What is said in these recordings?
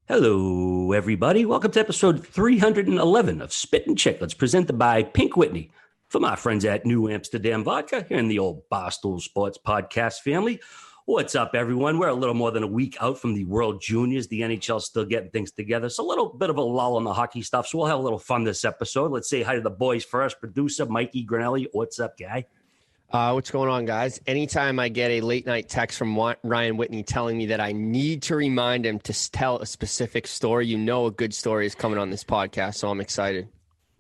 Hello, everybody. Welcome to episode 311 of Spittin Chiclets, presented by Pink Whitney for my friends at New Amsterdam Vodka here in the old Barstool Sports podcast family. What's up, everyone? We're a little more than a week out from the World Juniors. The NHL's still getting things together. So a little bit of a lull on the hockey stuff. So we'll have a little fun this episode. Let's say hi to the boys first. Producer Mikey Granelli. What's up, guy? What's going on, guys? Anytime I get a late night text from Ryan Whitney telling me that I need to remind him to tell a specific story, you know a good story is coming on this podcast, so I'm excited.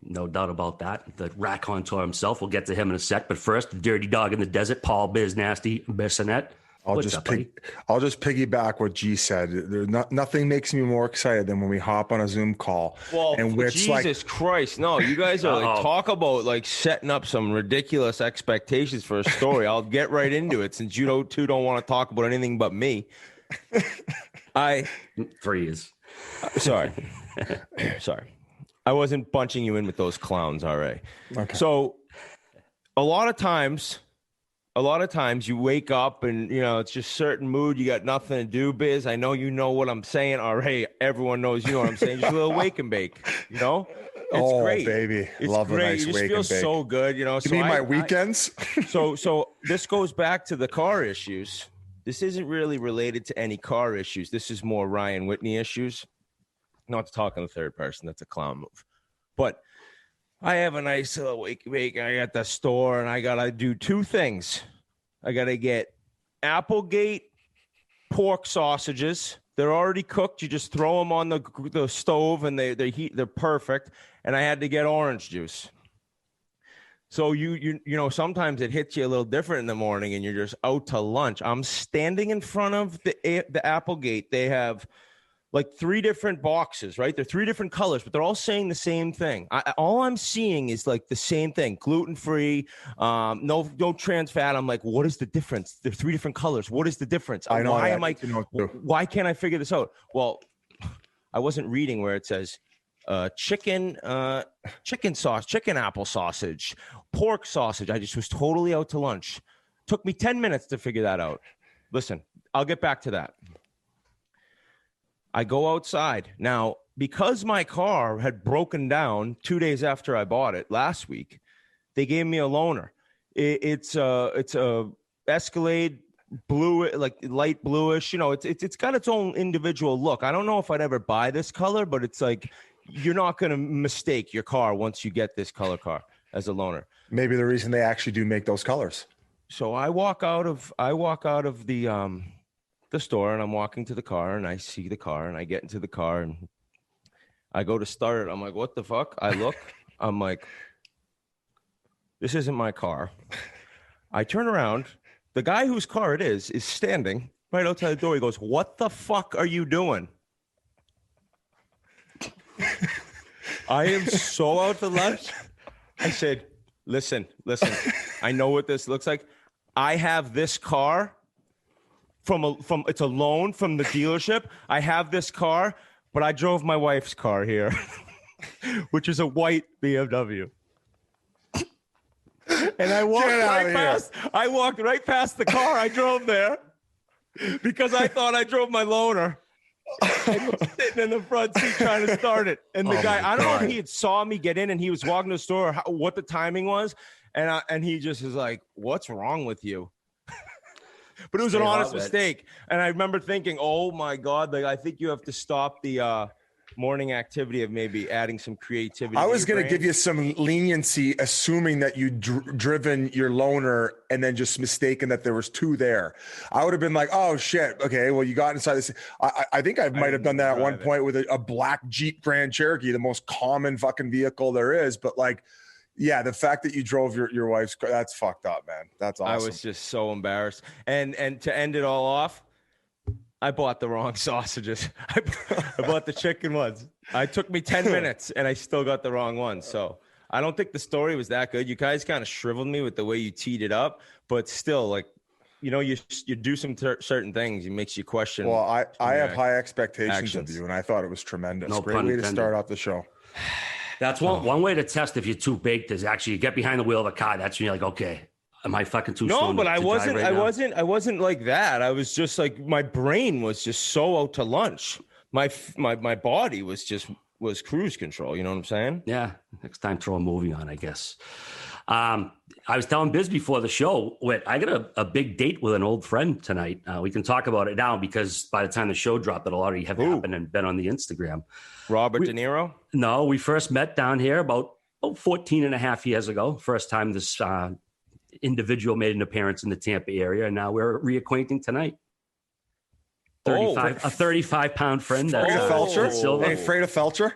No doubt about that. The raconteur himself. We'll get to him in a sec. But first, the dirty dog in the desert, Paul Biz Nasty Bissonette. I'll just piggyback what G said. Nothing makes me more excited than when we hop on a Zoom call. Well, and Jesus Christ, no! You guys are talk about setting up some ridiculous expectations for a story. I'll get right into it since you two don't want to talk about anything but me. Freeze. Sorry. I wasn't bunching you in with those clowns. All right. Okay. So, a lot of times you wake up and, it's just certain mood. You got nothing to do, Biz. I know you know what I'm saying. Or, hey, everyone knows you know what I'm saying. Just a little wake and bake, It's great. Baby. It's Love great. a nice You just wake feel and bake. so good, You mean my weekends? So this goes back to the car issues. This isn't really related to any car issues. This is more Ryan Whitney issues. Not to talk in the third person. That's a clown move. But I have a nice little wake and bake. I got the store, and I got to do two things. I got to get Applegate pork sausages. They're already cooked. You just throw them on the stove, and they're perfect. And I had to get orange juice. So you sometimes it hits you a little different in the morning, and you're just out to lunch. I'm standing in front of the Applegate. They have like three different boxes, right? They're three different colors, but they're all saying the same thing. All I'm seeing is like the same thing: gluten-free, no trans fat. I'm like, what is the difference? They're three different colors. What is the difference? I know. Why can't I figure this out? Well, I wasn't reading where it says chicken sauce, chicken apple sausage, pork sausage. I just was totally out to lunch. Took me 10 minutes to figure that out. Listen, I'll get back to that. I go outside. Now, because my car had broken down 2 days after I bought it last week, they gave me a loaner. It's a Escalade blue, like light bluish. It's got its own individual look. I don't know if I'd ever buy this color, but it's like you're not going to mistake your car once you get this color car as a loaner. Maybe the reason they actually do make those colors. So I walk out of the store, and I'm walking to the car, and I see the car, and I get into the car, and I go to start it. I'm like, what the fuck? I look, I'm like, this isn't my car. I turn around. The guy whose car it is standing right outside the door. He goes, what the fuck are you doing? I am so out for lunch. I said, listen, I know what this looks like. I have this car it's a loan from the dealership. I have this car, but I drove my wife's car here, which is a white BMW. And I walked right past the car. I drove there because I thought I drove my loaner. I was sitting in the front seat trying to start it. And the guy, I don't know if he had saw me get in and he was walking to the store or what the timing was. And he just was like, what's wrong with you? But it was an honest mistake. And I remember thinking, oh, my God, I think you have to stop the morning activity of maybe adding some creativity. I was going to give you some leniency, assuming that you'd driven your loaner and then just mistaken that there was two there. I would have been like, oh, shit. Okay, well, you got inside this. I think I might have done that at one point with a black Jeep Grand Cherokee, the most common fucking vehicle there is. But yeah, the fact that you drove your wife's car, that's fucked up, man. That's awesome. I was just so embarrassed. And to end it all off, I bought the wrong sausages. I bought the chicken ones. It took me 10 minutes, and I still got the wrong ones. So I don't think the story was that good. You guys kind of shriveled me with the way you teed it up, but still, you do some certain things. It makes you question. Well, I have high expectations of you, and I thought it was tremendous. No Great way to start off the show. That's one way to test if you're too baked is actually you get behind the wheel of a car. That's when you're like, okay, am I fucking too stoned? No, but I wasn't wasn't like that. I was just like, my brain was just so out to lunch my body was cruise control. You know what I'm saying? Yeah. Next time, throw a movie on, I guess. I was telling Biz before the show, I got a big date with an old friend tonight. We can talk about it now because by the time the show dropped, it'll already have happened and been on the Instagram. Robert De Niro? No, we first met down here about 14 and a half years ago. First time this individual made an appearance in the Tampa area, and now we're reacquainting tonight. A 35-pound friend. That's Felcher? Hey, afraid of Felcher?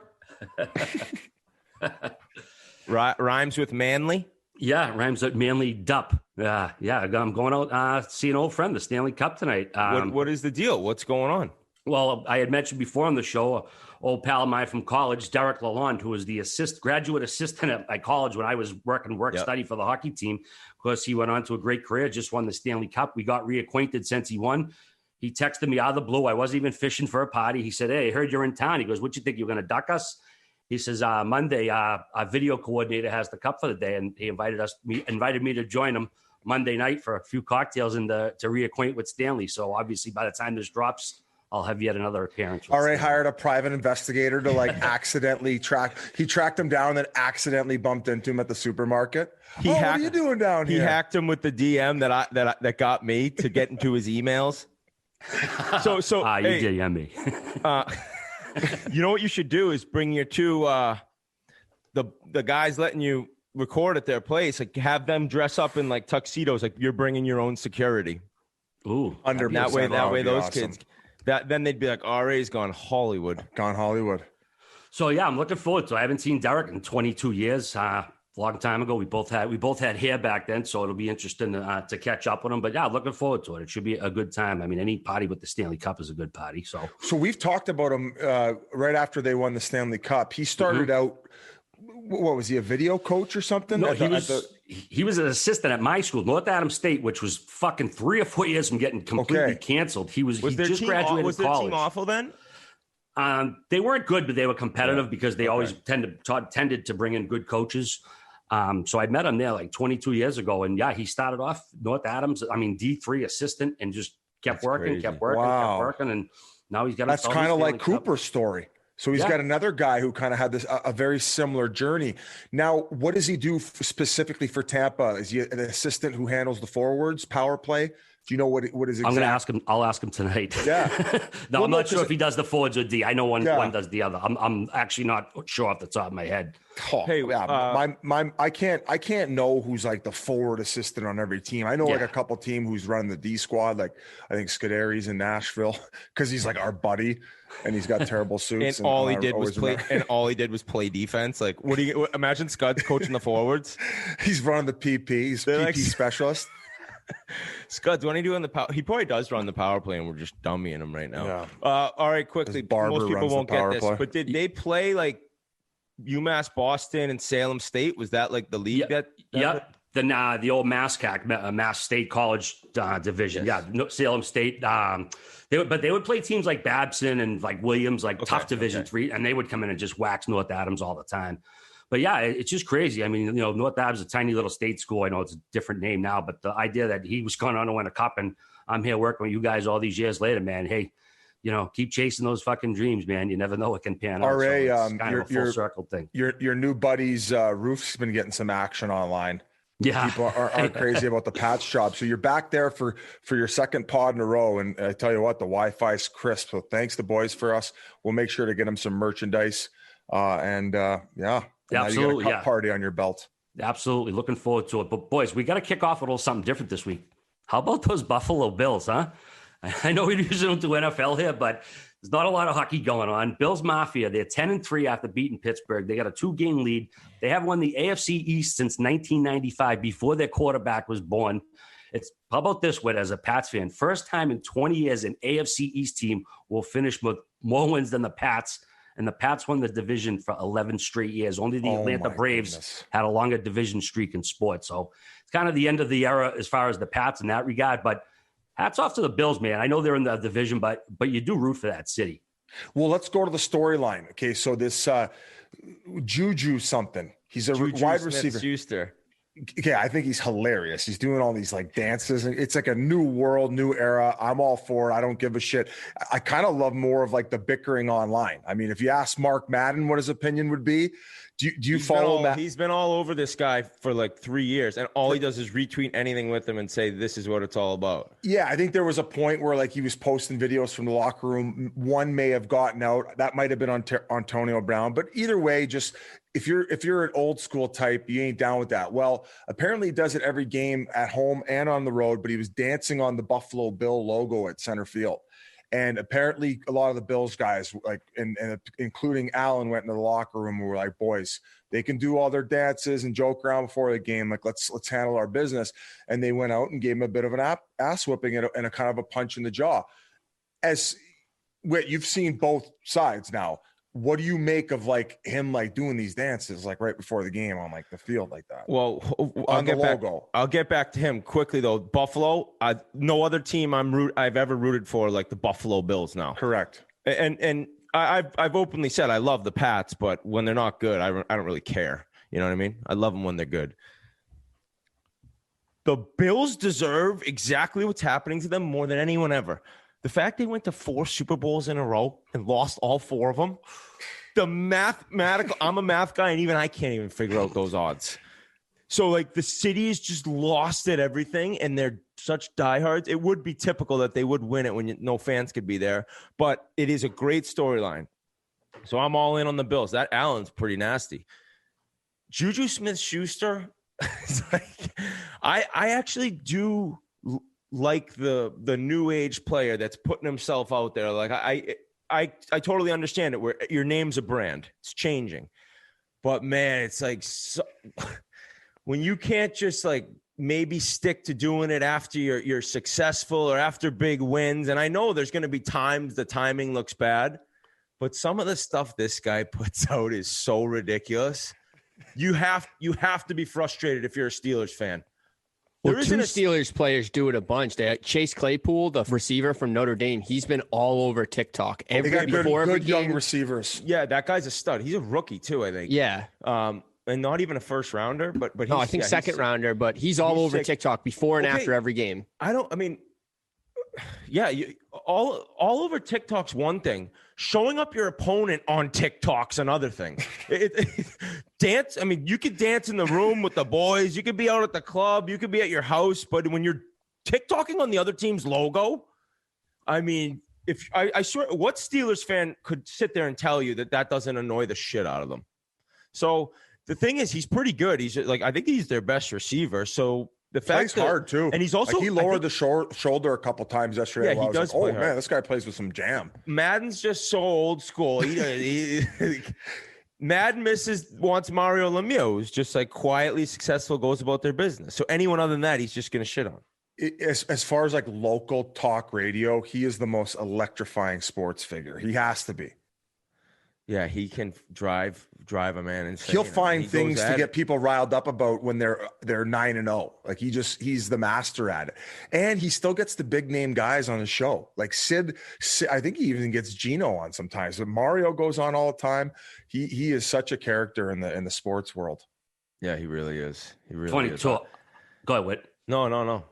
Rhymes with manly? Yeah, rhymes with manly dup. Yeah, I'm going out see an old friend, the Stanley Cup tonight. What is the deal? What's going on? Well, I had mentioned before on the show, an old pal of mine from college, Derek Lalonde, who was the graduate assistant at my college when I was working study for the hockey team. Of course, he went on to a great career, just won the Stanley Cup. We got reacquainted since he won. He texted me out of the blue. I wasn't even fishing for a party. He said, "Hey, I heard you're in town." He goes, "What you think, you're going to duck us?" He says, Monday, our video coordinator has the cup for the day, and he invited me to join him Monday night for a few cocktails and to reacquaint with Stanley. So obviously, by the time this drops, I'll have yet another appearance. Already hired a private investigator to accidentally tracked him down and then accidentally bumped into him at the supermarket. What are you doing down here? He hacked him with the DM that got me to get into his emails. So you DM me. You know what you should do is bring your two the guys letting you record at their place, have them dress up in tuxedos, you're bringing your own security. Ooh, that way those kids then they'd be like, RA's gone Hollywood. So yeah, I'm looking forward to it. I haven't seen Derek in 22 years. Long time ago. We both had hair back then, so it'll be interesting to catch up with him. But yeah, looking forward to it. It should be a good time. I mean, any party with the Stanley Cup is a good party. So we've talked about him right after they won the Stanley Cup. He started out. What was he, a video coach or something? No, he was an assistant at my school, North Adams State, which was fucking 3 or 4 years from getting completely canceled. He just graduated was college. Was their team awful then? They weren't good, but they were competitive because they always tended to bring in good coaches. So I met him there 22 years ago. And yeah, he started off North Adams, D3 assistant, and just kept working. And now he's got That's kind of like Cooper's story. So he's got another guy who kind of had a very similar journey. Now, what does he do specifically for Tampa? Is he an assistant who handles the forwards, power play? Do you know what is exactly? I'm going to ask him. I'll ask him tonight. Yeah. I'm not sure if he does the forwards or D. I know one does the other. I'm actually not sure off the top of my head. I can't know who's the forward assistant on every team. I know a couple team who's running the D squad. I think Scuderi's in Nashville because he's our buddy and he's got terrible suits. And all he did was play defense. What do you imagine Scud's coaching the forwards? He's running the PP. He's PP specialist. Scuds, what do you do on the power? He probably dodoes run the power play, and we're just dummying him right now. Yeah. All right, quickly. Most people won't get this, but did they play UMass Boston and Salem State? Was that the league that? Yep. The old Mass State College division. Yes. Yeah, Salem State. They would play teams like Babson and Williams, tough Division III, and they would come in and just wax North Adams all the time. But yeah, it's just crazy. I mean, North Adams is a tiny little state school. I know it's a different name now, but the idea that he was going on to win a cup and I'm here working with you guys all these years later, man. Hey, keep chasing those fucking dreams, man. You never know what can pan out. RA, so it's kind of a full circle thing. Your new buddy's roof's been getting some action online. Yeah. People aren't crazy about the patch job. So you're back there for your second pod in a row. And I tell you what, the Wi-Fi's crisp. So thanks to boys for us. We'll make sure to get them some merchandise. Absolutely. You got a cup party on your belt. Absolutely. Looking forward to it. But boys, we got to kick off with a little something different this week. How about those Buffalo Bills, huh? I know we usually don't do NFL here, but there's not a lot of hockey going on. Bills Mafia, they're 10-3 after beating Pittsburgh. They got a 2-game lead. They have won the AFC East since 1995 before their quarterback was born. How about this, Whit, as a Pats fan? First time in 20 years an AFC East team will finish with more wins than the Pats. And the Pats won the division for 11 straight years. Only the Atlanta Braves had a longer division streak in sports. So it's kind of the end of the era as far as the Pats in that regard. But hats off to the Bills, man. I know they're in the division, but you do root for that city. Well, let's go to the storyline. Okay, so this Juju something. He's a wide receiver. Smith-Schuster. Yeah, I think he's hilarious. He's doing all these like dances, and it's like a new world, new era. I'm all for it. I don't give a shit. I kind of love more of like the bickering online. I mean, if you ask Mark Madden what his opinion would be, do you follow Matt? He's been all over this guy for like 3 years, and all he does is retweet anything with him and say, this is what it's all about. Yeah, I think there was a point where like he was posting videos from the locker room. One may have gotten out. That might have been on Antonio Brown. But either way, just if you're an old school type, you ain't down with that. Well, apparently he does it every game at home and on the road, but he was dancing on the Buffalo Bill logo at center field. And apparently a lot of the Bills guys, like, and including Allen, went into the locker room and were like, boys, they can do all their dances and joke around before the game. Like, let's handle our business. And they went out and gave him a bit of an ass whooping and a kind of a punch in the jaw. You've seen both sides now. What do you make of like him like doing these dances like right before the game on like the field like that? Well, I'll get back to him quickly though. Buffalo, no other team I've ever rooted for like the Buffalo Bills now. Correct. And I've openly said I love the Pats, but when they're not good, I don't really care. You know what I mean? I love them when they're good. The Bills deserve exactly what's happening to them more than anyone ever. The fact they went to 4 Super Bowls in a row and lost all 4 of them, the mathematical, I'm a math guy, and even I can't even figure out those odds. So, like, the city is just lost at everything, and they're such diehards. It would be typical that they would win it when no fans could be there, but it is a great storyline. So I'm all in on the Bills. That Allen's pretty nasty. Juju Smith-Schuster, I actually do like the new age player that's putting himself out there. Like I totally understand it where your name's a brand. It's changing. But man, it's like when you can't just like maybe stick to doing it after you're successful or after big wins. And I know there's going to be times the timing looks bad, but some of the stuff this guy puts out is so ridiculous. You have to be frustrated if you're a Steelers fan. Well, 2 Steelers players do it a bunch. Chase Claypool, the receiver from Notre Dame, he's been all over TikTok. They got good young receivers. Yeah, that guy's a stud. He's a rookie too, I think. Yeah. And not even a first rounder, but no, I think second rounder. But he's all over TikTok before and after every game. All over TikTok's one thing. Showing up your opponent on TikTok's another thing. Dance. I mean, you could dance in the room with the boys. You could be out at the club. You could be at your house. But when you're TikToking on the other team's logo, I mean, if I swear, what Steelers fan could sit there and tell you that doesn't annoy the shit out of them? So the thing is, he's pretty good. He's like, I think he's their best receiver. So the fact plays hard too, and he's also he lowered the shoulder a couple times yesterday. Yeah, he does. Like, man, this guy plays with some jam. Madden's just so old school. Madden wants Mario Lemieux, who's just like quietly successful, goes about their business. So anyone other than that, he's just going to shit on. As far as like local talk radio, he is the most electrifying sports figure. He has to be. Yeah, he can drive a man insane. He'll find things to get people riled up about when they're 9-0. Like he's the master at it. And he still gets the big name guys on his show. Like Sid, I think he even gets Gino on sometimes. But Mario goes on all the time. He is such a character in the sports world. Yeah, he really is. He really Funny is. talk. Go ahead, Whit. No.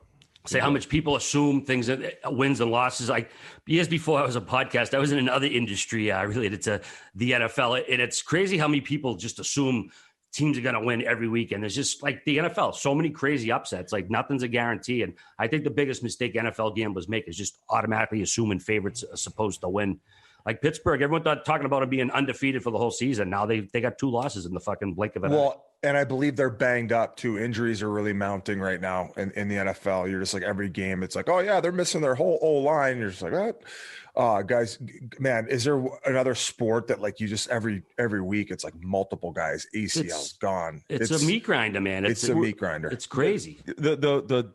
Say how much people assume things, wins and losses. Like years before I was a podcast, I was in another industry related to the NFL. And it's crazy how many people just assume teams are going to win every week. And there's just like the NFL, so many crazy upsets, like nothing's a guarantee. And I think the biggest mistake NFL gamblers make is just automatically assuming favorites are supposed to win. Like Pittsburgh, everyone thought talking about it being undefeated for the whole season. Now they got 2 losses in the fucking blink of an eye. And I believe they're banged up too. Injuries are really mounting right now in the NFL. You're just like every game, it's like, oh yeah, they're missing their whole O-line. You're just like, what? Guys, man, is there another sport that like you just every week it's like multiple guys, ACL's gone. It's a meat grinder, man. It's a meat grinder. It's crazy. The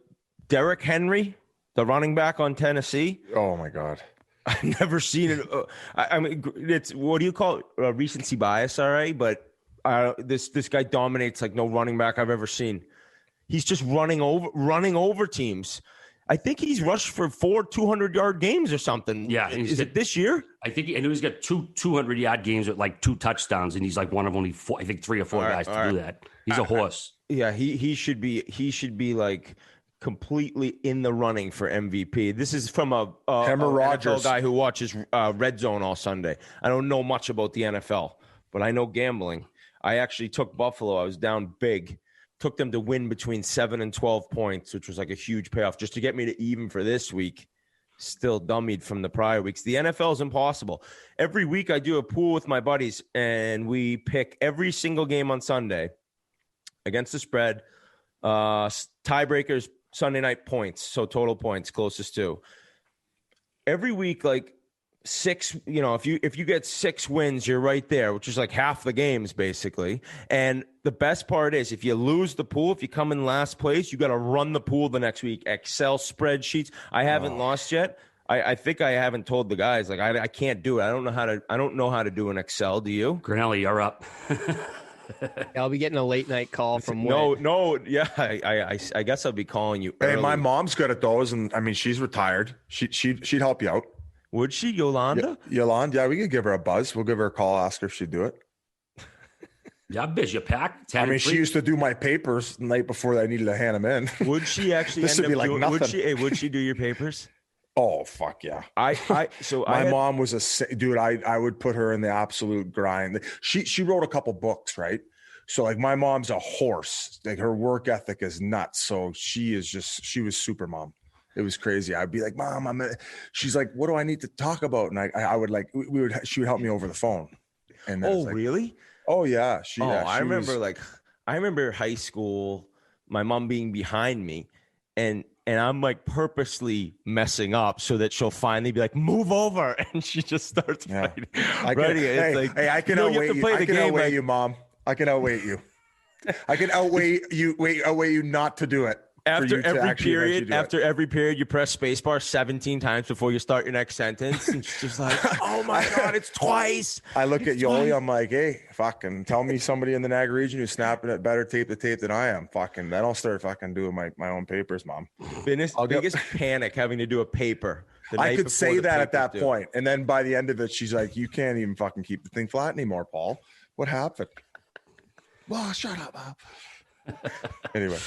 Derrick Henry, the running back on Tennessee. Oh my God. I've never seen it. I mean, it's what do you call it? Recency bias, all right, but. This guy dominates like no running back I've ever seen. He's just running over teams. I think he's rushed for 4 200-yard games or something. Yeah. Is it this year? I think he's got two 200-yard games with like 2 touchdowns, and he's like one of only 4, I think 3 or 4 guys to do that. He's a horse. Yeah, he should be like completely in the running for MVP. This is from a NFL guy who watches Red Zone all Sunday. I don't know much about the NFL, but I know gambling. I actually took Buffalo. I was down big. Took them to win between 7 and 12 points, which was like a huge payoff just to get me to even for this week. Still dummied from the prior weeks. The NFL is impossible. Every week I do a pool with my buddies, and we pick every single game on Sunday against the spread. Tiebreakers, Sunday night points, so total points closest to. Every week, like 6, if you get 6 wins, you're right there, which is like half the games basically. And the best part is if you lose the pool, if you come in last place, you got to run the pool the next week. Excel spreadsheets. I haven't lost yet. I think I haven't told the guys, like I can't do it. I don't know how to do an Excel. Do you? Grinelli, you're up. I'll be getting a late night call from yeah. I guess I'll be calling you early. Hey, my mom's good at those, and I mean she's retired. She'd help you out. Would she, Yolanda? Yolanda, yeah, we could give her a buzz. We'll give her a call, ask her if she'd do it. Yeah, biz, you packed. I mean, she used to do my papers the night before I needed to hand them in. Would she actually? This would be like nothing. Would she do your papers? Oh fuck yeah! My mom was dude. I would put her in the absolute grind. She wrote a couple books, right? So like my mom's a horse. Like her work ethic is nuts. So she was super mom. It was crazy. I'd be like, Mom, she's like, what do I need to talk about? And I would like, she would help me over the phone. And really? Oh yeah. I remember high school, my mom being behind me and I'm like purposely messing up so that she'll finally be like, move over. And she just starts fighting. I can outweigh you. I can outweigh you, Mom. I can outweigh you. I can outweigh you not to do it. After every period, you press spacebar 17 times before you start your next sentence. And it's just like, oh my God, it's twice. I look at Yoli, I'm like, hey, fucking tell me somebody in the Niagara region who's snapping at better tape to tape than I am. Fucking, then I'll start fucking doing my own papers, Mom. Biggest panic having to do a paper. I could say that at that point. And then by the end of it, she's like, you can't even fucking keep the thing flat anymore, Paul. What happened? Well, shut up, Mom. Anyway.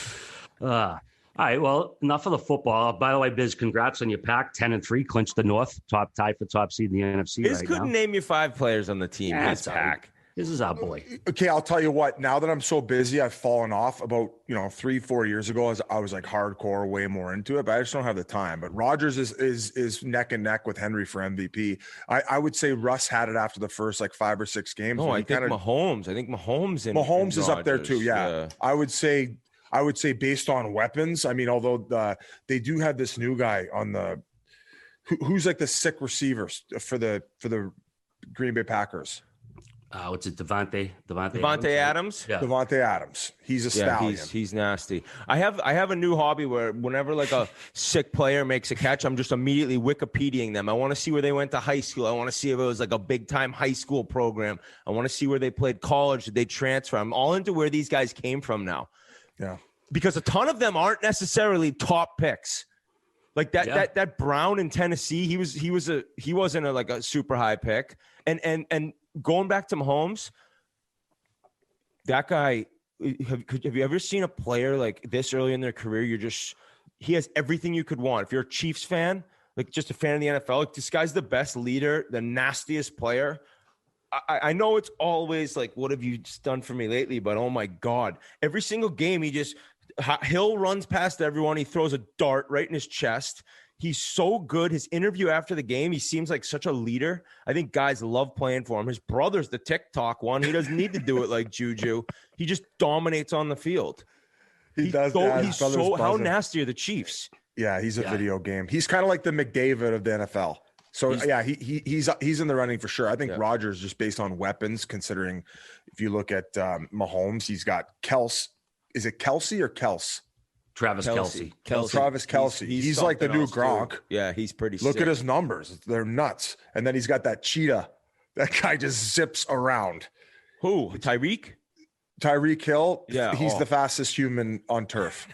All right, well, enough of the football. By the way, Biz, congrats on your pack. 10-3, clinched the North, top tie for top seed in the NFC. Biz couldn't name you 5 players on the team. Yeah, his pack. This is our boy. Okay, I'll tell you what. Now that I'm so busy, I've fallen off. About 3-4 years ago, I was like hardcore, way more into it, but I just don't have the time. But Rodgers is neck and neck with Henry for MVP. I would say Russ had it after the first like 5 or 6 games. No, I think Mahomes. Mahomes is up there too. Yeah. I would say based on weapons. I mean, although they do have this new guy on the who's like the sick receivers for the Green Bay Packers. What's it, Devontae Adams? Yeah. Devontae Adams. He's a stallion. He's nasty. I have a new hobby where whenever like a sick player makes a catch, I'm just immediately Wikipediaing them. I want to see where they went to high school. I want to see if it was like a big time high school program. I want to see where they played college. Did they transfer? I'm all into where these guys came from now. Yeah. Because a ton of them aren't necessarily top picks. Like that Brown in Tennessee, he wasn't a super high pick. And going back to Mahomes, that guy, have you ever seen a player like this early in their career? He has everything you could want. If you're a Chiefs fan, like just a fan of the NFL, like this guy's the best leader, the nastiest player. I know it's always like, what have you done for me lately? But oh my God, every single game, Hill runs past everyone. He throws a dart right in his chest. He's so good. His interview after the game, he seems like such a leader. I think guys love playing for him. His brother's the TikTok one. He doesn't need to do it like Juju. He just dominates on the field. He does. How nasty are the Chiefs? Yeah, he's a video game. He's kind of like the McDavid of the NFL. So he's in the running for sure. I think Rodgers, just based on weapons, considering if you look at Mahomes, he's got Kels. Is it Kelsey or Kels? Travis Kelce. Travis Kelce. He's like the new Gronk. Too. Yeah, he's pretty Look sick. at his numbers. They're nuts. And then he's got that cheetah. That guy just zips around. Who? Tyreek? Tyreek Hill, Yeah, he's the fastest human on turf.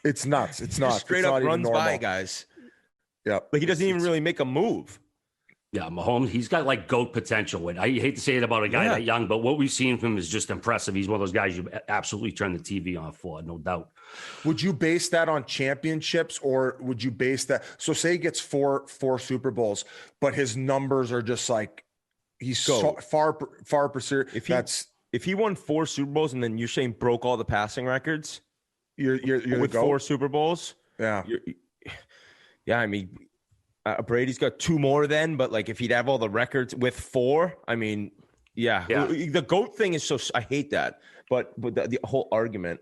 It's nuts. It's not straight it's up not even runs normal. by guys. Yeah, Like he doesn't even really make a move. Yeah, Mahomes, he's got like GOAT potential. I hate to say it about a guy that young, but what we've seen from him is just impressive. He's one of those guys you absolutely turn the TV on for, no doubt. Would you base that on championships, or would you base that? So say he gets four Super Bowls, but his numbers are just like he's so far pursued. If he won 4 Super Bowls and then you're saying broke all the passing records, you're with 4 Super Bowls, yeah. I mean, Brady's got 2 more then, but like if he'd have all the records with 4, I mean, yeah. The GOAT thing is so I hate that, but the whole argument,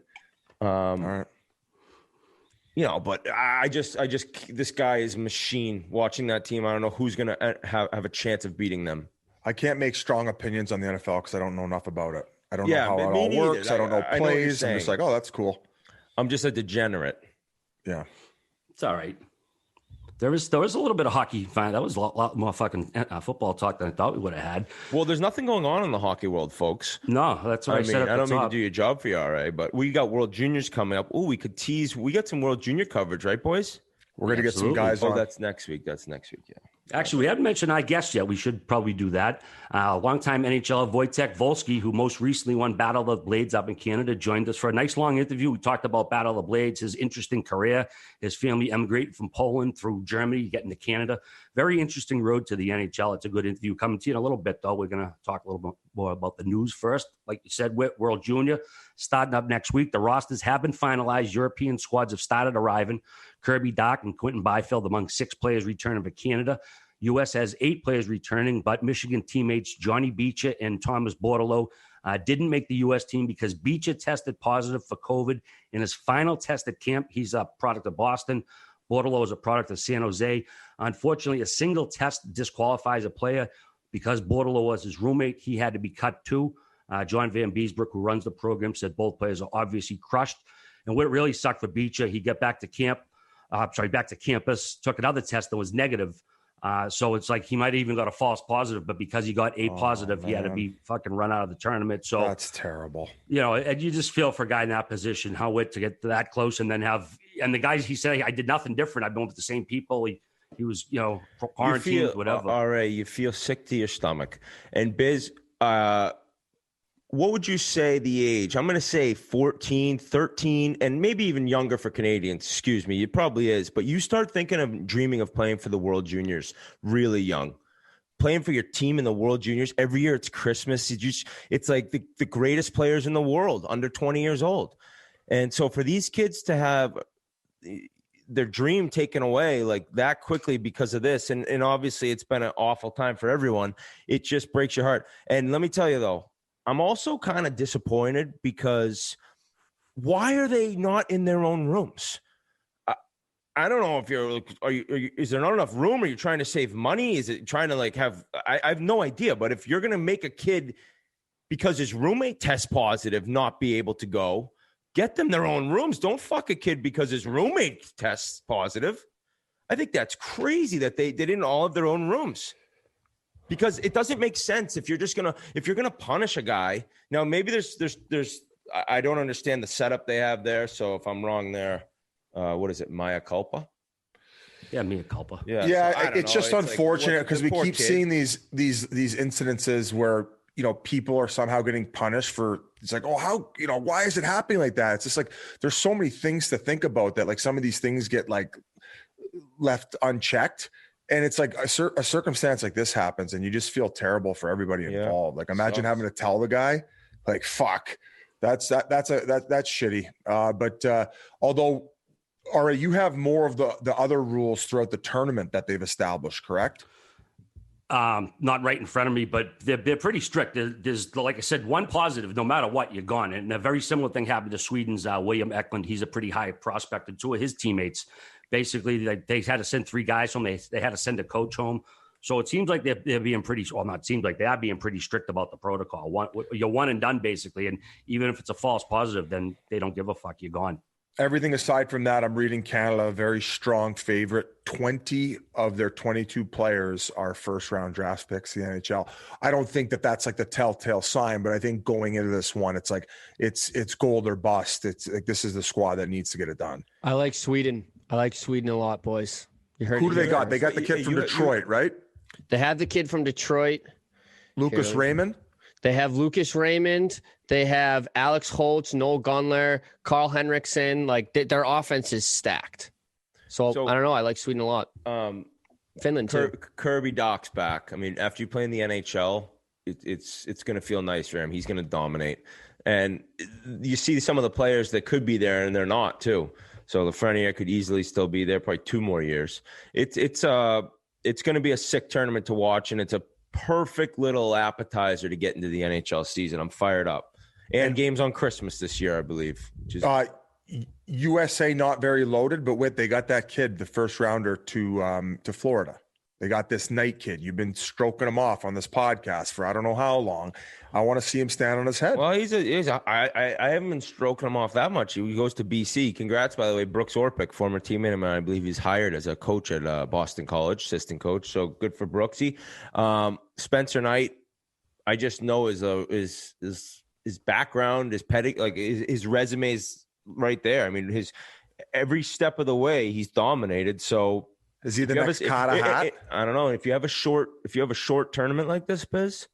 all right. you know. But I just this guy is a machine. Watching that team, I don't know who's gonna have a chance of beating them. I can't make strong opinions on the NFL because I don't know enough about it. I don't know how it all neither. works. I don't know plays. I'm just like, oh, that's cool. I'm just a degenerate. Yeah, it's all right. There was a little bit of hockey. Fine, that was a lot more fucking football talk than I thought we would have had. Well, there's nothing going on in the hockey world, folks. No, that's what I said. I don't mean to do your job for you, RA, but we got World Juniors coming up. Oh, we could tease. We got some World Junior coverage, right, boys? We're gonna get some guys on. Oh, that's next week. Yeah. Actually, we haven't mentioned our guest yet. We should probably do that. Longtime NHLer Wojtek Wolski, who most recently won Battle of the Blades up in Canada, joined us for a nice long interview. We talked about Battle of the Blades, his interesting career, his family emigrating from Poland through Germany, getting to Canada. Very interesting road to the NHL. It's a good interview. Coming to you in a little bit, though. We're going to talk a little bit more about the news first. Like you said, World Junior starting up next week. The rosters have been finalized. European squads have started arriving. Kirby Dach and Quentin Byfield among 6 players returning for Canada. U.S. has 8 players returning, but Michigan teammates Johnny Beecher and Thomas Bortolo didn't make the U.S. team because Beecher tested positive for COVID in his final test at camp. He's a product of Boston. Bortolo is a product of San Jose. Unfortunately, a single test disqualifies a player. Because Bortolo was his roommate, he had to be cut too. John Van Beesbrook, who runs the program, said both players are obviously crushed. And what really sucked for Beecher, he got back to campus, took another test that was negative. So it's like he might have even got a false positive, but because he got a positive, he had to be fucking run out of the tournament. So that's terrible. You know, and you just feel for a guy in that position, how to get that close and then and the guys, he said, I did nothing different. I've been with the same people. He was, quarantined, whatever. All right, you feel sick to your stomach. And Biz, what would you say the age? I'm going to say 14, 13, and maybe even younger for Canadians. Excuse me. It probably is. But you start thinking of dreaming of playing for the World Juniors really young. Playing for your team in the World Juniors. Every year it's Christmas. It's like the greatest players in the world, under 20 years old. And so for these kids to have their dream taken away like that quickly because of this, and obviously it's been an awful time for everyone, it just breaks your heart. And let me tell you, though, I'm also kind of disappointed because why are they not in their own rooms? I don't know if is there not enough room? Are you trying to save money? Is it trying to I have no idea. But if you're going to make a kid, because his roommate tests positive, not be able to go, get them their own rooms. Don't fuck a kid because his roommate tests positive. I think that's crazy that they didn't all have their own rooms. Because it doesn't make sense if you're gonna punish a guy. Now maybe there's I don't understand the setup they have there. So if I'm wrong there, what is it, mea culpa? Yeah, mea culpa. Yeah, so it's just unfortunate because we keep seeing these incidences where people are somehow getting punished for. It's like, oh, how why is it happening like that? It's just like there's so many things to think about that. Like some of these things get left unchecked. And it's like a circumstance like this happens and you just feel terrible for everybody involved. Like imagine having to tell the guy, like, fuck, that's shitty. But although, all right, you have more of the other rules throughout the tournament that they've established, correct? Not right in front of me, but they're pretty strict. There's, like I said, one positive, no matter what, you're gone. And a very similar thing happened to Sweden's William Eklund. He's a pretty high prospect, and 2 of his teammates, basically, they had to send 3 guys home. They had to send a coach home. So it seems like they're being pretty, well, not seems like they are being pretty strict about the protocol. You're one and done, basically. And even if it's a false positive, then they don't give a fuck. You're gone. Everything aside from that, I'm reading Canada, a very strong favorite. 20 of their 22 players are first-round draft picks in the NHL. I don't think that that's like the telltale sign, but I think going into this one, it's like it's gold or bust. It's like this is the squad that needs to get it done. I like Sweden. I like Sweden a lot, boys. You heard Who do they got? They got the kid from Detroit, right? They have the kid from Detroit. Lucas Raymond. They have Lucas Raymond. They have Alex Holtz, Noel Gunler, Carl Henriksen. Like their offense is stacked. So I don't know. I like Sweden a lot. Finland too. Kirby Doc's back. I mean, after you play in the NHL, it's going to feel nice for him. He's going to dominate. And you see some of the players that could be there and they're not too. So Lafreniere could easily still be there, probably 2 more years. It's going to be a sick tournament to watch, and it's a perfect little appetizer to get into the NHL season. I'm fired up. And games on Christmas this year, I believe. USA not very loaded, but they got that kid, the first rounder to Florida. They got this Knight kid. You've been stroking him off on this podcast for I don't know how long. I want to see him stand on his head. Well, I haven't been stroking him off that much. He goes to BC. Congrats, by the way, Brooks Orpik, former teammate of mine. I believe he's hired as a coach at Boston College, assistant coach. So good for Brooksy. Spencer Knight, I just know his background, his his resume is right there. I mean, every step of the way he's dominated. So is he the next Kata hat? I don't know. If you have a short tournament like this, Biz,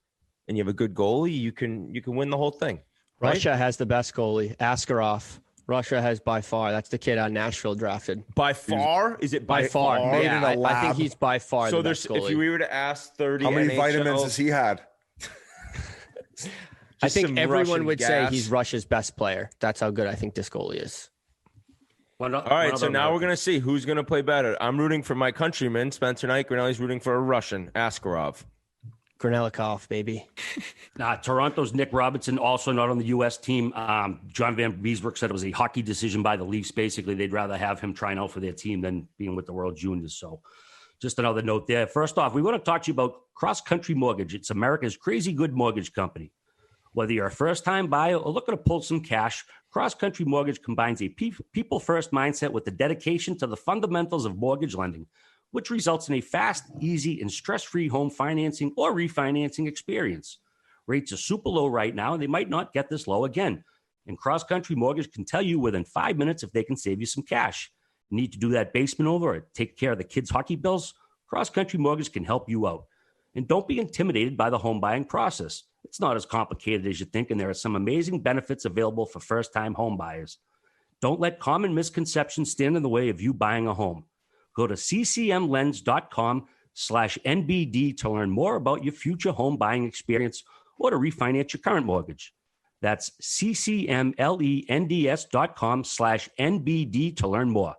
and you have a good goalie, you can win the whole thing. Right? Russia has the best goalie, Askarov. Russia has by far. That's the kid on Nashville drafted. By far? Is it by far? far? Yeah, I think he's by far the best goalie. If we were to ask 30 how many NHL, vitamins has he had? I think everyone Russian would gas. say he's Russia's best player. That's how good I think this goalie is. All right, so now we're going to see who's going to play better. I'm rooting for my countryman, Spencer Knight. Granelli's rooting for a Russian, Askarov. Granelikov, baby. Toronto's Nick Robinson, also not on the U.S. team. John Van Beesbrook said it was a hockey decision by the Leafs. Basically, they'd rather have him trying out for their team than being with the World Juniors. So just another note there. First off, we want to talk to you about Cross Country Mortgage. It's America's crazy good mortgage company. Whether you're a first-time buyer or looking to pull some cash, Cross Country Mortgage combines a people-first mindset with the dedication to the fundamentals of mortgage lending, which results in a fast, easy, and stress-free home financing or refinancing experience. Rates are super low right now, and they might not get this low again. And Cross Country Mortgage can tell you within 5 minutes if they can save you some cash. You need to do that basement over or take care of the kids' hockey bills? Cross Country Mortgage can help you out. And don't be intimidated by the home buying process. It's not as complicated as you think, and there are some amazing benefits available for first-time home buyers. Don't let common misconceptions stand in the way of you buying a home. Go to ccmlens.com/NBD to learn more about your future home buying experience or to refinance your current mortgage. That's ccmlens.com/NBD to learn more.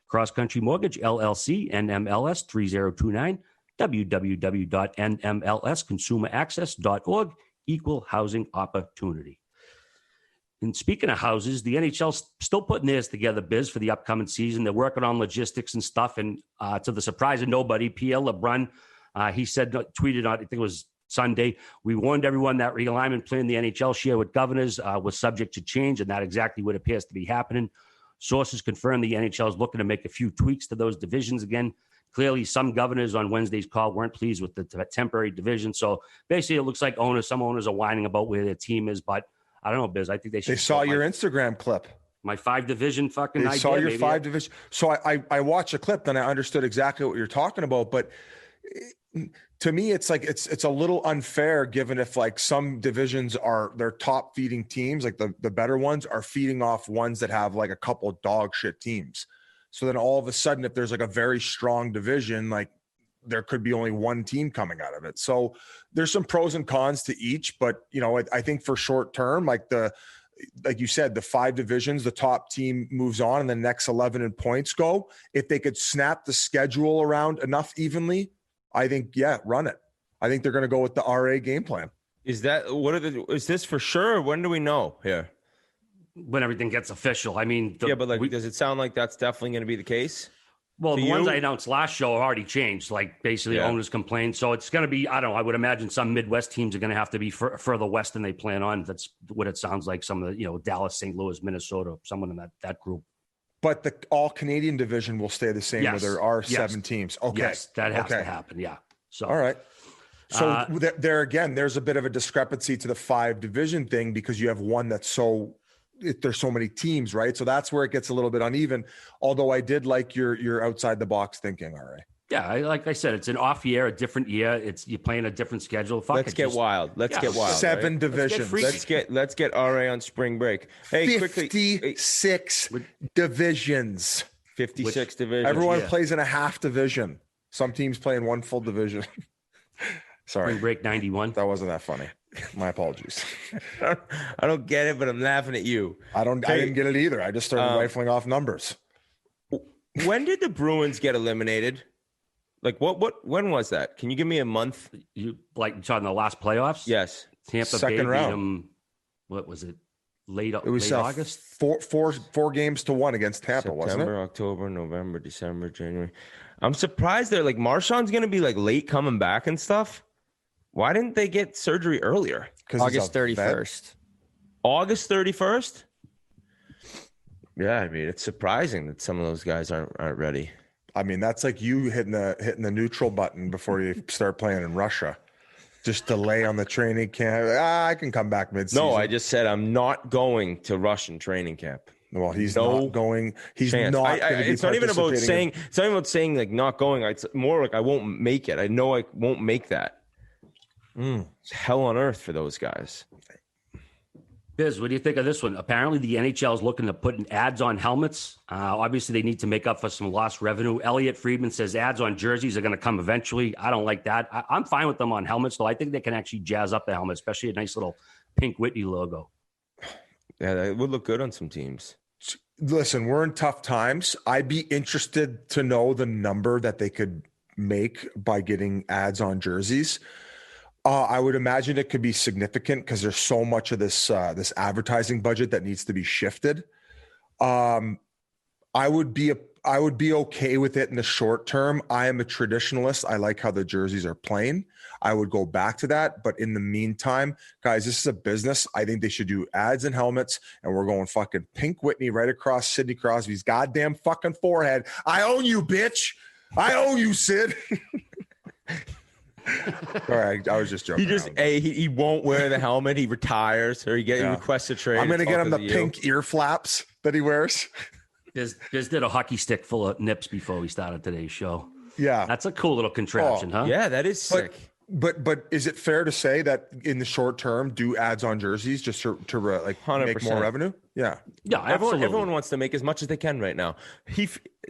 Cross Country Mortgage, LLC, NMLS 3029, www.nmlsconsumeraccess.org, equal housing opportunity. And speaking of houses, the NHL's still putting theirs together, Biz, for the upcoming season. They're working on logistics and stuff. And to the surprise of nobody, Pierre LeBrun, he said, tweeted on, I think it was Sunday, we warned everyone that realignment plan the NHL share with governors was subject to change, and that exactly what appears to be happening. Sources confirm the NHL is looking to make a few tweaks to those divisions again. Clearly, some governors on Wednesday's call weren't pleased with the temporary division. So basically, it looks like some owners are whining about where their team is, but I don't know, Biz. I think they should. They saw your Instagram clip. My 5-division fucking idea. They saw your maybe. 5-division. So I watched a clip, then I understood exactly what you're talking about. But to me, it's like it's a little unfair, given if like some divisions are their top feeding teams, like the better ones are feeding off ones that have like a couple of dog shit teams. So then all of a sudden, if there's like a very strong division, like there could be only one team coming out of it. So there's some pros and cons to each, but I think for short term, like you said, the 5 divisions, the top team moves on and the next 11 in points go. If they could snap the schedule around enough evenly, I think, run it. I think they're going to go with the RA game plan. Is this for sure? Or when do we know here? When everything gets official. I mean, does it sound like that's definitely going to be the case? Well, the ones I announced last show have already changed. Like basically owners complained. So it's going to be, I don't know, I would imagine some Midwest teams are going to have to be further west than they plan on. That's what it sounds like. Some of the, Dallas, St. Louis, Minnesota, someone in that group. But the all Canadian division will stay the same, where there are 7 teams. Okay. Yes, that has to happen. Yeah. So, all right. So there again, there's a bit of a discrepancy to the 5 division thing because you have one that's there's so many teams, right? So that's where it gets a little bit uneven. Although I did like your outside the box thinking. All right. Yeah, like I said, it's an off year, a different year. You're playing a different schedule. Let's get wild. Let's get wild. 7 divisions. Let's get RA on spring break. Hey, 56 divisions. 56 divisions. Everyone plays in a half division. Some teams play in one full division. Sorry. Spring break 91. That wasn't that funny. My apologies. I don't get it, but I'm laughing at you. I didn't get it either. I just started rifling off numbers. When did the Bruins get eliminated? Like when was that? Can you give me a month? You talking the last playoffs? Yes. Tampa Second Bay round. Beat them, what was it? Late August? Four games to 1 against Tampa, wasn't it? September, October, November, December, January. I'm surprised they're like Marchand's going to be like late coming back and stuff. Why didn't they get surgery earlier? August 31st. August 31st? Yeah, I mean, it's surprising that some of those guys aren't ready. I mean, that's like you hitting the neutral button before you start playing in Russia. Just delay on the training camp. I can come back mid-season. No, I just said I'm not going to Russian training camp. Well, he's not going. He's chance. not. It's not even about saying. It's not even about saying like not going. It's more like I won't make it. I know I won't make that. It's hell on earth for those guys. Biz, what do you think of this one? Apparently, the NHL is looking to put ads on helmets. Obviously, they need to make up for some lost revenue. Elliot Friedman says ads on jerseys are going to come eventually. I don't like that. I'm fine with them on helmets, though. I think they can actually jazz up the helmet, especially a nice little pink Whitney logo. Yeah, that would look good on some teams. Listen, we're in tough times. I'd be interested to know the number that they could make by getting ads on jerseys. I would imagine it could be significant because there's so much of this advertising budget that needs to be shifted. I would be okay with it in the short term. I am a traditionalist. I like how the jerseys are plain. I would go back to that. But in the meantime, guys, this is a business. I think they should do ads and helmets, and we're going fucking Pink Whitney right across Sidney Crosby's goddamn fucking forehead. I own you, bitch. I own you, Sid. All right, I was just joking. He won't wear the helmet. He retires, or he requests a trade. I'm going to get him the pink ear flaps that he wears. Biz did a hockey stick full of nips before we started today's show. Yeah, that's a cool little contraption, huh? Yeah, that is sick. But is it fair to say that in the short term, do ads on jerseys just to like 100%. Make more revenue? Yeah, everyone wants to make as much as they can right now.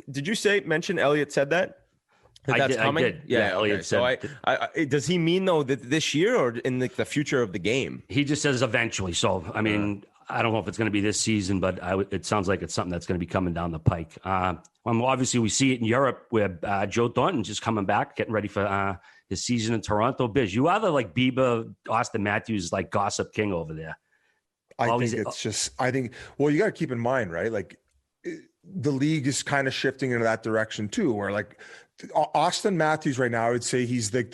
Did you mention Elliot said that? That's coming? I did. Yeah, Elliot said. So does he mean though that this year or in the future of the game? He just says eventually. So I mean, I don't know if it's going to be this season, but it sounds like it's something that's going to be coming down the pike. Obviously, we see it in Europe where Joe Thornton's just coming back, getting ready for his season in Toronto. Biz, you are the like Bieber, Austin Matthews, like gossip king over there. I think well, you got to keep in mind, right? Like the league is kind of shifting into that direction too, where like Austin Matthews right now, I would say he's like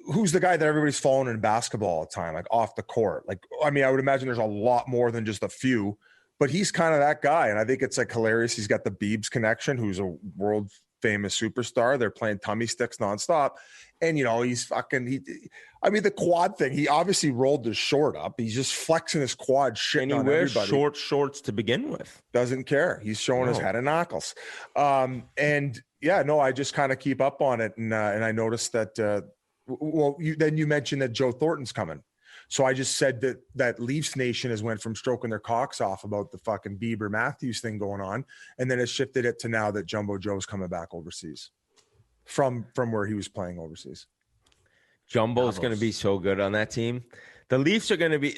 who's the guy that everybody's following in basketball all the time, like off the court. Like, I mean, I would imagine there's a lot more than just a few, but he's kind of that guy. And I think it's like hilarious. He's got the Biebs connection, who's a world famous superstar. They're playing tummy sticks nonstop. And, he's the quad thing, he obviously rolled his short up. He's just flexing his quad, shitting on everybody. And he wears shorts to begin with. Doesn't care. He's showing his head and knuckles. And yeah, no, I just kind of keep up on it. And I noticed that, you mentioned that Joe Thornton's coming. So I just said that Leafs Nation has went from stroking their cocks off about the fucking Bieber Matthews thing going on, and then it shifted it to now that Jumbo Joe's coming back overseas from where he was playing overseas. Jumbo's going to be so good on that team. The Leafs are going to be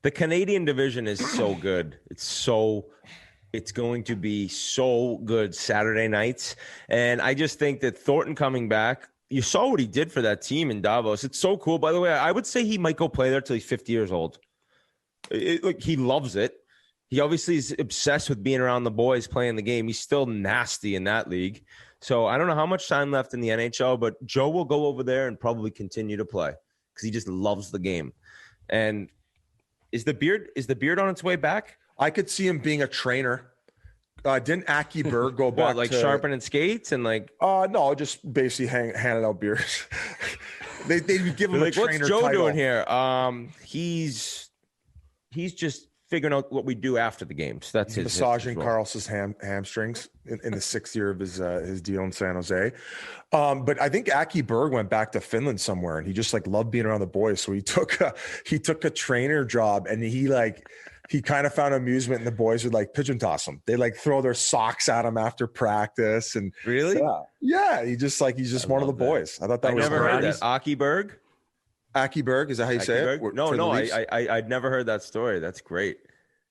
the Canadian division is so good. It's going to be so good Saturday nights, and I just think that Thornton coming back. You saw what he did for that team in Davos. It's so cool. By the way, I would say he might go play there till he's 50 years old. He loves it. He obviously is obsessed with being around the boys playing the game. He's still nasty in that league. So I don't know how much time left in the NHL, but Joe will go over there and probably continue to play because he just loves the game. And is the beard on its way back? I could see him being a trainer. Didn't Aki Berg go back like to sharpening skates and like? No, just basically handing out beers. they give him Like, a what's trainer Joe title. doing here? He's just figuring out what we do after the games. That's his massaging role. Carlson's hamstrings in the 6th year of his deal in San Jose. But I think Aki Berg went back to Finland somewhere, and he just like loved being around the boys. So he took a trainer job, and he kind of found amusement, and the boys would like pigeon toss him. They like throw their socks at him after practice, and Really? yeah. He's just one of the boys. I thought that I was never heard great. that. Aki Berg? Aki Berg, is that how you say it? No, I'd never heard that story. That's great.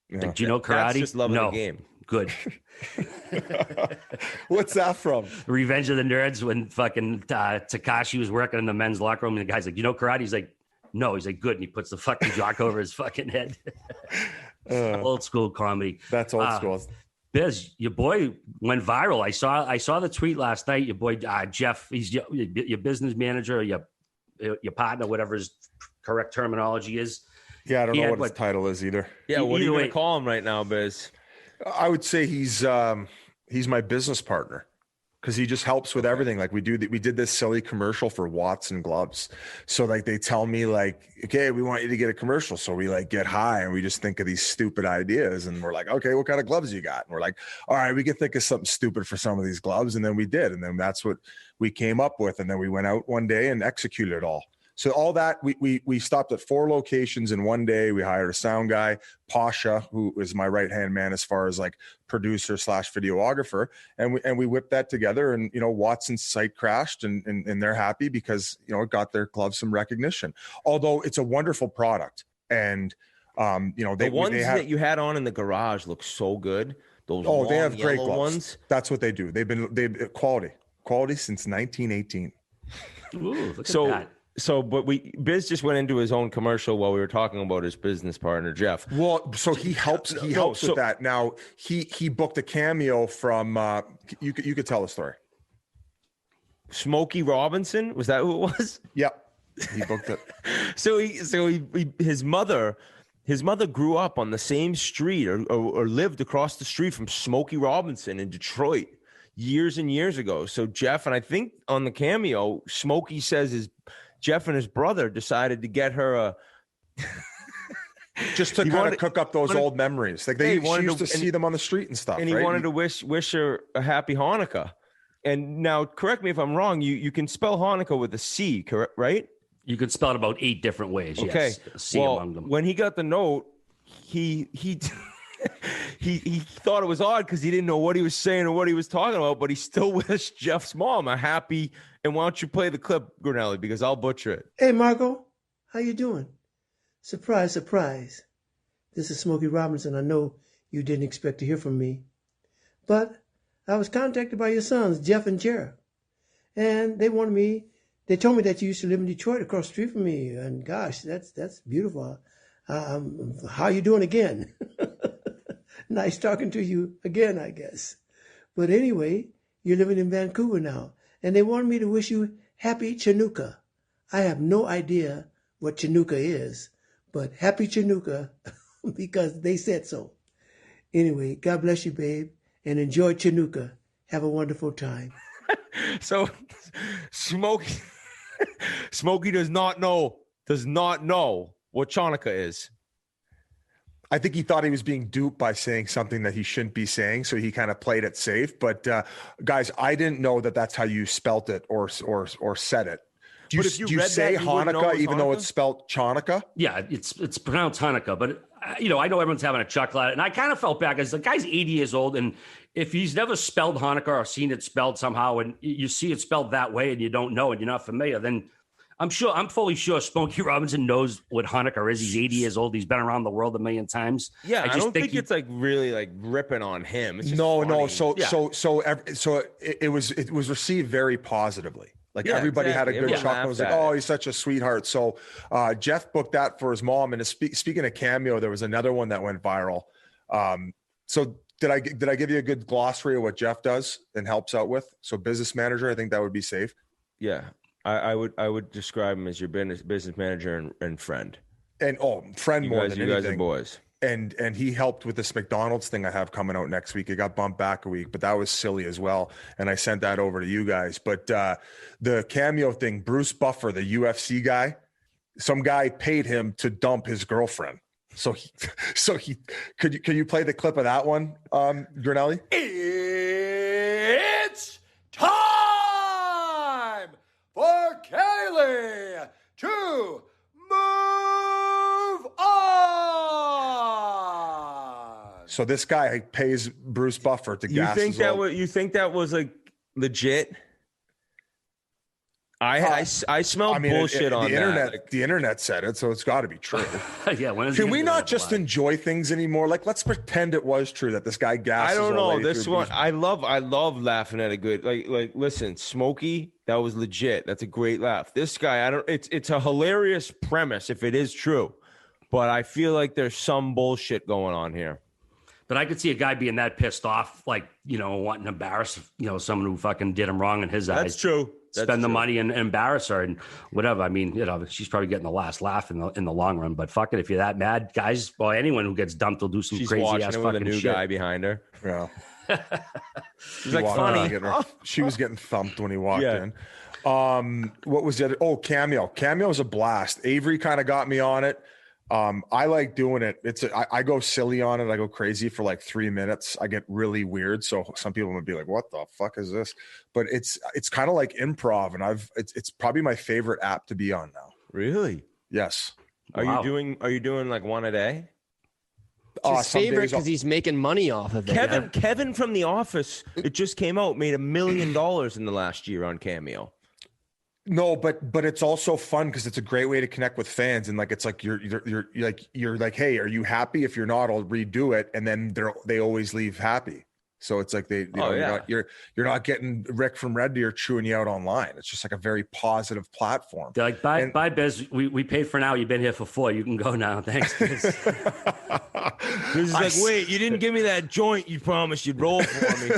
Yeah. Do you know karate? That's just loving the game. Good. What's that from? Revenge of the Nerds, when fucking Takashi was working in the men's locker room, and the guy's like, "You know karate?" He's like, "No." He's like, "Good." And he puts the fucking jock over his fucking head. Old school comedy. That's old school. Biz, your boy went viral. I saw the tweet last night. Your boy Jeff, he's your business manager, or your partner, whatever his correct terminology is. Yeah, I don't know what his title is either. Yeah, what are you going way- to call him right now, Biz? I would say he's my business partner, because he just helps with everything. Like we did this silly commercial for Watson gloves. So like they tell me like, okay, we want you to get a commercial. So we like get high and we just think of these stupid ideas, and we're like, okay, what kind of gloves you got? And we're like, all right, we can think of something stupid for some of these gloves. And then we did. And then that's what we came up with. And then we went out one day and executed it all. So all that we stopped at 4 locations in one day. We hired a sound guy, Pasha, who is my right-hand man as far as like producer / videographer. And we whipped that together, and, Watson's site crashed, and they're happy because, it got their gloves some recognition, although it's a wonderful product. And, the ones that you had on in the garage look so good. Those they have great gloves. Ones. That's what they do. They've quality since 1918. Ooh, look at that. But Biz just went into his own commercial while we were talking about his business partner, Jeff. Well, so he helps with that. Now he booked a cameo from you could tell the story. Smokey Robinson, was that who it was? Yep. He booked it. His mother grew up on the same street or lived across the street from Smokey Robinson in Detroit years and years ago. So Jeff, and I think on the cameo, Smokey says Jeff and his brother decided to get her a just to kind of cook up those old memories. Like she used to see them on the street and stuff. And he wanted to wish her a happy Hanukkah. And now, correct me if I'm wrong, you can spell Hanukkah with a C, correct? Right? You could spell it about 8 different ways. Okay. Yes, C among them. When he got the note, he he thought it was odd because he didn't know what he was saying or what he was talking about, but he still wished Jeff's mom a happy. And why don't you play the clip, Grinelli, because I'll butcher it. Hey, Marco, how you doing? Surprise, surprise. This is Smokey Robinson. I know you didn't expect to hear from me, but I was contacted by your sons, Jeff and Jared, and they told me that you used to live in Detroit across the street from me, and gosh, that's beautiful. How you doing again? Nice talking to you again, I guess. But anyway, you're living in Vancouver now, and they wanted me to wish you happy Chanukah. I have no idea what Chanukah is, but happy Chanukah because they said so. Anyway, God bless you, babe, and enjoy Chanukah. Have a wonderful time. So, Smokey does not know what Chanukah is. I think he thought he was being duped by saying something that he shouldn't be saying, so he kind of played it safe. But guys, I didn't know that that's how you spelt it or said it. Do you say Hanukkah even though it's spelled Chanukah? Yeah, it's pronounced Hanukkah, but I know everyone's having a chuckle at it, and I kind of felt bad because the guy's 80 years old, and if he's never spelled Hanukkah or seen it spelled somehow, and you see it spelled that way, and you don't know and you're not familiar, then I'm fully sure Smokey Robinson knows what Hanukkah is. He's 80 years old. He's been around the world a million times. Yeah, I don't think it's like really like ripping on him. It's just no. funny. So it was received very positively. Like everybody had a good chuckle. It was like, oh, he's such a sweetheart. So Jeff booked that for his mom. And speaking of cameo, there was another one that went viral. So did I give you a good glossary of what Jeff does and helps out with? So business manager, I think that would be safe. Yeah. I would describe him as your business manager and friend. And friend more than anything. You guys are boys. and he helped with this McDonald's thing I have coming out next week. It got bumped back a week, but that was silly as well. And I sent that over to you guys. But the cameo thing, Bruce Buffer, the UFC guy, some guy paid him to dump his girlfriend. So he could you play the clip of that one, Grinelli? It's time for Kaylee to move on. So this guy pays Bruce Buffer to gas. You think that was like legit? I smell bullshit on the internet. that. The internet said it, so it's got to be true. Yeah. Can we not just enjoy things anymore? Like, let's pretend it was true that this guy gassed. I don't know this one. Bruce. I love laughing at a good like. Listen, Smokey, that was legit. That's a great laugh. This guy, It's a hilarious premise if it is true, but I feel like there's some bullshit going on here. But I could see a guy being that pissed off, like, wanting to embarrass, someone who fucking did him wrong in his eyes. That's true. Spend the money and embarrass her and whatever. I mean, she's probably getting the last laugh in the long run. But fuck it, if you're that mad, guys, or anyone who gets dumped will do some crazy ass fucking with a new shit. guy behind her. Yeah. She's like, funny. She was getting thumped when he walked in. What was the other? Oh, Cameo. Cameo is a blast. Avery kind of got me on it. I like doing it. I go silly on it. I go crazy for like 3 minutes. I get really weird. So some people would be like, what the fuck is this? But it's kind of like improv, and it's probably my favorite app to be on now. Really? Yes. Are you doing like one a day? It's his favorite because he's making money off of it. Kevin from The Office, it just came out, made $1 million in the last year on Cameo. No, but it's also fun because it's a great way to connect with fans, and like it's like you're like, hey, are you happy? If you're not, I'll redo it, and then they always leave happy. So it's like you're not getting Rick from Red Deer chewing you out online. It's just like a very positive platform. They're like, bye, Biz. We paid for now. You've been here for 4. You can go now. Thanks, Biz. Biz is like, wait, you didn't give me that joint you promised you'd roll for me.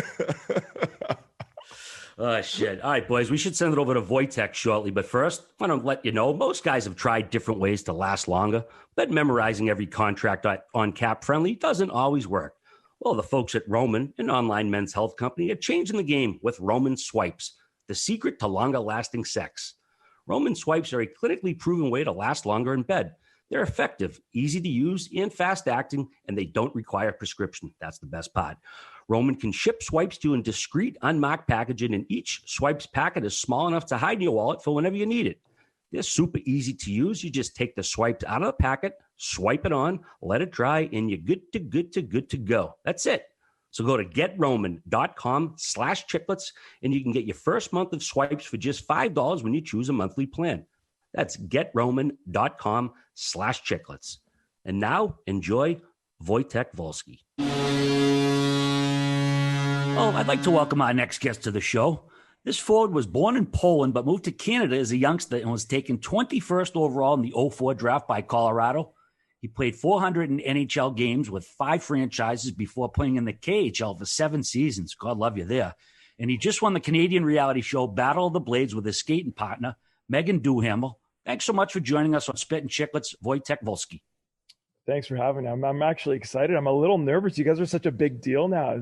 Oh, shit. All right, boys, we should send it over to Wojtek shortly. But first, I want to let you know, most guys have tried different ways to last longer, but memorizing every contract on Cap Friendly doesn't always work. Well, the folks at Roman, an online men's health company, are changing the game with Roman Swipes, the secret to longer-lasting sex. Roman Swipes are a clinically proven way to last longer in bed. They're effective, easy to use, and fast-acting, and they don't require prescription. That's the best part. Roman can ship swipes to you in discreet, unmarked packaging, and each swipes packet is small enough to hide in your wallet for whenever you need it. They're super easy to use. You just take the swipes out of the packet, swipe it on, let it dry, and you're good to go. That's it. So go to getroman.com/chiclets, and you can get your first month of swipes for just $5 when you choose a monthly plan. That's getroman.com/chiclets. And now enjoy Wojtek Wolski. Well, I'd like to welcome our next guest to the show. This forward was born in Poland, but moved to Canada as a youngster and was taken 21st overall in the 2004 draft by Colorado. He played 400 NHL games with 5 franchises before playing in the KHL for 7 seasons. God love you there. And he just won the Canadian reality show Battle of the Blades with his skating partner, Megan Duhamel. Thanks so much for joining us on Spittin Chiclets, Wojtek Wolski. Thanks for having me. I'm actually excited. I'm a little nervous. You guys are such a big deal now.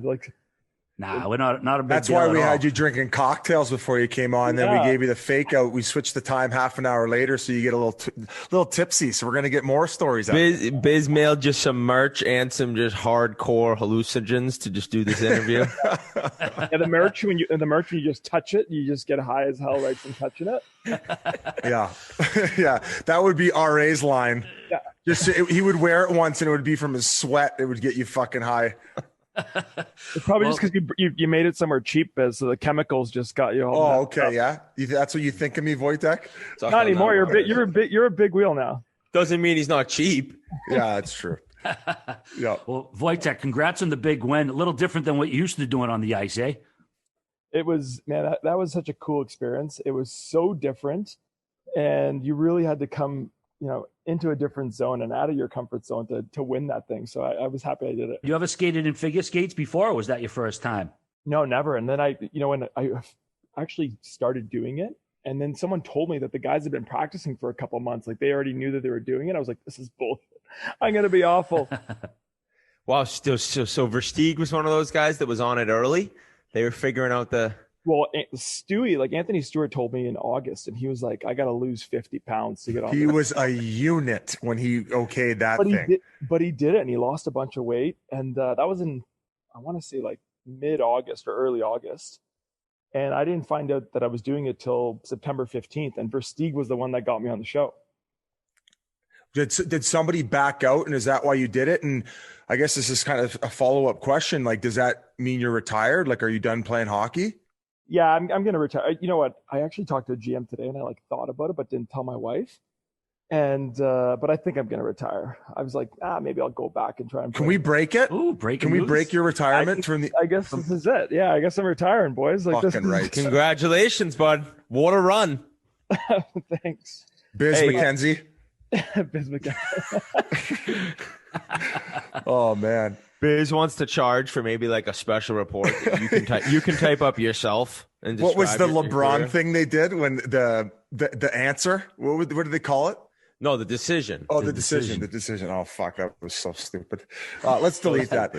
Nah, we're not a big That's deal why at we all. had you drinking cocktails before you came on. Then we gave you the fake out. We switched the time half an hour later, so you get a little tipsy. So we're gonna get more stories out. Biz mailed just some merch and some just hardcore hallucinogens to just do this interview. Yeah, the merch when you just touch it, you just get high as hell right from touching it. Yeah, yeah, that would be RA's line. Yeah. He would wear it once, and it would be from his sweat. It would get you fucking high. It's probably just because you made it somewhere cheap, Biz, so the chemicals just got you all. Oh, okay, yeah. That's what you think of me, Wojtek? Not anymore. You're a big wheel now. Doesn't mean he's not cheap. Yeah, that's true. Yeah. Well, Wojtek, congrats on the big win. A little different than what you used to doing on the ice, eh? It was, man, that was such a cool experience. It was so different, and you really had to come, into a different zone and out of your comfort zone to win that thing. So I was happy I did it. You ever skated in figure skates before, or was that your first time? No, never. And then when I actually started doing it, and then someone told me that the guys had been practicing for a couple months, like they already knew that they were doing it. I was like, this is bullshit. I'm gonna be awful. Wow, so Versteeg was one of those guys that was on it early. They were figuring out the. Well, Stewie, like Anthony Stewart told me in August, and he was like, "I got to lose 50 pounds to get on." He was a unit when he okayed that thing. He did it, and he lost a bunch of weight, and that was in, I want to say like mid-August or early August, and I didn't find out that I was doing it till September 15th, and Versteeg was the one that got me on the show. Did somebody back out, and is that why you did it? And I guess this is kind of a follow-up question. Like, does that mean you're retired? Like, are you done playing hockey? Yeah, I'm going to retire. You know what? I actually talked to a GM today, and I like thought about it, but didn't tell my wife. And but I think I'm going to retire. I was like, maybe I'll go back and try and. Can we break it? Ooh, Can we break your retirement from the? I guess this is it. Yeah, I guess I'm retiring, boys. Like Fucking right. Congratulations, bud. What a run. Thanks, Biz Hey. McKenzie. Biz McKenzie. Oh man. Biz wants to charge for maybe like a special report that you can type up yourself. And What was the describe your LeBron career. thing they did when the answer? What did they call it? No, the decision. Oh, the decision. The decision. Oh, fuck. That was so stupid. Let's delete that.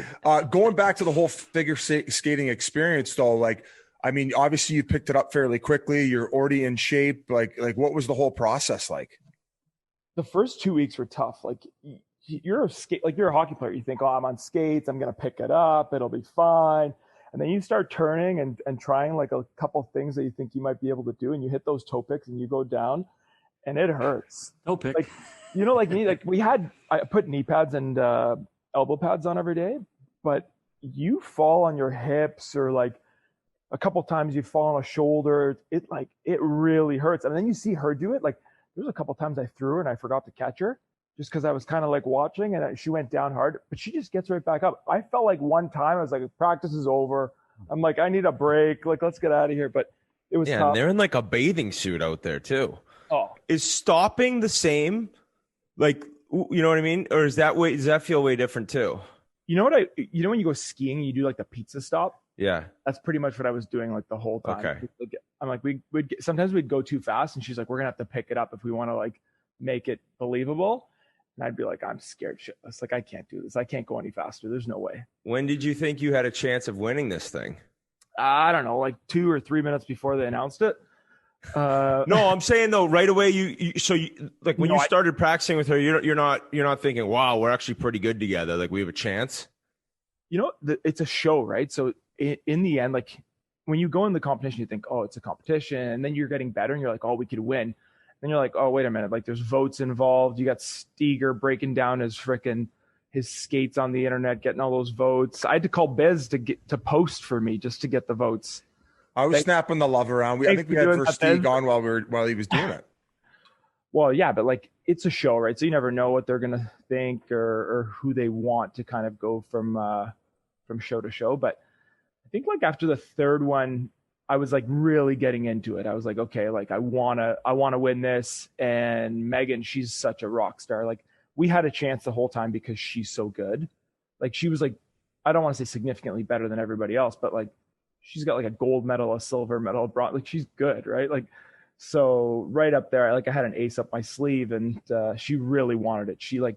Going back to the whole figure skating experience, though, like, I mean, obviously you picked it up fairly quickly. You're already in shape. Like what was the whole process like? The first 2 weeks were tough. Like you're a hockey player. You think, oh, I'm on skates. I'm going to pick it up. It'll be fine. And then you start turning and trying like a couple things that you think you might be able to do. And you hit those toe picks and you go down and it hurts. Toe pick. Like, you know, like me, like I put knee pads and elbow pads on every day, but you fall on your hips or like a couple times you fall on a shoulder. It really hurts. And then you see her do it. Like there's a couple times I threw her and I forgot to catch her just because I was kind of like watching and she went down hard, but she just gets right back up. I felt like one time I was like, practice is over. I'm like, I need a break. Like, let's get out of here. But it was tough. And they're in like a bathing suit out there too. Oh, Is stopping the same? Like, you know what I mean? Or does that feel way different too? you know what when you go skiing, you do like the pizza stop. Yeah. That's pretty much what I was doing like the whole time. Okay. I'm like, sometimes we'd go too fast, and she's like, we're gonna have to pick it up if we want to like make it believable. And I'd be like, I'm scared shitless. Like, I can't do this. I can't go any faster. There's no way. When did you think you had a chance of winning this thing? I don't know, like 2 or 3 minutes before they announced it. No, I'm saying though, right away, you when you started practicing with her, you're not thinking, wow, we're actually pretty good together. Like we have a chance. You know, it's a show, right? So in the end, like when you go in the competition, you think, oh, it's a competition, and then you're getting better, and you're like, oh, we could win. Then you're like, oh, wait a minute, like there's votes involved. You got Steger breaking down his skates on the internet, getting all those votes. I had to call Biz to post for me just to get the votes. I was snapping the love around. I think we had Versteeg on while he was doing it. Well, yeah, but like it's a show, right? So you never know what they're gonna think or who they want to kind of go from show to show. But I think like after the third one, I was like really getting into it. I was like, okay, like I wanna win this. And Megan, she's such a rock star. Like we had a chance the whole time because she's so good. Like she was like, I don't want to say significantly better than everybody else, but like she's got like a gold medal, a silver medal, a bronze. Like she's good, right? Like so right up there. Like I had an ace up my sleeve, and she really wanted it. She like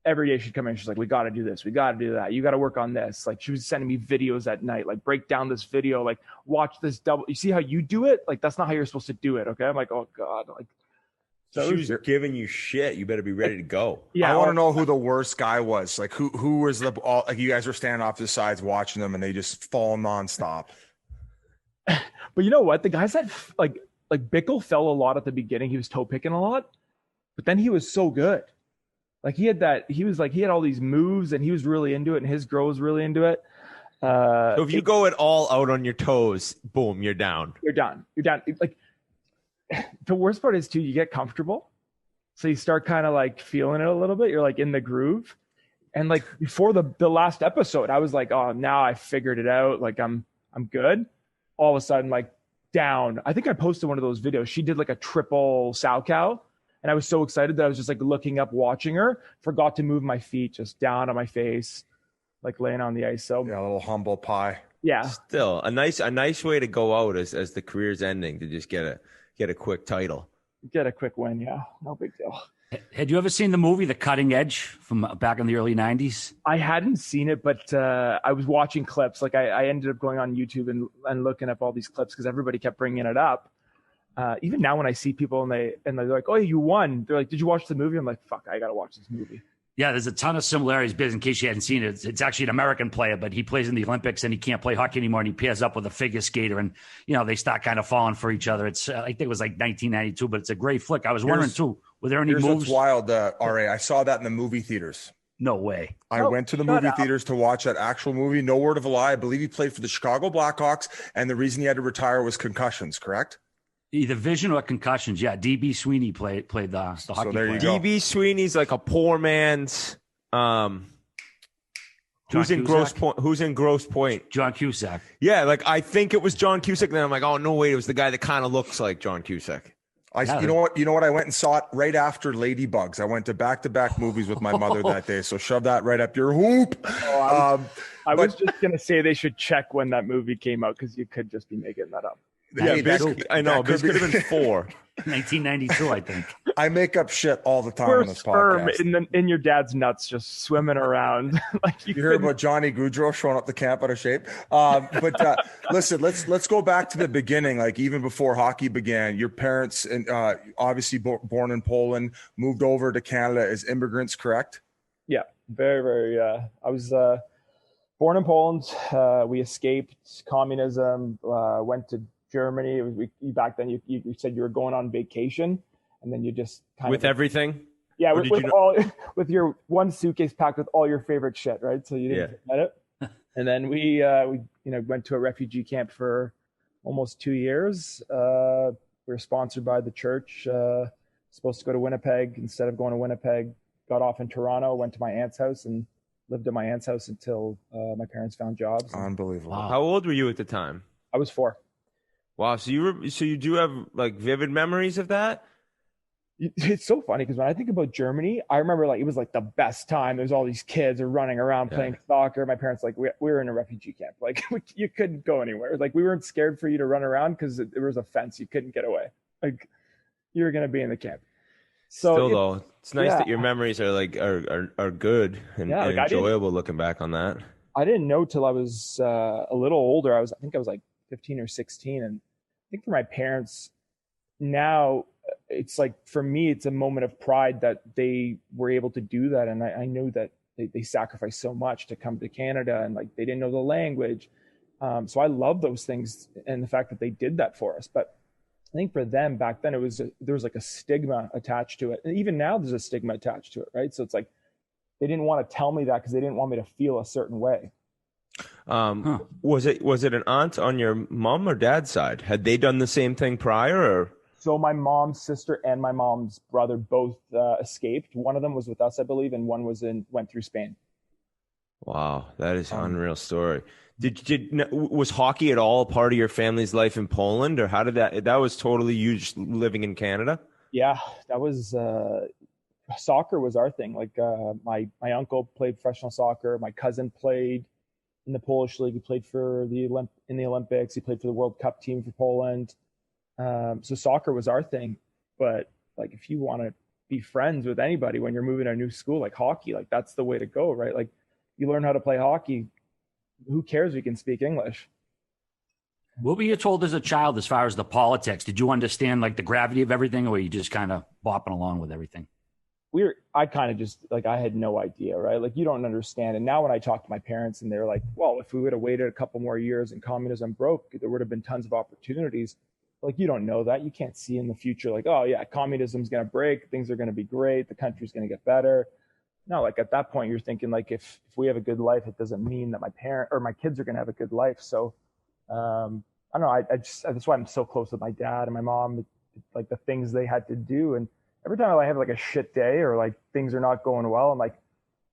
every day she'd come in. She's like, we got to do this. We got to do that. You got to work on this. Like she was sending me videos at night, like break down this video, like watch this double. You see how you do it? Like that's not how you're supposed to do it. Okay. I'm like, oh God. Like so she was giving you shit. You better be ready to go. Yeah. I want to know who the worst guy was. Like who was like you guys were standing off to the sides watching them and they just fall nonstop. But you know what? The guys that like Bickle fell a lot at the beginning. He was toe picking a lot, but then he was so good. Like he had all these moves and he was really into it, and his girl was really into it. So if you go it all out on your toes, boom, you're down. You're done. Like the worst part is too, you get comfortable. So you start kind of like feeling it a little bit. You're like in the groove. And like before the last episode, I was like, oh, now I figured it out. Like I'm good. All of a sudden, like down. I think I posted one of those videos. She did like a triple sow cow. And I was so excited that I was just like looking up, watching her, forgot to move my feet, just down on my face, like laying on the ice. So yeah, a little humble pie. Yeah. Still a nice way to go out as the career's ending, to just get a quick title. Get a quick win. Yeah. No big deal. Had you ever seen the movie The Cutting Edge from back in the early 90s? I hadn't seen it, but I was watching clips. Like I ended up going on YouTube and looking up all these clips because everybody kept bringing it up. Even now when I see people and they're like, "Oh, you won," they're like, "Did you watch the movie?" I'm like, "Fuck, I gotta watch this movie." Yeah, there's a ton of similarities, Biz, in case you hadn't seen it. It's actually an American player, but he plays in the Olympics and he can't play hockey anymore. And he pairs up with a figure skater and, they start kind of falling for each other. It's, I think it was like 1992, but it's a great flick. I was wondering too, were there any Here's moves? what's wild, RA. I saw that in the movie theaters. No way. I went to the movie theaters to watch that actual movie. No word of a lie. I believe he played for the Chicago Blackhawks. And the reason he had to retire was concussions, correct? Either vision or concussions. Yeah. DB Sweeney played the hockey So there you player. go. DB Sweeney's like a poor man's who's in Grosse Pointe? John Cusack. Yeah, like I think it was John Cusack. Then I'm like, oh no, wait, it was the guy that kind of looks like John Cusack. You know what? I went and saw it right after Ladybugs. I went to back-to-back movies with my mother that day. So shove that right up your hoop. I was just gonna say they should check when that movie came out because you could just be making that up. Hey, I know. This could have been 4. 1992, I think. I make up shit all the time We're on this sperm podcast. in your dad's nuts, just swimming around. Like You heard about Johnny Gaudreau showing up the camp out of shape. Listen, let's go back to the beginning. Like even before hockey began, your parents and obviously born in Poland, moved over to Canada as immigrants, correct? Yeah, very, very. I was born in Poland. We escaped communism. Went to Germany. Back then, you said you were going on vacation, and then you just With everything? Yeah, with your one suitcase packed with all your favorite shit, right? So you didn't forget it. And then we went to a refugee camp for almost 2 years. We were sponsored by the church. Supposed to go to Winnipeg. Instead of going to Winnipeg, got off in Toronto, went to my aunt's house and lived at my aunt's house until my parents found jobs. Unbelievable. Wow. How old were you at the time? I was 4. Wow. So you do have like vivid memories of that? It's so funny because when I think about Germany, I remember like it was like the best time. There's all these kids are running around playing soccer. My parents we were in a refugee camp. Like you couldn't go anywhere. Like we weren't scared for you to run around because there was a fence. You couldn't get away. Like you were gonna be in the camp. So still though, it's nice that your memories are like are good and enjoyable looking back on that. I didn't know till I was a little older. I think I was like 15 or 16, and I think for my parents now. It's like, for me, it's a moment of pride that they were able to do that. And I knew that they sacrificed so much to come to Canada and like, they didn't know the language. So I love those things and the fact that they did that for us. But I think for them back then, there was like a stigma attached to it. And even now there's a stigma attached to it. Right. So it's like, they didn't want to tell me that because they didn't want me to feel a certain way. Was it an aunt on your mom or dad's side? Had they done the same thing prior or? So my mom's sister and my mom's brother both escaped. One of them was with us, I believe, and one went through Spain. Wow, that is an unreal story. Was hockey at all a part of your family's life in Poland, or how did that was totally you just living in Canada? Yeah, that was soccer was our thing. Like my uncle played professional soccer. My cousin played in the Polish league. He played in the Olympics. He played for the World Cup team for Poland. So soccer was our thing, but like if you want to be friends with anybody when you're moving to a new school, like hockey, like that's the way to go, right? Like you learn how to play hockey. Who cares if you can speak English? What were you told as a child as far as the politics? Did you understand like the gravity of everything, or were you just kind of bopping along with everything? I kind of just like, I had no idea, right? Like you don't understand. And now when I talk to my parents and they're like, well, if we would have waited a couple more years and communism broke, there would have been tons of opportunities. Like, you don't know that. You can't see in the future, like, oh yeah, communism's going to break. Things are going to be great. The country's going to get better. No, like at that point you're thinking like, if we have a good life, it doesn't mean that my parent or my kids are going to have a good life. So, I don't know. That's why I'm so close with my dad and my mom, like the things they had to do. And every time I have like a shit day or like things are not going well, I'm like,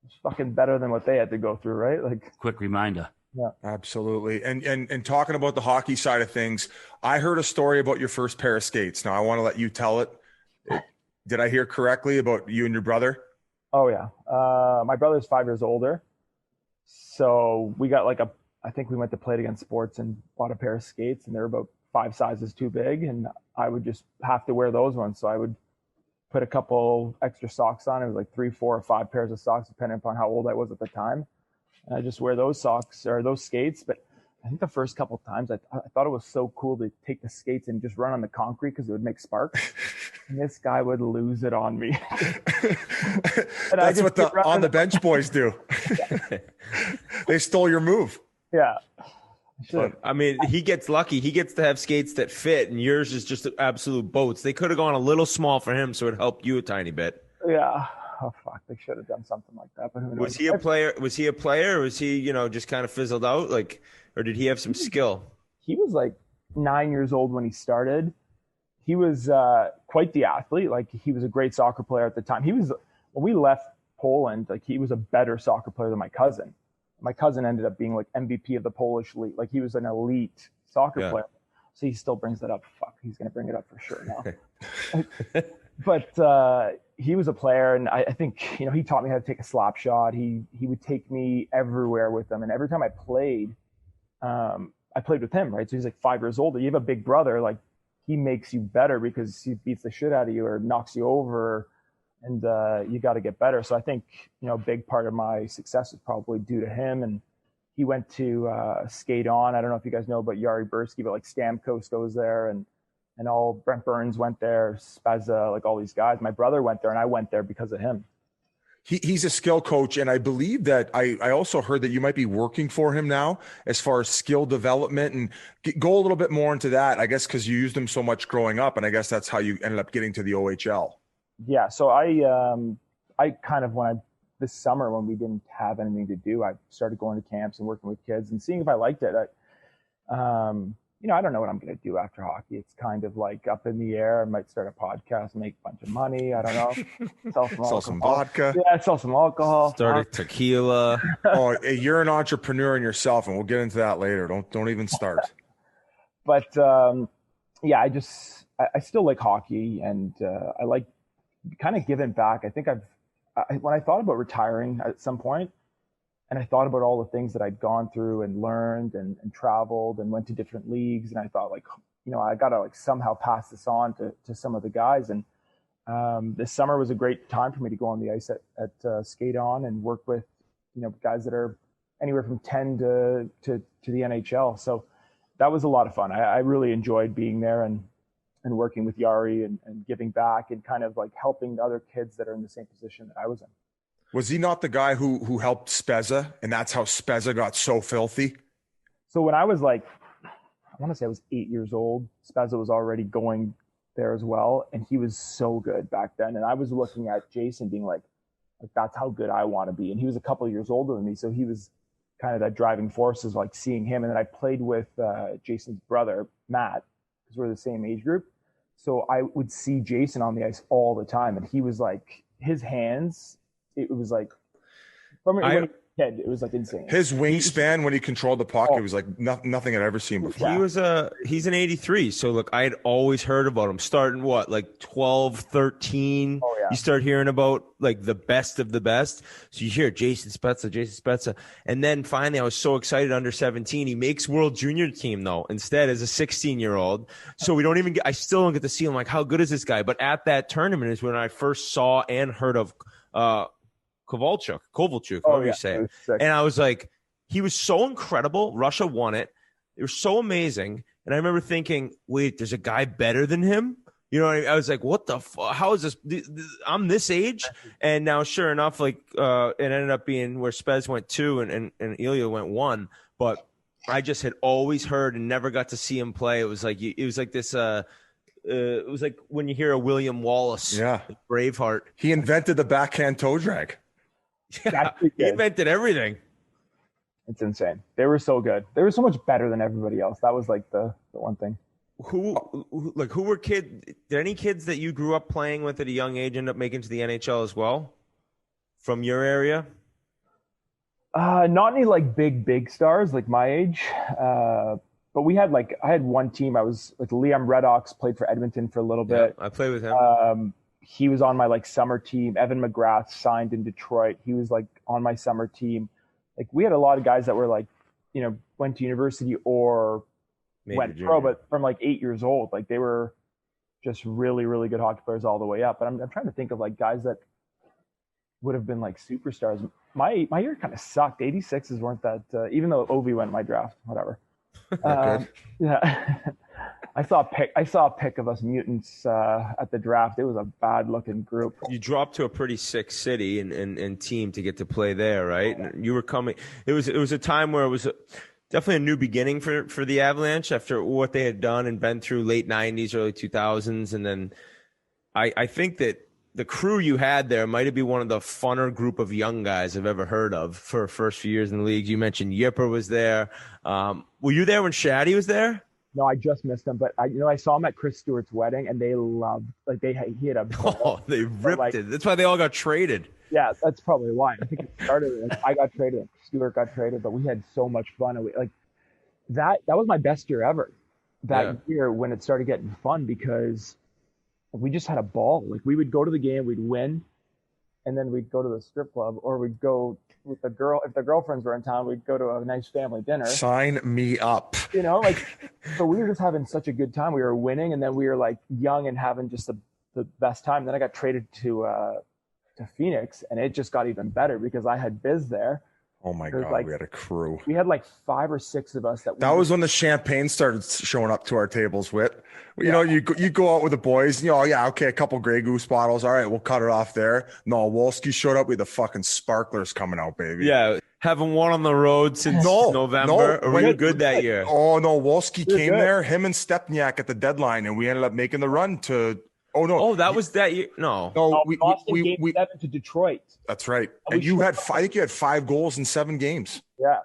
it's fucking better than what they had to go through. Right. Like quick reminder. Yeah, absolutely. And talking about the hockey side of things, I heard a story about your first pair of skates. Now I want to let you tell it. Did I hear correctly about you and your brother? Oh yeah. My brother's 5 years older. So we got I think we went to Play It Again Sports and bought a pair of skates and they're about 5 sizes too big. And I would just have to wear those ones. So I would put a couple extra socks on. It was like 3, 4, or 5 pairs of socks, depending upon how old I was at the time. And I just wear those socks or those skates. But I think the first couple of times I thought it was so cool to take the skates and just run on the concrete because it would make sparks. And this guy would lose it on me. That's what the on the bench boys do. They stole your move. Yeah. But, I mean, he gets lucky. He gets to have skates that fit, and yours is just absolute boats. They could have gone a little small for him, so it helped you a tiny bit. Yeah. Oh fuck! They should have done something like that. But who knows? Was he a player? Was he a player, or was he, just kind of fizzled out? Like, or did he have some skill? He was like 9 years old when he started. He was quite the athlete. Like, he was a great soccer player at the time. When we left Poland, like, he was a better soccer player than my cousin. My cousin ended up being like MVP of the Polish league. Like, he was an elite soccer player. So he still brings that up. Fuck, he's going to bring it up for sure now. But he was a player, and I think, he taught me how to take a slap shot. He would take me everywhere with him. And every time I played with him, right? So he's like 5 years older. You have a big brother, like, he makes you better because he beats the shit out of you or knocks you over, and you got to get better. So I think, a big part of my success is probably due to him. And he went to Skate On. I don't know if you guys know about Yari Bursky, but like Stamkos goes there, and all Brent Burns went there, Spezza, like all these guys. My brother went there, and I went there because of him. He's a skill coach, and I believe that I also heard that you might be working for him now as far as skill development, and go a little bit more into that, I guess, because you used him so much growing up, and I guess that's how you ended up getting to the OHL. Yeah, so I kind of, this summer when we didn't have anything to do, I started going to camps and working with kids and seeing if I liked it. I don't know what I'm going to do after hockey. It's kind of like up in the air. I might start a podcast, make a bunch of money. I don't know. Sell some vodka. Yeah, sell some alcohol. Start a tequila. Oh, you're an entrepreneur in yourself, and we'll get into that later. Don't even start. But yeah, I still like hockey, and I like kind of giving back. I think when I thought about retiring at some point, and I thought about all the things that I'd gone through and learned and traveled and went to different leagues. And I thought, like, I got to like somehow pass this on to some of the guys. And this summer was a great time for me to go on the ice at Skate On and work with, guys that are anywhere from 10 to the NHL. So that was a lot of fun. I really enjoyed being there and working with Yari and giving back and kind of like helping other kids that are in the same position that I was in. Was he not the guy who helped Spezza, and that's how Spezza got so filthy? So when I was like, I want to say I was 8 years old, Spezza was already going there as well, and he was so good back then. And I was looking at Jason being like that's how good I want to be. And he was a couple of years older than me, so he was kind of that driving force, is like seeing him. And then I played with Jason's brother, Matt, because we're the same age group. So I would see Jason on the ice all the time, and he was like, his hands, it was like, from when he was a kid, it was like insane. His wingspan when he controlled the puck, it was like nothing I'd ever seen before. He's an 83. So look, I had always heard about him starting like 12, 13. Oh, yeah. You start hearing about like the best of the best. So you hear Jason Spezza. And then finally I was so excited under 17. He makes World Junior team though, instead as a 16-year-old. So I still don't get to see him. Like, how good is this guy? But at that tournament is when I first saw and heard of, Kovalchuk, however you say it. And I was like, he was so incredible. Russia won it. It was so amazing. And I remember thinking, wait, there's a guy better than him? I was like, what the fuck? How is this? I'm this age. And now, sure enough, like, it ended up being where Spez went 2 and Ilya went 1. But I just had always heard and never got to see him play. It was like this, it was like when you hear a William Wallace, Braveheart. He invented the backhand toe drag. Yeah, he invented everything. It's insane. They were so good. They were so much better than everybody else. That was like the one thing. Who were kids? Did any kids that you grew up playing with at a young age end up making to the NHL as well from your area? Not any like big stars like my age. But I had one team. I was like Liam Redox, played for Edmonton for a little bit. I played with him. He was on my like summer team. Evan McGrath signed in Detroit. He was like on my summer team. Like, we had a lot of guys that were like, went to university or went pro, but from like 8 years old, like they were just really, really good hockey players all the way up. But I'm trying to think of like guys that would have been like superstars. My year kind of sucked. 86s weren't that, even though Ovi went in my draft, whatever. Yeah. I saw a pic of us mutants at the draft. It was a bad looking group. You dropped to a pretty sick city and team to get to play there, right? And you were coming. It was a time where it was definitely a new beginning for the Avalanche after what they had done and been through late 90s, early 2000s. And then I think that the crew you had there might have been one of the funner group of young guys I've ever heard of for first few years in the league. You mentioned Yipper was there. Were you there when Shaddy was there? No, I just missed him, but I saw him at Chris Stewart's wedding, and they loved he had a they ripped it. That's why they all got traded. Yeah, that's probably why. I think it started. I got traded, and Stewart got traded, but we had so much fun. And that was my best year ever. That year when it started getting fun because we just had a ball. Like we would go to the game, we'd win, and then we'd go to the strip club, or we'd go with the girl. If the girlfriends were in town, we'd go to a nice family dinner. Sign me up. So we were just having such a good time. We were winning, and then we were like young and having just the best time. Then I got traded to Phoenix, and it just got even better because I had Biz there. Oh my God, we had a crew. We had like 5 or 6 of us. That was when the champagne started showing up to our tables, Whit. You know, you go out with the boys, a couple Grey Goose bottles. All right, we'll cut it off there. No, Wolski showed up with the fucking sparklers coming out, baby. Yeah, haven't won on the road since November. Or were you good that year? Oh, no, Wolski came there, him and Stepniak at the deadline, and we ended up making the run to – oh, no. Oh, that was that year? No. Boston game 7 to Detroit. That's right. And I think you had 5 goals in 7 games. Yeah.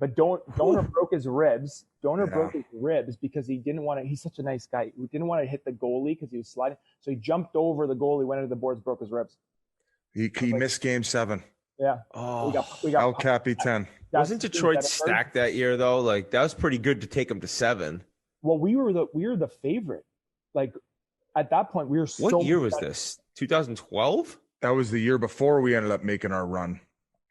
But Donor broke his ribs. Broke his ribs because he didn't want to. He's such a nice guy. He didn't want to hit the goalie because he was sliding. So he jumped over the goalie, went into the boards, broke his ribs. He missed game 7. Yeah. Oh, we got El Capi 10. Wasn't Detroit stacked that year though? Like that was pretty good to take him to 7. Well, we were the favorite. Like at that point, we were. What year was this? 2012. That was the year before we ended up making our run.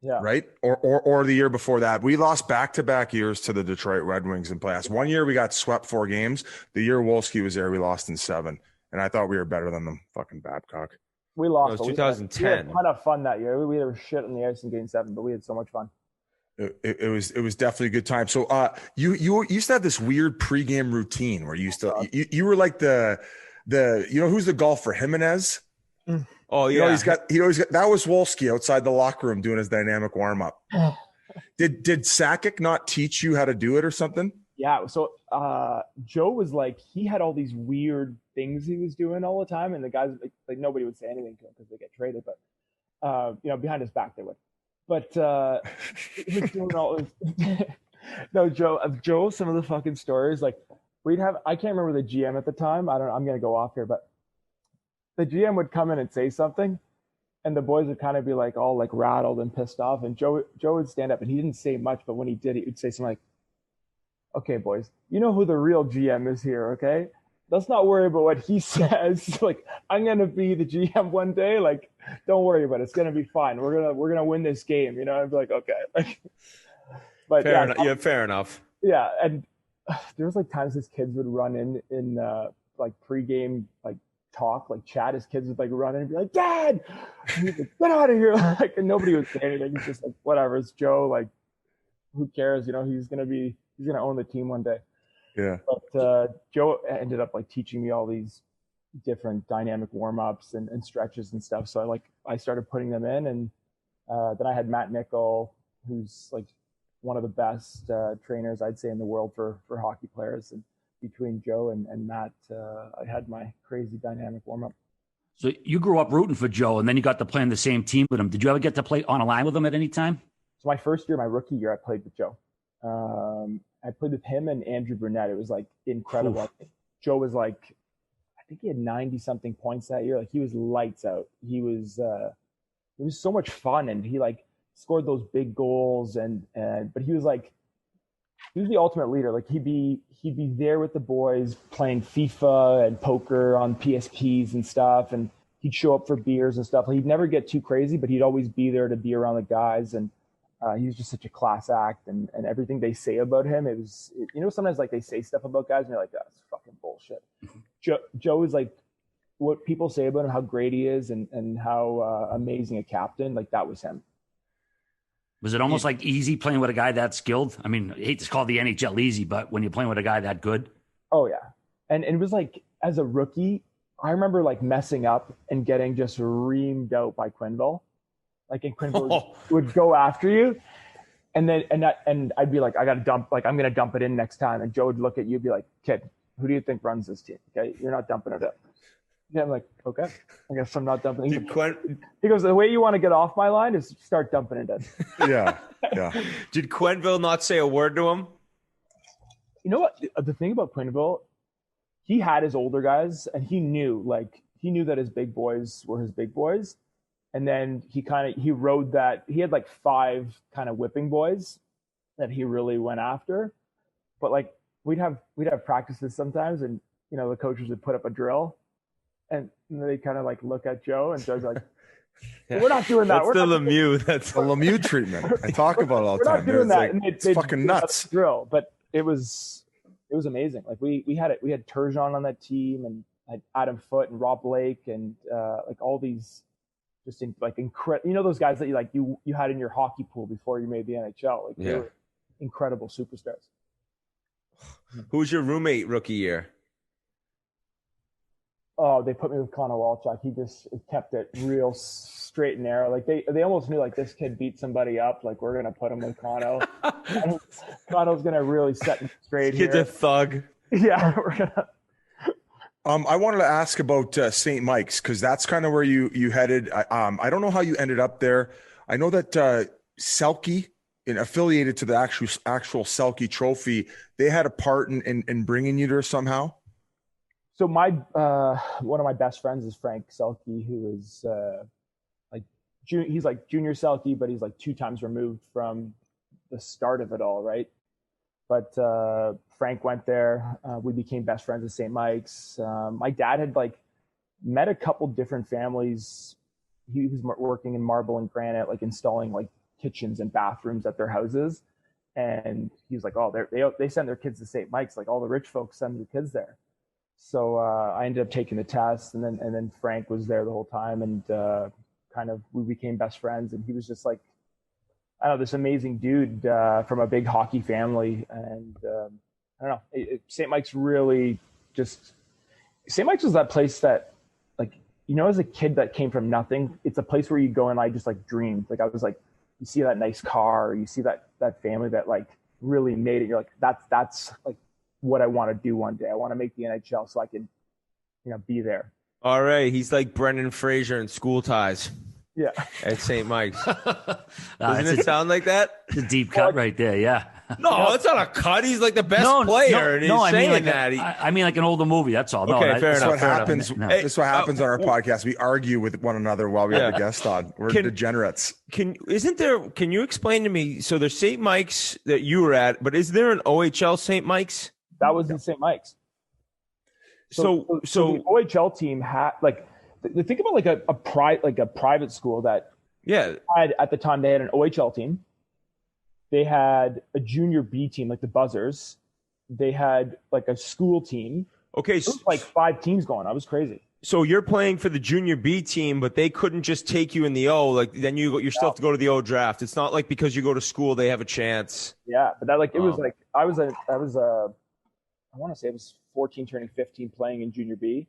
Yeah. Right. Or the year before that. We lost back-to-back years to the Detroit Red Wings in playoffs. One year we got swept 4 games. The year Wolski was there, we lost in 7. And I thought we were better than them. Fucking Babcock. We lost. It was 2010. We had a ton of fun that year. We had shit on the ice in game 7, but we had so much fun. It was definitely a good time. So you used to have this weird pregame routine where you were like the who's the golfer? Jimenez? Oh yeah, he always got that was Wolski outside the locker room doing his dynamic warm up. Did Sakic not teach you how to do it or something? Yeah. So Joe was like he had all these weird things he was doing all the time, and the guys like nobody would say anything to him because they get traded, but behind his back they would. But he was doing all this. No, Joe. Some of the fucking stories like we'd have. I can't remember the GM at the time. I'm gonna go off here, but. The GM would come in and say something, and the boys would kind of be like all like rattled and pissed off. And Joe would stand up, and he didn't say much, but when he did, he would say something like, "Okay, boys, you know who the real GM is here, okay? Let's not worry about what he says. Like, I'm gonna be the GM one day. Like, don't worry about it. It's gonna be fine. We're gonna win this game. I'd be like, okay. But fair enough. Yeah, and there was like times his kids would run in like pregame like. Talk like chat his kids would like run in and be like dad and he's like, get out of here like and nobody would say anything. He's just like whatever, it's Joe, like who cares, he's gonna own the team one day. Yeah. But Joe ended up like teaching me all these different dynamic warm-ups and stretches and stuff, so I started putting them in, and then I had Matt Nickel, who's like one of the best trainers I'd say in the world for hockey players, and between Joe and Matt, I had my crazy dynamic warm-up. So you grew up rooting for Joe, and then you got to play on the same team with him. Did you ever get to play on a line with him at any time? So my first year, my rookie year, I played with Joe. I played with him and Andrew Burnett. It was like incredible. Joe was like, I think he had 90-something points that year. Like he was lights out. It was so much fun, and he like scored those big goals, but he was the ultimate leader. Like he'd be there with the boys playing FIFA and poker on PSPs and stuff, and he'd show up for beers and stuff. He'd never get too crazy, but he'd always be there to be around the guys. And He was just such a class act, and everything they say about him, it was, sometimes like they say stuff about guys and you're like, that's fucking bullshit. Joe is like what people say about him, how great he is and how amazing a captain, like that was him. Was it almost like easy playing with a guy that skilled? I mean, I hate to call the NHL easy, but when you're playing with a guy that good. Oh yeah. And it was like, as a rookie, I remember like messing up and getting just reamed out by Quenneville. Like, and Quenneville would go after you. And then, and I'd be like, I got to dump, like, I'm going to dump it in next time. And Joe would look at you and be like, kid, who do you think runs this team? Okay. You're not dumping it in. Yeah, I'm like, okay, I guess I'm not dumping it. He goes, the way you want to get off my line is start dumping it in. Yeah. Did Quenneville not say a word to him? You know what? The thing about Quenneville, he had his older guys, and he knew that his big boys were his big boys. And then he rode that. He had like 5 kind of whipping boys that he really went after. But like we'd have practices sometimes, and the coaches would put up a drill. And they kind of like look at Joe, and Joe's like, "We're not doing that." That's the Lemieux. That's the Lemieux treatment. I talk about it all the time. We're not doing that. Like, it's fucking nuts. Drill, but it was amazing. Like we had Turgeon on that team, and had Adam Foote and Rob Blake, and like all these just incredible. Those guys that you had in your hockey pool before you made the NHL. Like they were incredible superstars. Who's your roommate rookie year? Oh, they put me with Connor Walchuk. He just kept it real straight and narrow. Like they almost knew like this kid beat somebody up. Like we're gonna put him with Connor. Connor's gonna really set him straight. Kid's a thug. Yeah, we're gonna. I wanted to ask about St. Mike's, because that's kind of where you headed. I don't know how you ended up there. I know that Selke, affiliated to the actual Selke Trophy, they had a part in bringing you there somehow. So my one of my best friends is Frank Selke, who is he's like junior Selke, but he's like 2 times removed from the start of it all, right? But Frank went there. We became best friends at St. Mike's. My dad had like met a couple different families. He was working in marble and granite, like installing like kitchens and bathrooms at their houses. And he was like, "Oh, they send their kids to St. Mike's. Like all the rich folks send their kids there." So I ended up taking the test, and then Frank was there the whole time, and kind of we became best friends. And he was just like, I don't know, this amazing dude from a big hockey family. And I don't know, St. Mike's really just, St. Mike's was that place that, like, as a kid that came from nothing, it's a place where you go and I just like dreamed. Like I was like, you see that nice car, or you see that family that like really made it. You're like, that's like what I want to do one day. I want to make the NHL so I can, be there. All right. He's like Brendan Fraser in School Ties. Yeah. At St. Mike's. Doesn't it sound like that? It's a deep cut right there. Yeah. No, it's not a cut. He's like the best player. And he's saying like that. I mean like an older movie. That's all. Okay, fair enough. This is what happens on our podcast. We argue with one another while we have a guest on. We're degenerates. Can you explain to me? So there's St. Mike's that you were at, but is there an OHL St. Mike's? That was in St. Mike's. So the OHL team had like, think about like a private school that had at the time. They had an OHL team. They had a junior B team, like the Buzzers. They had like a school team. Okay, so like 5 teams going. I was crazy. So you're playing for the junior B team, but they couldn't just take you in the O. Like then you still have to go to the O draft. It's not like because you go to school they have a chance. Yeah, but that like it was like I want to say I was 14 turning 15 playing in junior B,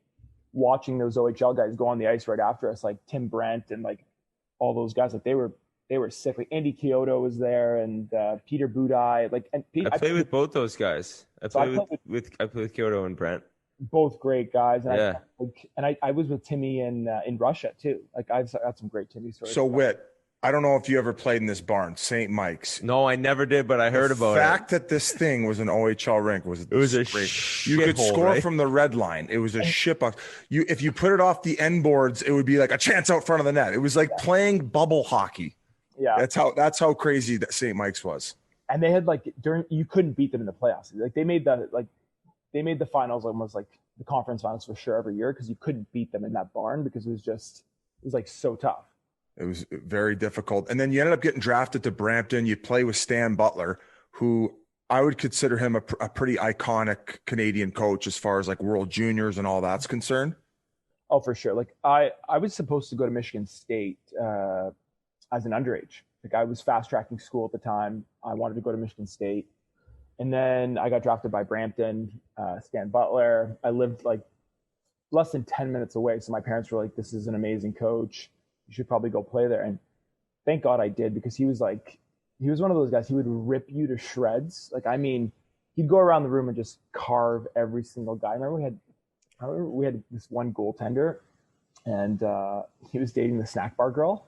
watching those OHL guys go on the ice right after us, like Tim Brent and like all those guys. Like they were sick. Like Andy Kyoto was there, and Peter Budai. Like, and I played with both those guys. I played with Kyoto and Brent. Both great guys. And I was with Timmy in Russia too. Like I've got some great Timmy stories. So Whit, I don't know if you ever played in this barn, St. Mike's. No, I never did, but I heard about it. The fact that this thing was an OHL rink was a you could score from the red line. It was a shitbox. If you put it off the end boards, it would be like a chance out front of the net. It was like playing bubble hockey. Yeah, that's how crazy that St. Mike's was. And they had like you couldn't beat them in the playoffs. Like they made the finals almost like the conference finals for sure every year because you couldn't beat them in that barn because it was like so tough. It was very difficult. And then you ended up getting drafted to Brampton. You play with Stan Butler, who I would consider him a pretty iconic Canadian coach as far as like World Juniors and all that's concerned. Oh, for sure. Like I was supposed to go to Michigan State as an underage. Like I was fast tracking school at the time. I wanted to go to Michigan State. And then I got drafted by Brampton, Stan Butler. I lived like less than 10 minutes away. So my parents were like, this is an amazing coach. You should probably go play there. And thank God I did, because he was one of those guys. He would rip you to shreds. Like, I mean, he'd go around the room and just carve every single guy. I remember we had this one goaltender, and he was dating the snack bar girl.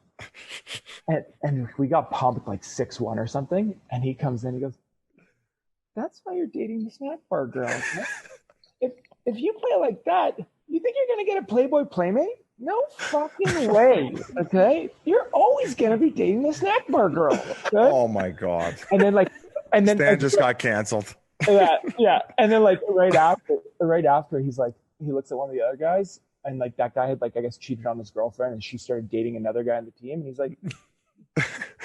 And we got pumped like 6-1 or something. And he comes in, he goes, that's why you're dating the snack bar girl. If you play like that, you think you're going to get a Playboy Playmate? No fucking way. Okay. You're always going to be dating the snack bar girl. Okay? Oh my God. And then Stan just got canceled. Yeah. And then like right after he's like, he looks at one of the other guys, and like that guy had like, I guess, cheated on his girlfriend, and she started dating another guy on the team. And he's like,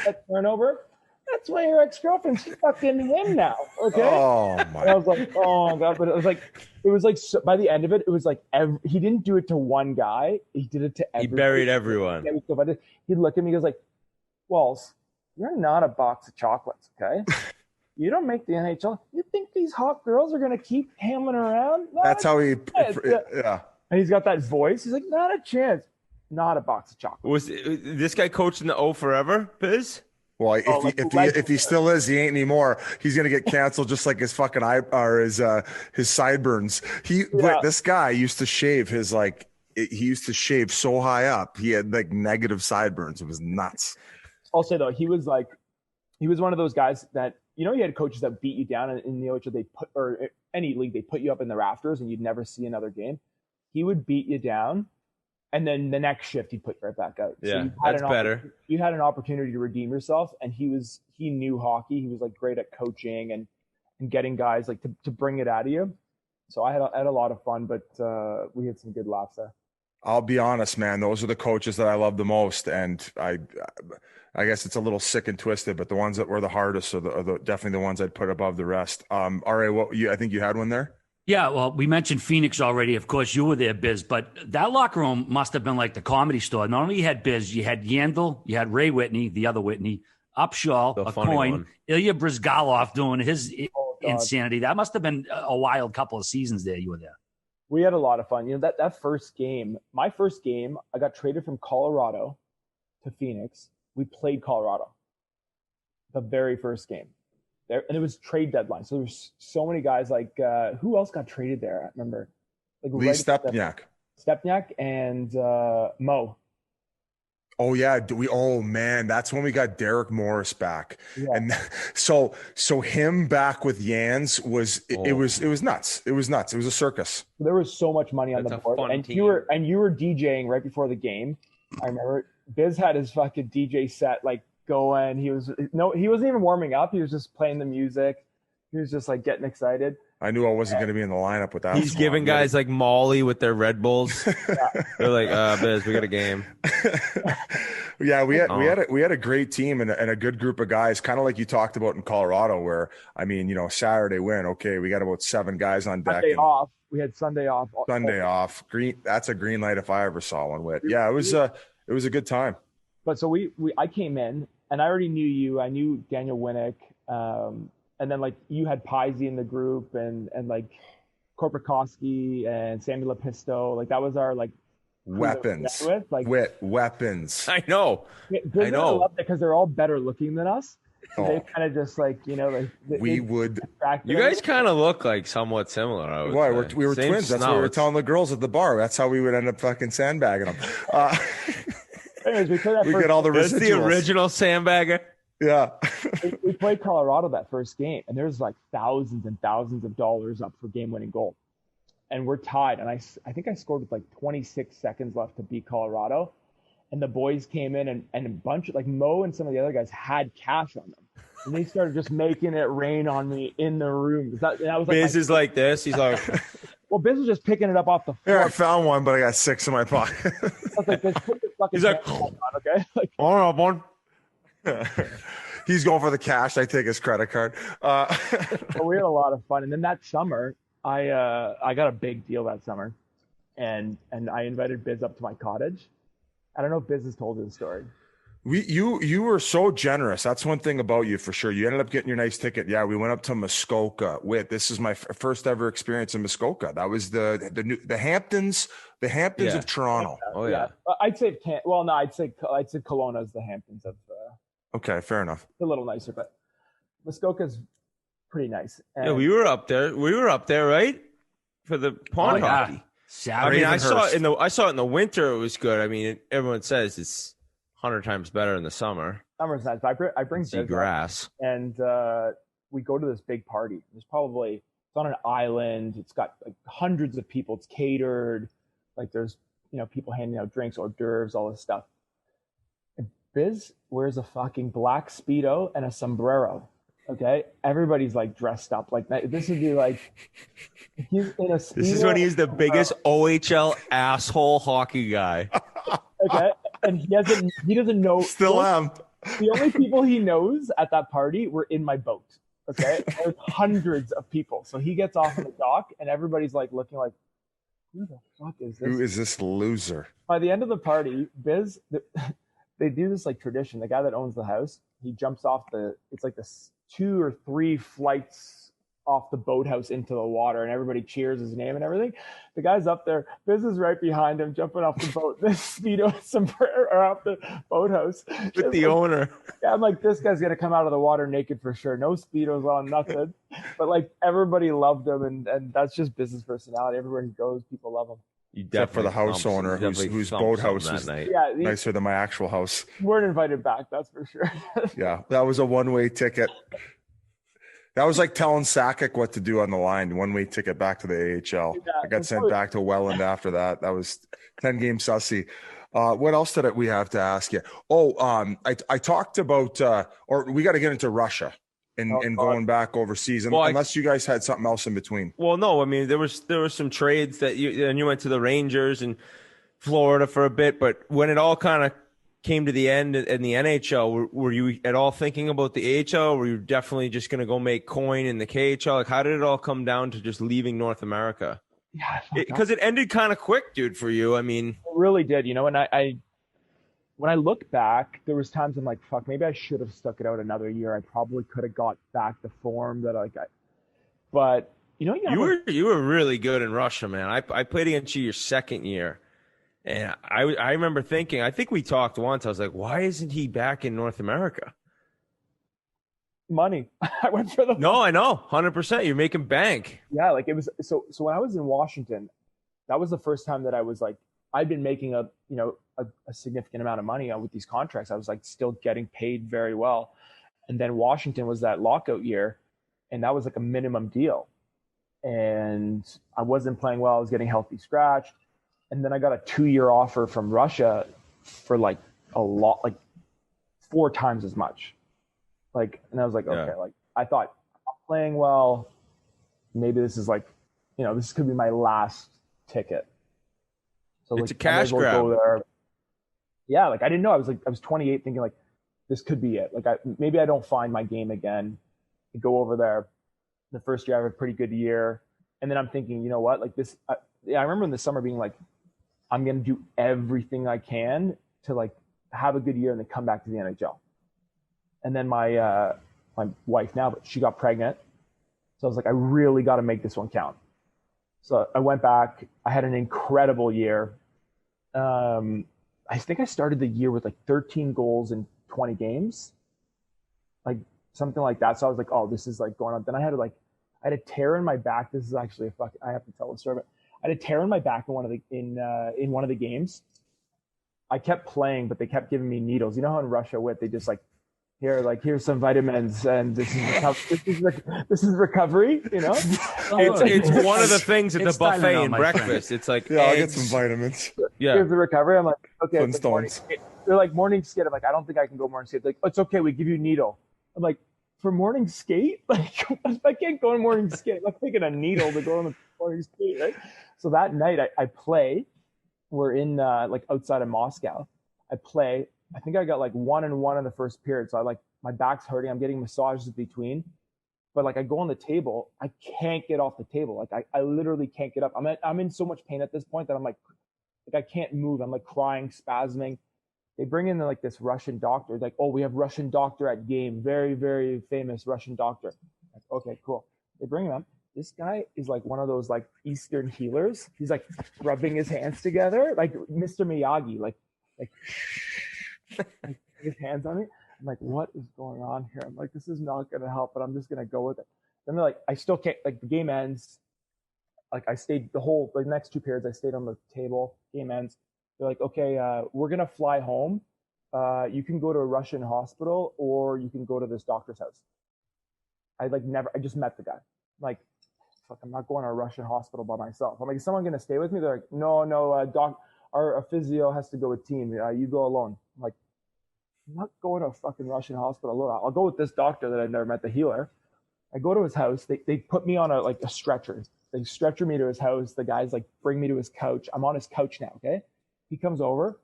that turnover. That's why your ex-girlfriend's fucking him now. Okay. Oh my. And I was like, oh God. But it was like so, by the end of it, it was like he didn't do it to one guy. He did it to everyone. He buried everyone. He'd look at me, he goes like, Walls, you're not a box of chocolates, okay? You don't make the NHL. You think these hot girls are going to keep hamming around? That's how he, yeah. And he's got that voice. He's like, not a chance. Not a box of chocolates. Was this guy coaching the O forever, Biz? Well, if he still is, he ain't anymore. He's gonna get canceled just like his fucking his sideburns. This guy used to shave he used to shave so high up. He had like negative sideburns. It was nuts. I'll say though, he was one of those guys that, you had coaches that beat you down in the OHL. Or any league, they put you up in the rafters and you'd never see another game. He would beat you down, and then the next shift he'd put you right back out. Yeah, that's better. You had an opportunity to redeem yourself, and he knew hockey. He was like great at coaching and getting guys like to bring it out of you. So I had a lot of fun, but we had some good laughs there. I'll be honest, man. Those are the coaches that I love the most, and I guess it's a little sick and twisted, but the ones that were the hardest are definitely the ones I'd put above the rest. All right, I think you had one there. Yeah, well, we mentioned Phoenix already. Of course, you were there, Biz, but that locker room must have been like the Comedy Store. Not only you had Biz, you had Yandel, you had Ray Whitney, the other Whitney, Upshaw, a coin, one. Ilya Brizgalov doing his insanity. That must have been a wild couple of seasons there. You were there. We had a lot of fun. That first game, my first game, I got traded from Colorado to Phoenix. We played Colorado the very first game. There, and it was trade deadline. So there's so many guys like who else got traded there? I remember like Lee Stepniak and Mo. Oh yeah, oh man, that's when we got Derek Morris back. Yeah. And so him back with Yans was it was nuts. It was nuts. It was a circus. There was so much money on the board. And you were DJing right before the game. I remember Biz had his fucking DJ set like going. He wasn't even warming up. He was just playing the music. He was just like getting excited. I knew I wasn't going to be in the lineup with that. He's giving guys like Molly with their Red Bulls. Yeah. They're like, Biz, we got a game. Yeah, we had a great team and a good group of guys, kind of like you talked about in Colorado, where Saturday win. Okay, we got about 7 guys on deck. Off. We had Sunday off. Sunday off. Green. That's a green light if I ever saw one. With yeah, it was a good time. But so I came in and I already knew you. I knew Daniel Winnick. And then like you had Pisey in the group and like Korpikoski and Samuel Lepisto. Like that was our like weapons. Weapons. I know. I love it because they're all better looking than us. So they kind of just like, we would. You guys kind of look like somewhat similar. I would say. We were twins. That's what we were telling the girls at the bar. That's how we would end up fucking sandbagging them. Anyways, we get all the residuals. That's the original sandbagger. Yeah. we played Colorado that first game, and there's like thousands and thousands of dollars up for game-winning goal. And we're tied, and I think I scored with like 26 seconds left to beat Colorado. And the boys came in, and a bunch of like Mo and some of the other guys had cash on them. And they started just making it rain on me in the room. That was like Biz is like this. He's like, well, Biz was just picking it up off the floor. Yeah, I found one, but I got 6 in my pocket. was like, "Just put your fucking He's like, pants on, okay?" Like, all right, one. He's going for the cash. I take his credit card. but we had a lot of fun. And then that summer, I got a big deal that summer, and I invited Biz up to my cottage. I don't know if Biz has told you the story. You were so generous. That's one thing about you for sure. You ended up getting your nice ticket. Yeah, we went up to Muskoka. This is my first ever experience in Muskoka. That was the Hamptons, of Toronto. Oh yeah. I'd say I'd say Kelowna is the Hamptons of. Okay, fair enough. A little nicer, but Muskoka's pretty nice. And Yeah, we were up there. We were up there, right? For the pond hockey. Saturday I saw it in the winter. It was good. I mean, everyone says it's 100 times better in the summer. Summer's nice. I bring See grass, and we go to this big party. It's on an island. It's got like hundreds of people. It's catered. Like there's people handing out drinks, hors d'oeuvres, all this stuff. And Biz wears a fucking black Speedo and a sombrero. Okay, everybody's like dressed up like that. This would be like he's in a Speedo. This is when he's the biggest OHL asshole hockey guy. Okay, and he doesn't know. Still am. The only people he knows at that party were in my boat. Okay, there's hundreds of people. So he gets off the dock, and everybody's like looking like, who the fuck is this? Who is this loser? By the end of the party, Biz, they do this like tradition. The guy that owns the house, he jumps off it's like this 2 or 3 flights off the boathouse into the water, and everybody cheers his name and everything. The guy's up there. Biz is right behind him, jumping off the boat. This Speedo sombrero off the boathouse With the owner. Yeah, I'm like, this guy's gonna come out of the water naked for sure. No Speedos on, nothing. But like everybody loved him, and that's just Biz's personality. Everywhere he goes, people love him. Except for the house owner whose boathouse was nicer than my actual house. Weren't invited back, that's for sure. Yeah, that was a one-way ticket. That was like telling Sakic what to do on the line. One-way ticket back to the AHL. Yeah, I got sent back to Welland after that. That was 10-game sussy. What else did we have to ask you? I talked about, or we got to get into Russia and going back overseas, unless you guys had something else in between. Well, no, I mean there were some trades that you went to the Rangers and Florida for a bit, but when it all kind of came to the end in the NHL, were you at all thinking about the AHL? Were you definitely just going to go make coin in the KHL? Like, how did it all come down to just leaving North America? Yeah, because it ended kind of quick, dude, for you. I mean, it really did. And I when I look back, there was times I'm like, fuck, maybe I should have stuck it out another year. I probably could have got back the form that but you were really good in Russia, man. I played against you your second year. And I remember thinking, I think we talked once. I was like, why isn't he back in North America? Money. I went for the. No, I know. 100%. You're making bank. Yeah. Like it was. So when I was in Washington, that was the first time that I was like, I'd been making a significant amount of money with these contracts. I was like still getting paid very well. And then Washington was that lockout year. And that was like a minimum deal. And I wasn't playing well. I was getting healthy scratched. And then I got a 2-year offer from Russia for like a lot, like 4 times as much. Like, and I was like, okay, like I thought I'm playing well. Maybe this is like, this could be my last ticket. So it's like, a cash grab. Go there. Yeah. Like I didn't know. I was 28 thinking like, this could be it. Like maybe I don't find my game again. I go over there. The first year I have a pretty good year. And then I'm thinking, you know what, like this, I remember in the summer being like, I'm going to do everything I can to like have a good year and then come back to the NHL. And then my wife now, but she got pregnant. So I was like, I really got to make this one count. So I went back. I had an incredible year. I think I started the year with like 13 goals in 20 games, like something like that. So I was like, oh, this is like going on. Then I had a tear in my back. This is actually I have to tell the story, but I had a tear in my back in one of the games. I kept playing, but they kept giving me needles. You know how in Russia they just like, here's some vitamins and this is recovery. It's one of the things at the buffet and breakfast. It's like, I'll get some vitamins. Yeah, here's the recovery. I'm like, okay. Flintstones. They're like morning skate. I'm like, I don't think I can go morning skate. They're like, it's okay. We give you a needle. I'm like, for morning skate? Like, I can't go on morning skate. I'm taking a needle to go on the morning skate, right? So that night I play, we're in like outside of Moscow. I play. I think I got like 1-1 in the first period. So I like my back's hurting. I'm getting massages between. But like I go on the table, I can't get off the table. Like I literally can't get up. I'm in so much pain at this point that I'm like I can't move. I'm like crying, spasming. They bring in like this Russian doctor. Like, oh, we have Russian doctor at game. Very, very famous Russian doctor. Like, okay, cool. They bring him up. This guy is like one of those like Eastern healers. He's like rubbing his hands together, like Mr. Miyagi, like his hands on me. I'm like, what is going on here? I'm like, this is not going to help, but I'm just going to go with it. Then they're like, I still can't, like the game ends. Like I stayed the next 2 periods, I stayed on the table, game ends. They're like, okay, we're going to fly home. You can go to a Russian hospital or you can go to this doctor's house. I just met the guy. I'm like, fuck, I'm not going to a Russian hospital by myself. I'm like, is someone going to stay with me? They're like, no, doc, our physio has to go with team. You go alone. I'm like, I'm not going to a fucking Russian hospital alone. I'll go with this doctor that I've never met, the healer. I go to his house. They put me on a stretcher. They stretcher me to his house. The guys like bring me to his couch. I'm on his couch now. Okay. He comes over,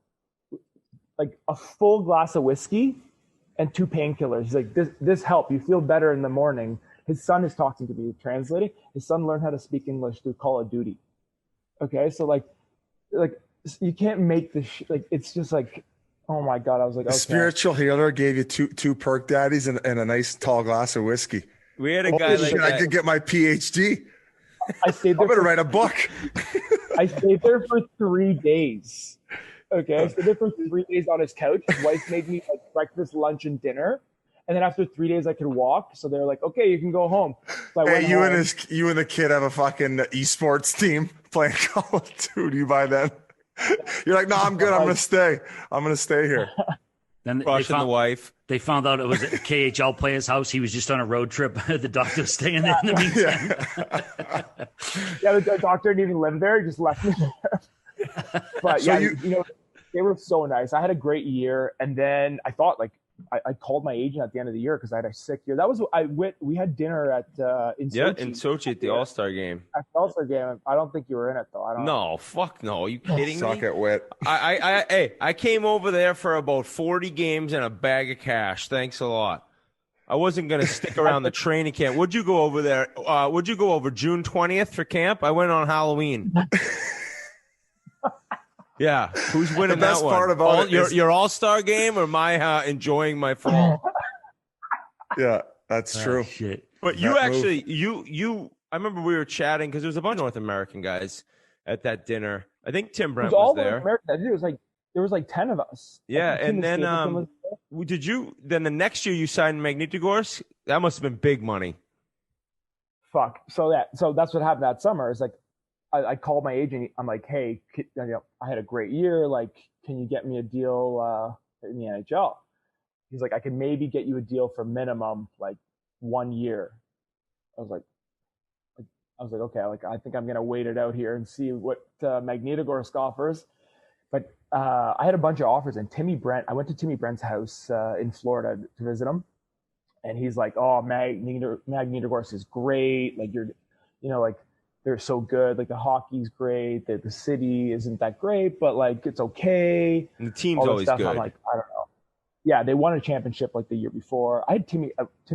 like a full glass of whiskey and 2 painkillers. He's like, this help. You feel better in the morning. His son is talking to me, translating. His son learned how to speak English through Call of Duty. Okay. So like you can't make this, it's just like, oh my God. I was like, okay. The spiritual healer gave you two perk daddies and a nice tall glass of whiskey. We had a guy like that. I could get my PhD. I stayed there. I'm going to write a book. I stayed there for 3 days. Okay. I stayed there for 3 days on his couch. His wife made me like breakfast, lunch, and dinner. And then after 3 days, I could walk. So they're like, okay, you can go home. So hey, you and the kid have a fucking esports team playing Call of Duty by then. You're like, no, I'm good. I'm going to stay. I'm going to stay here. Then the wife. They found out it was a KHL player's house. He was just on a road trip. The doctor's staying there in the meantime. Yeah, the doctor didn't even live there. He just left me there. But so yeah, they were so nice. I had a great year. And then I thought like, I called my agent at the end of the year because I had a sick year. That was we had dinner at in Sochi at the All-Star game. At the All-Star game, I don't think you were in it though. No, fuck no. Are you kidding me? Suck it, Whit. I came over there for about 40 games and a bag of cash. Thanks a lot. I wasn't gonna stick around the training camp. Would you go over there? Would you go over June 20th for camp? I went on Halloween. Yeah, who's winning the best that one? Part about your All-Star game or my enjoying my fall? Yeah, that's true. Shit. But you actually, you. I remember we were chatting because there was a bunch of North American guys at that dinner. I think Tim Brent was there. It was like there was like 10 of us. Yeah, and then did you? Then the next year you signed Magnitogorsk. That must have been big money. Fuck. So that's what happened that summer. It's like. I called my agent. I'm like, hey, I had a great year. Like, can you get me a deal in the NHL? He's like, I can maybe get you a deal for minimum like 1 year. I was like, okay, like I think I'm gonna wait it out here and see what Magnitogorsk offers. But I had a bunch of offers, and I went to Timmy Brent's house in Florida to visit him, and he's like, oh, Magnitogorsk is great. Like like. They're so good. Like the hockey's great. The city isn't that great, but like it's okay. And the team's always good. I'm like, I don't know. Yeah, they won a championship like the year before. I had Timmy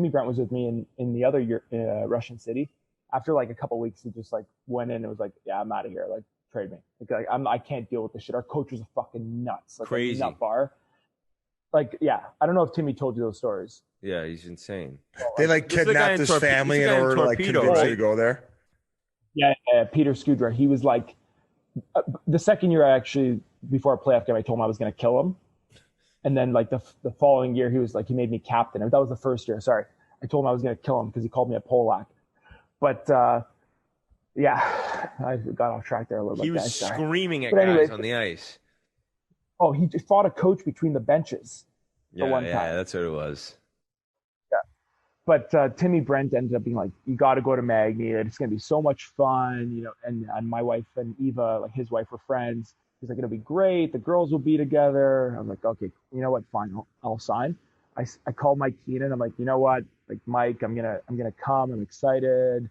Brent was with me in the other year, Russian city. After like a couple of weeks, he just like went in and was like, yeah, I'm out of here. Like trade me. Like I can't deal with this shit. Our coach was fucking nuts. Like, crazy. Nut bar. Like, yeah, I don't know if Timmy told you those stories. Yeah, he's insane. They like kidnapped his family in order to like convince you to go there. Yeah, Peter Skudra. He was like, the second year before a playoff game, I told him I was going to kill him. And then like the following year, he was like, he made me captain. That was the first year. Sorry. I told him I was going to kill him because he called me a Polak. But yeah, I got off track there a little bit. He was screaming at guys on the ice. Oh, he just fought a coach between the benches for one time. Yeah, that's what it was. But Timmy Brent ended up being like, you got to go to Magni. It's going to be so much fun, and my wife and Eva, like his wife, were friends. He's like, it'll be great. The girls will be together. I'm like, okay, you know what? Fine, I'll sign. I called Mike Keenan. I'm like, you know what? Like, Mike, I'm gonna come. I'm excited.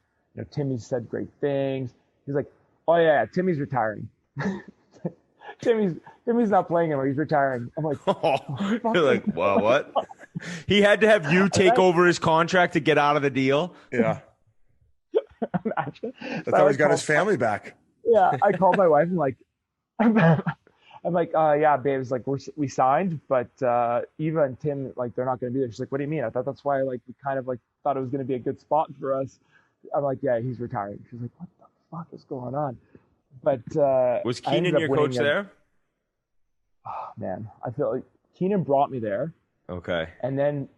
Timmy said great things. He's like, oh yeah, Timmy's retiring. Timmy's not playing anymore. He's retiring. I'm like, You're like, well, what? He had to have you take over his contract to get out of the deal. Yeah. Imagine. That's how he's got his family back. Yeah, I called my wife and like, I'm like, yeah, babe, it's like we signed, but Eva and Tim, like, they're not going to be there. She's like, what do you mean? I thought that's why, like, we kind of like thought it was going to be a good spot for us. I'm like, yeah, he's retiring. She's like, what the fuck is going on? But was Keenan your coach there? Oh man, I feel like Keenan brought me there. Okay. And then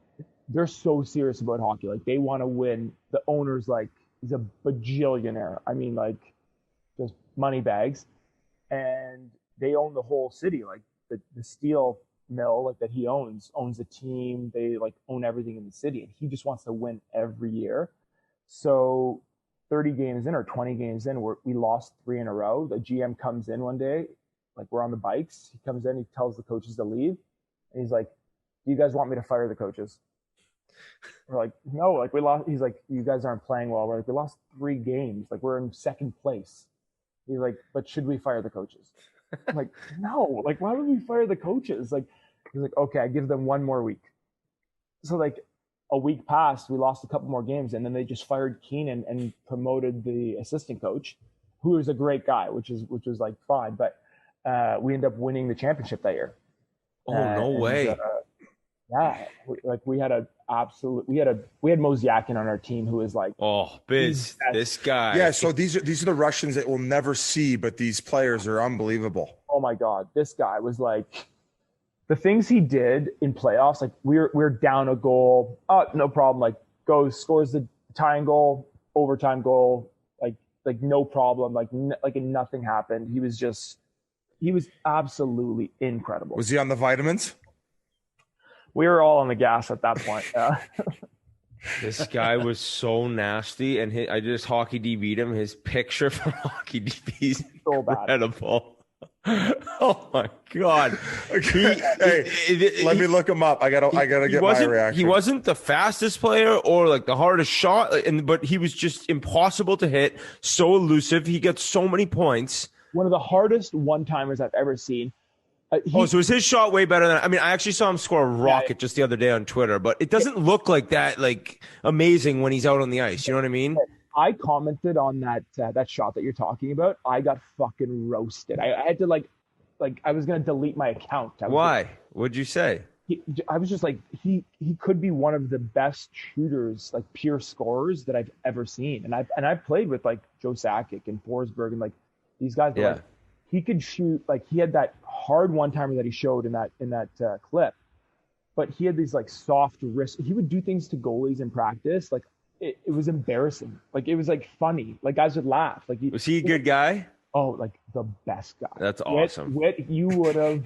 they're so serious about hockey. Like, they want to win. The owner's like, he's a bajillionaire. I mean, like, just money bags. And they own the whole city. Like, the steel mill, like, that he owns the team. They, like, own everything in the city. And he just wants to win every year. So 30 games in or 20 games in, we lost 3 in a row. The GM comes in one day, like, we're on the bikes. He comes in, he tells the coaches to leave. And he's like, do you guys want me to fire the coaches? We're like, no, like, we lost. He's like, you guys aren't playing well. We're like, we lost 3 games. Like, we're in second place. He's like, but should we fire the coaches? I'm like, no, like, why would we fire the coaches? Like, he's like, okay, I give them 1 more week. So, like, a week passed, we lost a couple more games, and then they just fired Keenan and promoted the assistant coach, who is a great guy, which was like fine. But we ended up winning the championship that year. Oh, no way. Yeah, we had Mozyakin on our team, who was like, oh, Biz, this guy. Yeah, so these are the Russians that we'll never see, but these players are unbelievable. Oh my God, this guy was like, the things he did in playoffs. Like, we're down a goal, no problem. Like, goes, scores the tying goal, overtime goal, like no problem. Like nothing happened. He was absolutely incredible. Was he on the vitamins? We were all on the gas at that point. This guy was so nasty, and I just Hockey DB'd him. His picture from Hockey DB is so bad. Incredible. Oh my God! Let me look him up. I gotta get my reaction. He wasn't the fastest player or like the hardest shot, but he was just impossible to hit. So elusive. He got so many points. One of the hardest one-timers I've ever seen. So is his shot way better than? I mean, I actually saw him score a rocket just the other day on Twitter, but it doesn't look like that, like, amazing when he's out on the ice. You know what I mean? I commented on that shot that you're talking about. I got fucking roasted. I had to like I was gonna delete my account. Why? What'd you say? I was just like, he could be one of the best shooters, like pure scorers that I've ever seen. And I've played with like Joe Sakic and Forsberg and like these guys. Yeah. Like, he could shoot, like, he had that hard one-timer that he showed in that clip, but he had these like soft wrists. He would do things to goalies in practice. Like, it was embarrassing. Like, it was like funny. Like, guys would laugh. Like, was he a good guy? Oh, like the best guy. That's awesome. You would have.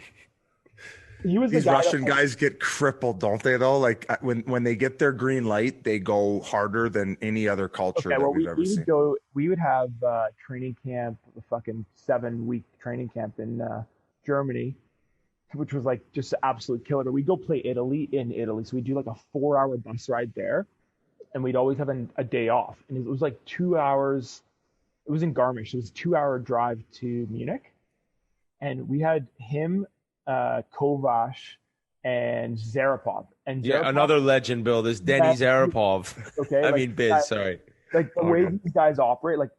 He was These Russian guys get crippled, don't they? Though, like, when they get their green light, they go harder than any other culture that we've ever seen. We would have training camp, a fucking 7-week training camp in Germany, which was like just absolute killer. But we'd go play Italy in Italy, so we'd do like a 4-hour bus ride there, and we'd always have a day off. And it was like 2 hours. It was in Garmisch. It was a 2-hour drive to Munich, and we had him, Kovac, and Zarapov. And Zarapov, another legend, Bill. This Denny Zarapov. Okay, I mean, Biz. Sorry. Like the way these guys operate, like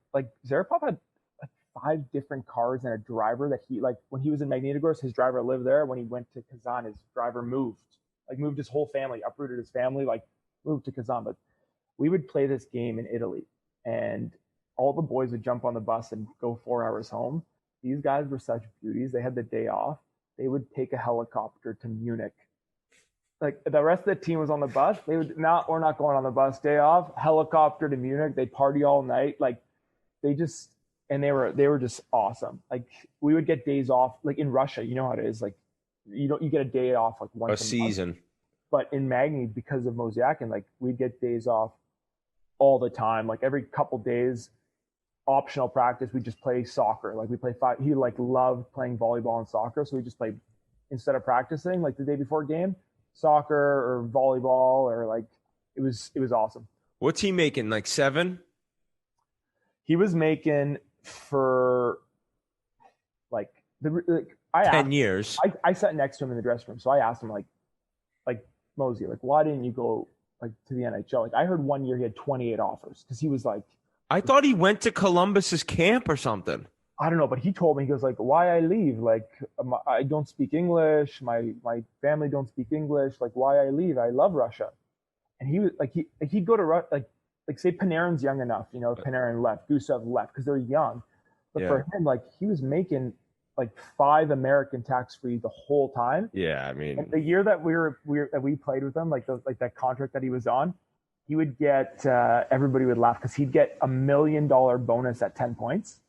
Zarapov had like 5 different cars and a driver that he, like, when he was in Magnitogorsk, his driver lived there. When he went to Kazan, his driver moved his whole family, uprooted his family, like moved to Kazan. But we would play this game in Italy, and all the boys would jump on the bus and go 4 hours home. These guys were such beauties. They had the day off. They would take a helicopter to Munich. Like, the rest of the team was on the bus. They would we're not going on the bus. Day off, helicopter to Munich. They'd party all night. Like, they were just awesome. Like, we would get days off. Like, in Russia, you know how it is. Like, you get a day off like once a season. Month. But in Magny, because of Mozyakin, like, we'd get days off all the time. Like, every couple days, optional practice, we just play soccer. Like, we play 5. He like loved playing volleyball and soccer, so we just played, instead of practicing like the day before game, soccer or volleyball, or like, it was awesome. What's he making? Like 7? He was making, for like 10 years. I sat next to him in the dressing room, so I asked him like Mosey, like, why didn't you go like to the NHL? Like, I heard one year he had 28 offers because he was like, I thought he went to Columbus's camp or something. I don't know, but he told me, he goes like, why I leave? Like, I don't speak English. My family don't speak English. Like, why I leave? I love Russia. And he was like, he'd go to like say Panarin's young enough, you know, Panarin left, Gusev left because they're young. But for him, like, he was making like 5 American tax-free the whole time. Yeah, I mean, and the year that we played with him, like that contract that he was on, he would get everybody would laugh because he'd get $1 million bonus at 10 points.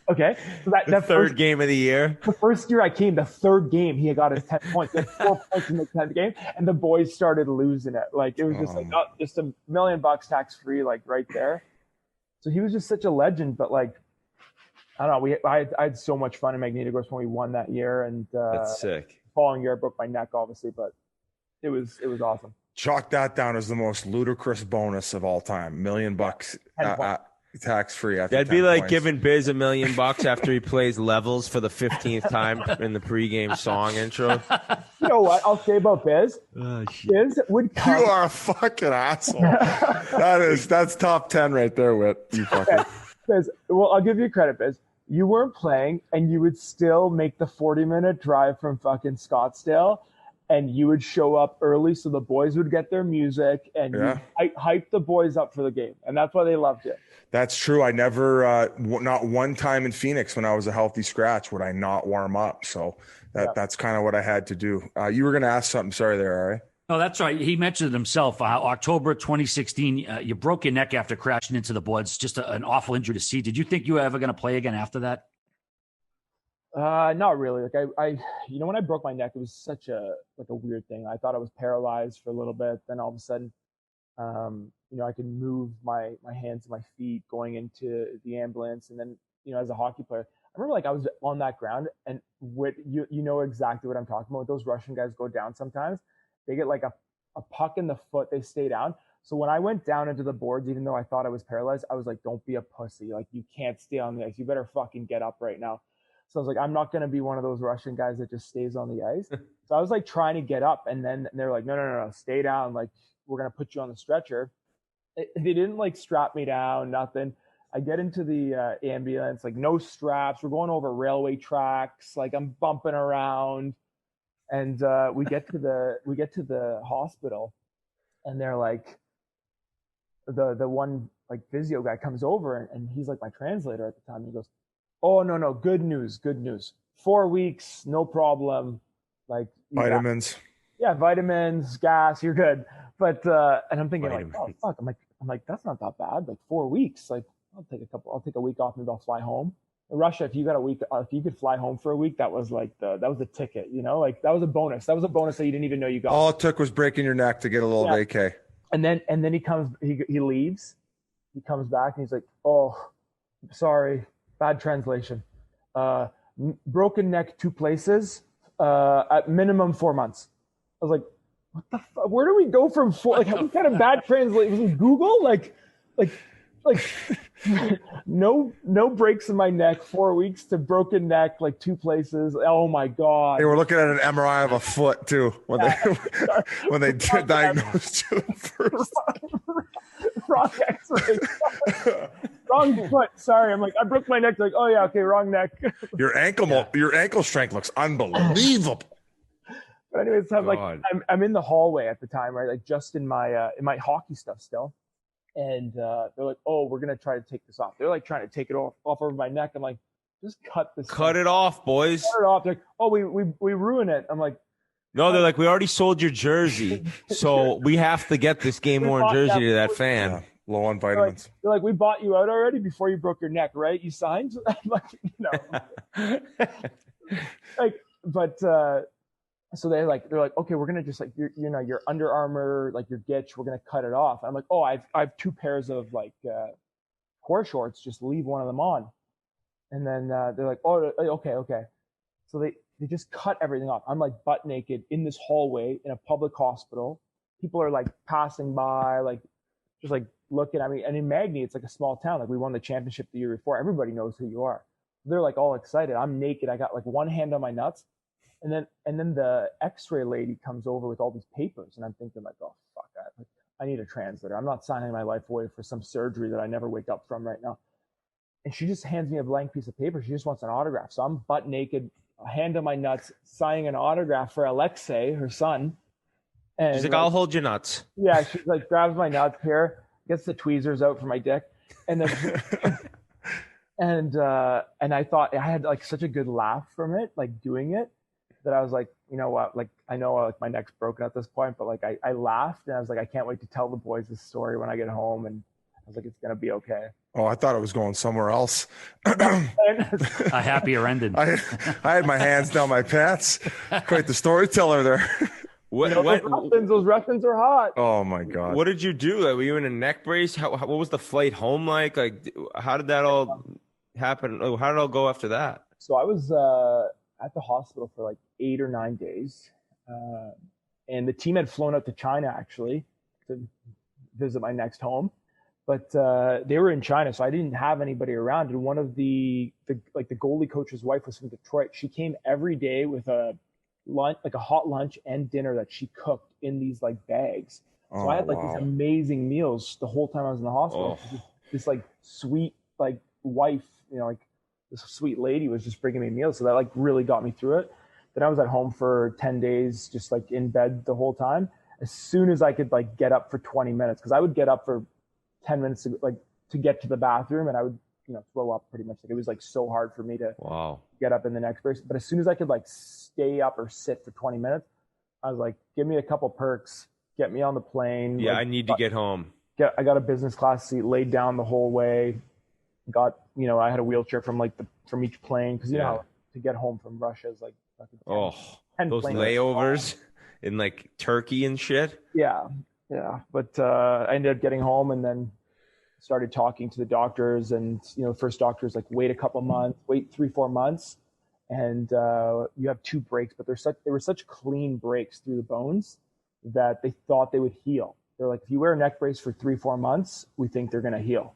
Okay, so that third game of the year. The first year I came, the third game he got his 10 points. He had 4 points in the 10th game, and the boys started losing it. Like, it was just like, just $1 million tax-free, like right there. So he was just such a legend. But like, I don't know. I had so much fun in Magnitogorsk when we won that year, and that's sick. Following year, I broke my neck, obviously, but it was awesome. Chalk that down as the most ludicrous bonus of all time. $1 million tax free. That'd be like giving Biz $1 million after he plays levels for the 15th time in the pregame song intro. You know what I'll say about Biz? Biz would come. You are a fucking asshole. That's top 10 right there, Whit. You fucking. Biz, well, I'll give you credit, Biz. You weren't playing, and you would still make the 40-minute drive from fucking Scottsdale, and you would show up early so the boys would get their music, and you hype the boys up for the game, and that's why they loved you. That's true. I never, not one time in Phoenix when I was a healthy scratch would I not warm up. So that's kind of what I had to do. You were going to ask something. Sorry there, Ari. Oh, that's right. He mentioned it himself. October 2016, you broke your neck after crashing into the boards. Just an awful injury to see. Did you think you were ever going to play again after that? Not really. Like I, when I broke my neck, it was such a weird thing. I thought I was paralyzed for a little bit. Then all of a sudden, I can move my hands and my feet going into the ambulance. And then, as a hockey player, I remember like I was on that ground, and you know exactly what I'm talking about. Those Russian guys go down sometimes. They get like a puck in the foot. They stay down. So when I went down into the boards, even though I thought I was paralyzed, I was like, don't be a pussy. Like, you can't stay on the ice. You better fucking get up right now. So I was like, I'm not going to be one of those Russian guys that just stays on the ice. So I was like trying to get up, and then they're like, no, stay down. Like, we're going to put you on the stretcher. They didn't like strap me down, nothing. I get into the ambulance, like no straps. We're going over railway tracks. Like, I'm bumping around. And we get to the hospital, and they're like, the one like physio guy comes over, and he's like my translator at the time. He goes, "Oh no, good news. 4 weeks, no problem. Like, vitamins, vitamins, gas, you're good." But and I'm thinking like, oh fuck, I'm like that's not that bad. Like 4 weeks, like I'll take a week off, maybe I'll fly home. In Russia, if you got a week, if you could fly home for a week, that was like that was the ticket, like that was a bonus. That was a bonus that you didn't even know you got. All it took was breaking your neck to get a little vacay. And then he leaves, he comes back, and he's like, "Oh, sorry, bad translation. Broken neck 2 places, at minimum 4 months." I was like, "What the fuck? Where do we go from 4? Like, what kind of bad translation? Was it Google? Like." no breaks in my neck, 4 weeks to broken neck, like 2 places. Oh my god! They were looking at an MRI of a foot too when they diagnosed you first. Wrong X-ray. Wrong foot. Sorry, I'm like, I broke my neck. Like, oh yeah, okay, wrong neck. Your ankle strength looks unbelievable. But anyways, I'm in the hallway at the time, right? Like, just in my hockey stuff still. And they're like, "Oh, we're gonna try to take this off." They're like trying to take it off over my neck. I'm like, "Just cut this. Cut it off, boys. Cut it off." They're like, "Oh, we ruin it." I'm like, "No." They're like, "We already sold your jersey, so we have to get this game worn jersey to that fan." Yeah, low on vitamins. They're like, "We bought you out already before you broke your neck, right? You signed." I'm like, no. But so they're like, "Okay, we're gonna just like your Under Armour, like your Gitch, we're gonna cut it off." I'm like, "Oh, I have 2 pairs of like core shorts. Just leave one of them on." And then they're like, "Oh, okay." So they just cut everything off. I'm like butt naked in this hallway in a public hospital. People are like passing by, like just like looking at me. And in Magny, it's like a small town. Like, we won the championship the year before. Everybody knows who you are. They're like all excited. I'm naked. I got like one hand on my nuts. And then the x-ray lady comes over with all these papers. And I'm thinking like, oh, fuck, I need a translator. I'm not signing my life away for some surgery that I never wake up from right now. And she just hands me a blank piece of paper. She just wants an autograph. So I'm butt naked, a hand on my nuts, signing an autograph for Alexei, her son. And she's like, I'll hold your nuts. Yeah, she like grabs my nuts here, gets the tweezers out for my dick, and then and I thought I had like such a good laugh from it, like doing it, that I was like, you know what, like I know like my neck's broken at this point, but like I laughed and I was like, I can't wait to tell the boys this story when I get home, and I was like, it's gonna be okay. Oh, I thought it was going somewhere else. A happier ending. I had my hands down my pants. Quite the storyteller there. Those Russians are hot. Oh my God. What did you do? Like, were you in a neck brace? What was the flight home like? Like, how did that all happen? How did it all go after that? So I was at the hospital for like 8 or 9 days. And the team had flown out to China actually to visit my next home. But they were in China, so I didn't have anybody around. And one of the goalie coach's wife was from Detroit. She came every day with a hot lunch and dinner that she cooked in these like bags. So I had like these amazing meals the whole time I was in the hospital. This like sweet like wife, you know, like this sweet lady was just bringing me meals. So that like really got me through it. Then I was at home for 10 days, just like in bed the whole time. As soon as I could like get up for 20 minutes, because I would get up for 10 minutes to get to the bathroom, and I would, you know, throw up pretty much. Like it was like so hard for me to get up in the next brace. But as soon as I could like stay up or sit for 20 minutes, I was like, give me a couple perks, get me on the plane. Yeah, like, I need to get home. I got a business class seat, laid down the whole way. Got, you know, I had a wheelchair from each plane, because you know how to get home from Russia is like 10 those layovers in like Turkey and shit. Yeah. But I ended up getting home and then started talking to the doctors, and you know, the first doctor's like, wait 3-4 months, and you have 2 breaks, but they were such clean breaks through the bones that they thought they would heal. They're like, if you wear a neck brace for 3-4 months, we think they're going to heal.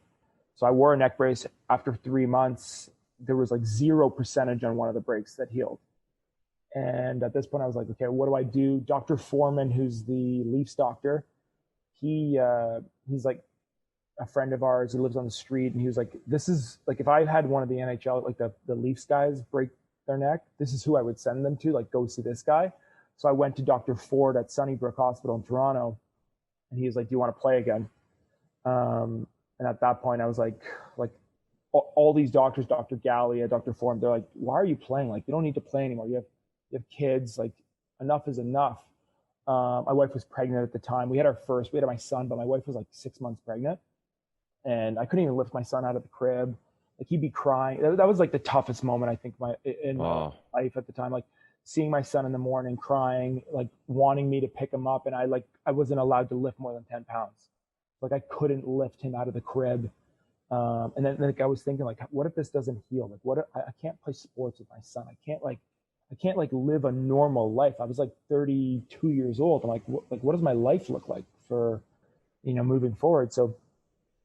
So I wore a neck brace. After 3 months, there was like 0% on one of the breaks that healed. And at this point I was like, okay, what do I do? Dr. Foreman, who's the Leafs doctor, he's like a friend of ours. He lives on the street, and he was like, this is like, if I had one of the NHL, like the Leafs guys break their neck, this is who I would send them to, like, go see this guy. So I went to Dr. Ford at Sunnybrook Hospital in Toronto, and he was like, do you want to play again? And at that point I was like all these doctors, Dr. Gallia, Dr. Foreman, they're like, why are you playing? Like, you don't need to play anymore. You have kids, like enough is enough. My wife was pregnant at the time. We had my son, but my wife was like 6 months pregnant, and I couldn't even lift my son out of the crib. Like, he'd be crying. That was like the toughest moment I think in my life at the time. Like, seeing my son in the morning crying, like wanting me to pick him up, and I wasn't allowed to lift more than 10 pounds. Like, I couldn't lift him out of the crib. And then like I was thinking, like, what if this doesn't heal? Like, what if I can't play sports with my son? I can't live a normal life. I was like 32 years old. I'm like, what does my life look like for, you know, moving forward? So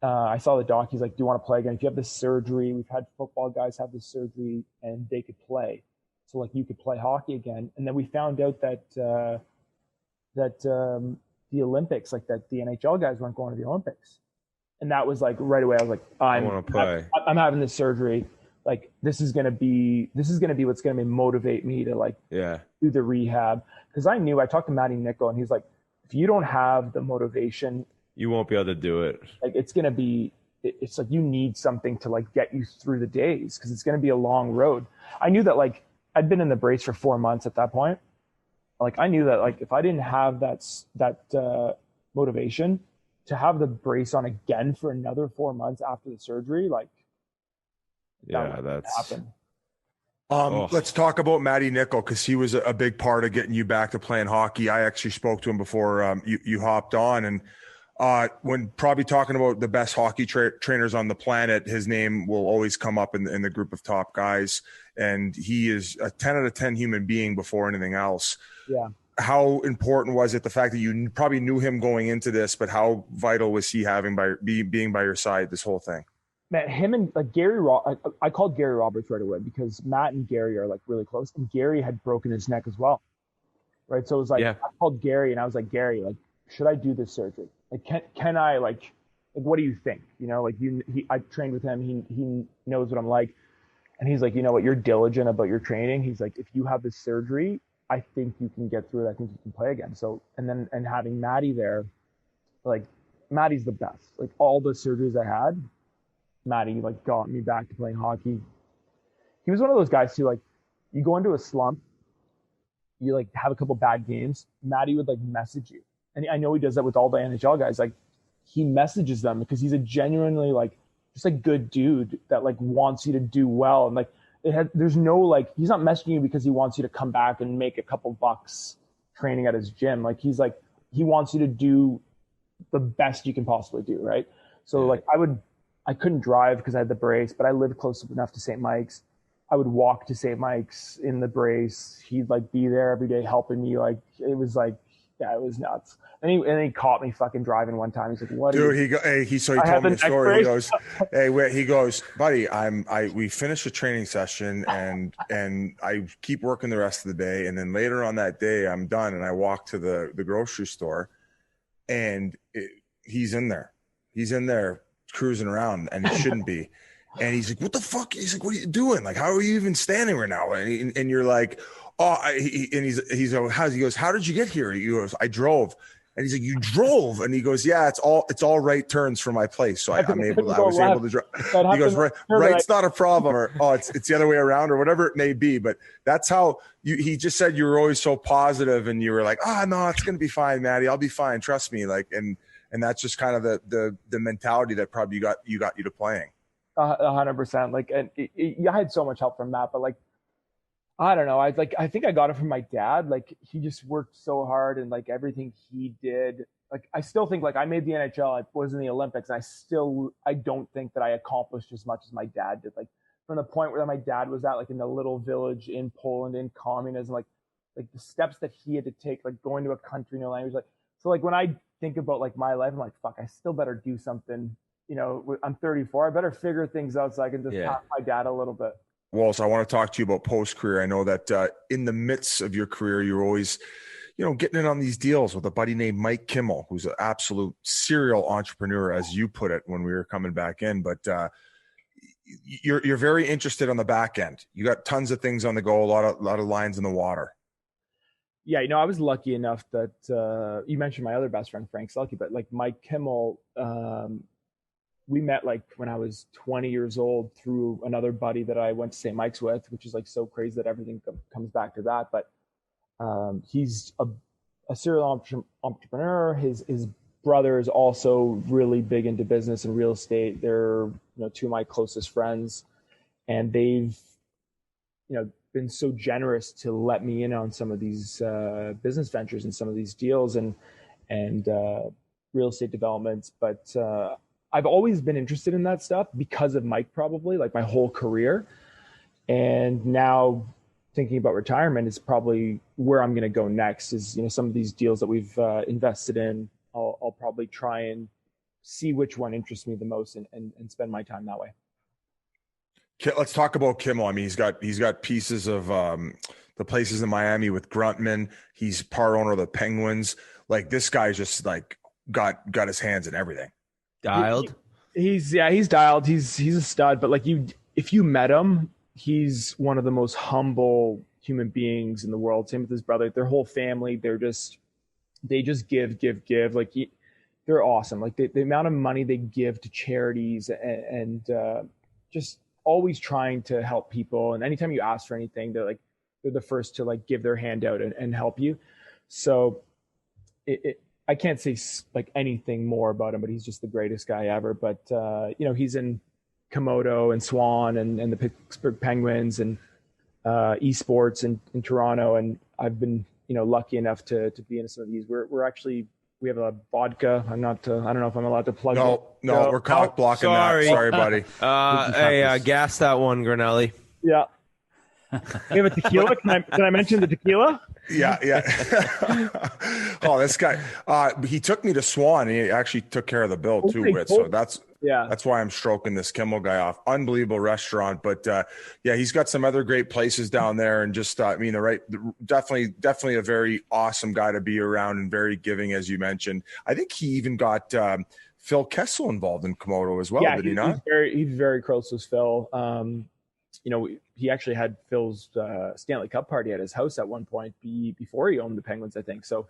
I saw the doc. He's like, do you want to play again? If you have this surgery, we've had football guys have this surgery and they could play. So like, you could play hockey again. And then we found out that the Olympics, like that the NHL guys weren't going to the Olympics. And that was like right away. I was like, I want to play. I'm having this surgery. Like, this is gonna be what's gonna motivate me to like do the rehab. Because I talked to Matty Nickel, and he's like, if you don't have the motivation, you won't be able to do it. Like, it's like you need something to like get you through the days, because it's gonna be a long road. I knew that, like, I'd been in the brace for 4 months at that point. Like, I knew that, like, if I didn't have that motivation to have the brace on again for another 4 months after the surgery, like, that's happen. Let's talk about Matty Nickel, because he was a big part of getting you back to playing hockey. I actually spoke to him before you hopped on, and when probably talking about the best hockey trainers on the planet, his name will always come up in the group of top guys, and he is a 10 out of 10 human being before anything else. Yeah. How important was it, the fact that you probably knew him going into this, but how vital was he having being by your side this whole thing? man, him and like I called Gary Roberts right away because Matt and Gary are like really close, and Gary had broken his neck as well, right? So it was like, I called Gary and I was like, Gary, like, should I do this surgery? Like, can I like what do you think? You know, like I trained with him. He knows what I'm like. And he's like, you know what, you're diligent about your training. He's like, if you have this surgery, I think you can get through it. I think you can play again. So, and having Maddie there, like, Maddie's the best. Like, all the surgeries I had, Maddie, like, got me back to playing hockey. He was one of those guys too, like, you go into a slump, you, like, have a couple bad games, Maddie would, like, message you. And I know he does that with all the NHL guys. Like, he messages them because he's a genuinely, like, just a good dude that like wants you to do well. And like there's no like, he's not messaging you because he wants you to come back and make a couple bucks training at his gym. Like he wants you to do the best you can possibly do. Right. So like I couldn't drive because I had the brace, but I lived close enough to St. Mike's. I would walk to St. Mike's in the brace. He'd like be there every day helping me. Like it was like, yeah, it was nuts. And he caught me fucking driving one time. He's like, "What?" Dude, he told me a story. He goes, "Hey, he goes, buddy, we finished a training session and I keep working the rest of the day, and then later on that day I'm done and I walk to the grocery store, and he's in there cruising around, and he shouldn't be." And he's like, "What the fuck?" He's like, "What are you doing? Like, how are you even standing right now?" And you're like, "Oh," he's like, he goes, "How did you get here?" He goes, "I drove." And he's like, "You drove?" And he goes, "Yeah, it's all right turns from my place, so I was able to drive." He goes, "Right's not a problem," or "Oh, it's the other way around," or whatever it may be. But that's how he just said you were always so positive, and you were like, "Oh no, it's gonna be fine, Maddie. I'll be fine. Trust me." Like, and that's just kind of the mentality that probably got you to playing. 100%. Like, and I had so much help from Matt, but like, I don't know. I think I got it from my dad. Like he just worked so hard, and like everything he did, like I still think like I made the NHL, I was in the Olympics, and I don't think that I accomplished as much as my dad did. Like from the point where my dad was at, like in the little village in Poland in communism, like the steps that he had to take, like going to a country, no language, like, so like when I think about like my life, I'm like, fuck, I still better do something. You know, I'm 34. I better figure things out so I can just pass my dad a little bit. Walsh, I want to talk to you about post-career. I know that in the midst of your career, you're always, getting in on these deals with a buddy named Mike Kimmel, who's an absolute serial entrepreneur, as you put it when we were coming back in. But you're very interested on the back end. You got tons of things on the go, a lot of lines in the water. Yeah, I was lucky enough that you mentioned my other best friend, Frank Selke, but like Mike Kimmel, we met like when I was 20 years old through another buddy that I went to St. Mike's with, which is like so crazy that everything comes back to that. But he's a serial entrepreneur. His brother is also really big into business and real estate. They're two of my closest friends, and they've been so generous to let me in on some of these business ventures and some of these deals and real estate developments. But I've always been interested in that stuff because of Mike, probably like my whole career. And now thinking about retirement is probably where I'm going to go next is, some of these deals that we've invested in, I'll probably try and see which one interests me the most and spend my time that way. Let's talk about Kimmel. I mean, he's got pieces of the places in Miami with Gruntman. He's part owner of the Penguins. Like this guy's just like got his hands in everything. Dialed. He's dialed. He's a stud. But like if you met him, he's one of the most humble human beings in the world. Same with his brother. Their whole family, they just give. Like they're awesome. Like the amount of money they give to charities and just always trying to help people. And anytime you ask for anything, they're the first to like give their hand out and help you. So I can't say like anything more about him, but he's just the greatest guy ever. But he's in Komodo and Swan and the Pittsburgh Penguins and esports in Toronto. And I've been, lucky enough to be in some of these. We have a vodka. I don't know if I'm allowed to plug. No, we're cock blocking that. Sorry, buddy. Hey, gas that one, Granelli. Yeah. We have a tequila. Can I mention the tequila? Yeah. Oh, this guy. He took me to Swan. And he actually took care of the bill too. So that's Yeah. That's why I'm stroking this Kimmel guy off. Unbelievable restaurant. But yeah, he's got some other great places down there. And just, definitely a very awesome guy to be around and very giving, as you mentioned. I think he even got Phil Kessel involved in Komodo as well, did he not? He's very close with Phil. He actually had Phil's Stanley Cup party at his house at one point before he owned the Penguins, I think. So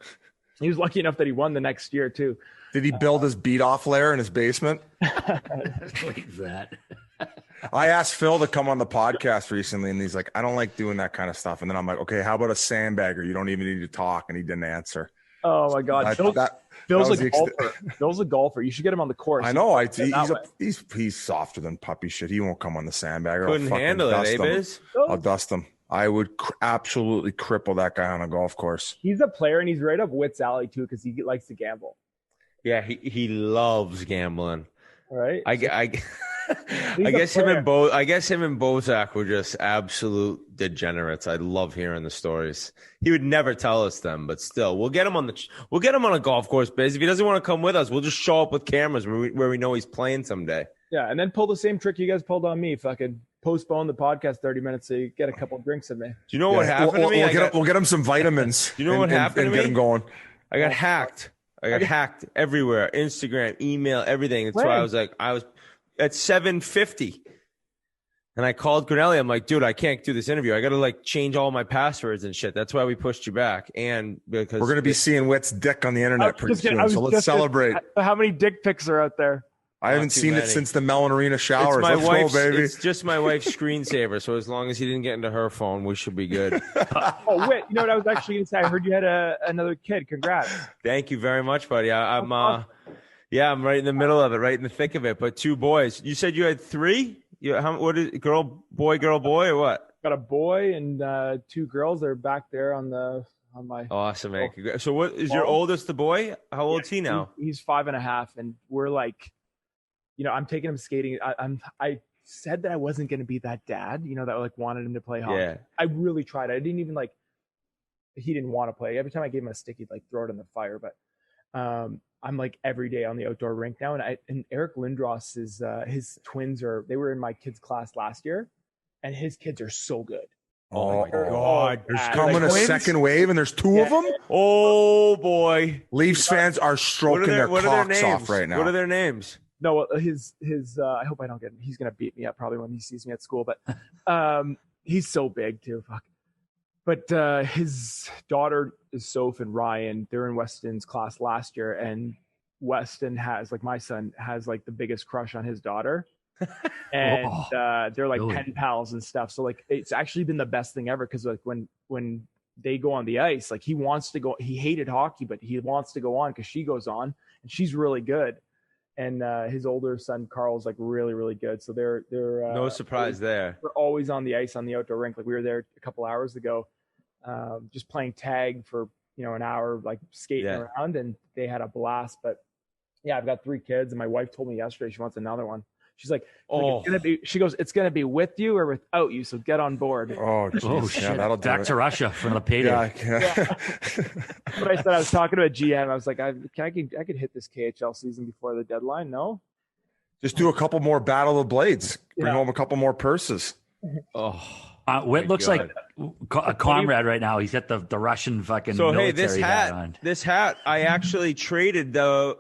he was lucky enough that he won the next year too. Did he build his beat-off lair in his basement? Like that. I asked Phil to come on the podcast recently, and he's like, I don't like doing that kind of stuff. And then I'm like, okay, how about a sandbagger? You don't even need to talk. And he didn't answer. Oh my God. Phil's a golfer. Phil's a golfer. You should get him on the course. I know. He's softer than puppy shit. He won't come on the sandbagger. Couldn't handle it, eh, Biz? I'll dust him. I would absolutely cripple that guy on a golf course. He's a player, and he's right up Witt's alley too, because he likes to gamble. Yeah, he loves gambling. All right. I guess him and Bozak were just absolute degenerates. I love hearing the stories. He would never tell us them, but still, we'll get him on a golf course, Biz. If he doesn't want to come with us, we'll just show up with cameras where we know he's playing someday. Yeah, and then pull the same trick you guys pulled on me. Fucking postpone the podcast 30 minutes so you get a couple drinks in me. Do you know what happened to me? We'll get him some vitamins. Do you know what happened to me? Get him going. I got hacked. I got hacked everywhere. Instagram, email, everything. That's why I was at 7:50. And I called Grinelli. I'm like, dude, I can't do this interview. I got to change all my passwords and shit. That's why we pushed you back. And because we're going to be seeing Witt's dick on the internet pretty soon. So let's celebrate. How many dick pics are out there? I haven't seen it since the Mellon Arena showers. Let's go, baby. It's just my wife's screensaver. So as long as he didn't get into her phone, we should be good. Oh, Witt, you know what I was actually going to say? I heard you had another kid. Congrats. Thank you very much, buddy. I'm right in the middle of it, right in the thick of it. But 2 boys. You said you had 3? What is girl, boy, or what? Got a boy and 2 girls. They're back there on my. Awesome, man. So what is your oldest the boy? How old is he now? He's 5.5, and we're like, I'm taking him skating. I said that I wasn't going to be that dad, that wanted him to play hockey. Yeah. I really tried. I didn't even he didn't want to play. Every time I gave him a stick, he'd throw it in the fire. But I'm every day on the outdoor rink now. And Eric Lindros his twins they were in my kids' class last year, and his kids are so good. Oh my God! There's coming a second wave, and there's 2 of them. Oh boy! Leafs fans are stroking their cocks off right now. What are their names? No, his. I hope I don't get him. He's gonna beat me up probably when he sees me at school. But he's so big too. Fuck. But his daughter is Soph and Ryan. They're in Weston's class last year, and Weston has my son has the biggest crush on his daughter, and they're really? pen pals and stuff. So it's actually been the best thing ever because when they go on the ice, he wants to go. He hated hockey, but he wants to go on because she goes on, and she's really good. And his older son Carl's really, really good. So they're no surprise there. We're always on the ice on the outdoor rink. We were there a couple hours ago, just playing tag for an hour, skating around, and they had a blast. But yeah, I've got 3 kids, and my wife told me yesterday she wants another one. She's like, it's gonna be with you or without you, so get on board. Oh, shit! Yeah, that'll do back to Russia for the payday. Yeah. But I said I was talking to a GM. I was like, I could hit this KHL season before the deadline. No, just do a couple more Battle of Blades. Bring home a couple more purses. Witt looks like a comrade right now. He's got the Russian fucking. So military hat on. This hat, I actually traded the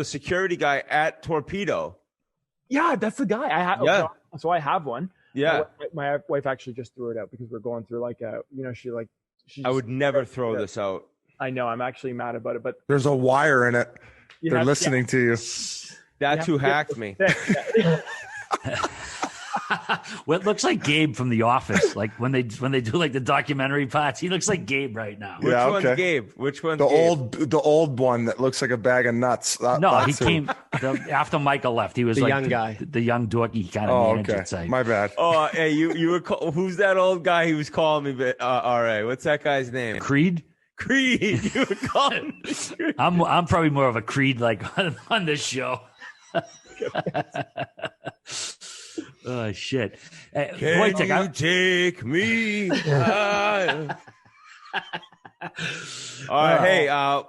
security guy at Torpedo. Yeah, that's the guy I have. Yeah. So I have one. Yeah. My wife actually just threw it out because we're going through I would never throw this out. I know. I'm actually mad about it, but there's a wire in it. They're listening to you. That's who hacked me. Well, it looks like Gabe from The Office. When they do the documentary parts, he looks like Gabe right now. Which one's Gabe? Which one's the old one that looks like a bag of nuts? He came after Michael left. He was the young guy, the young dorky kind of manager. Okay. My bad. Oh, hey, you were who's that old guy? He was calling me. But all right, what's that guy's name? Creed. You were calling me. I'm probably more of a Creed on this show. Oh shit! Can you take me? All right, hey,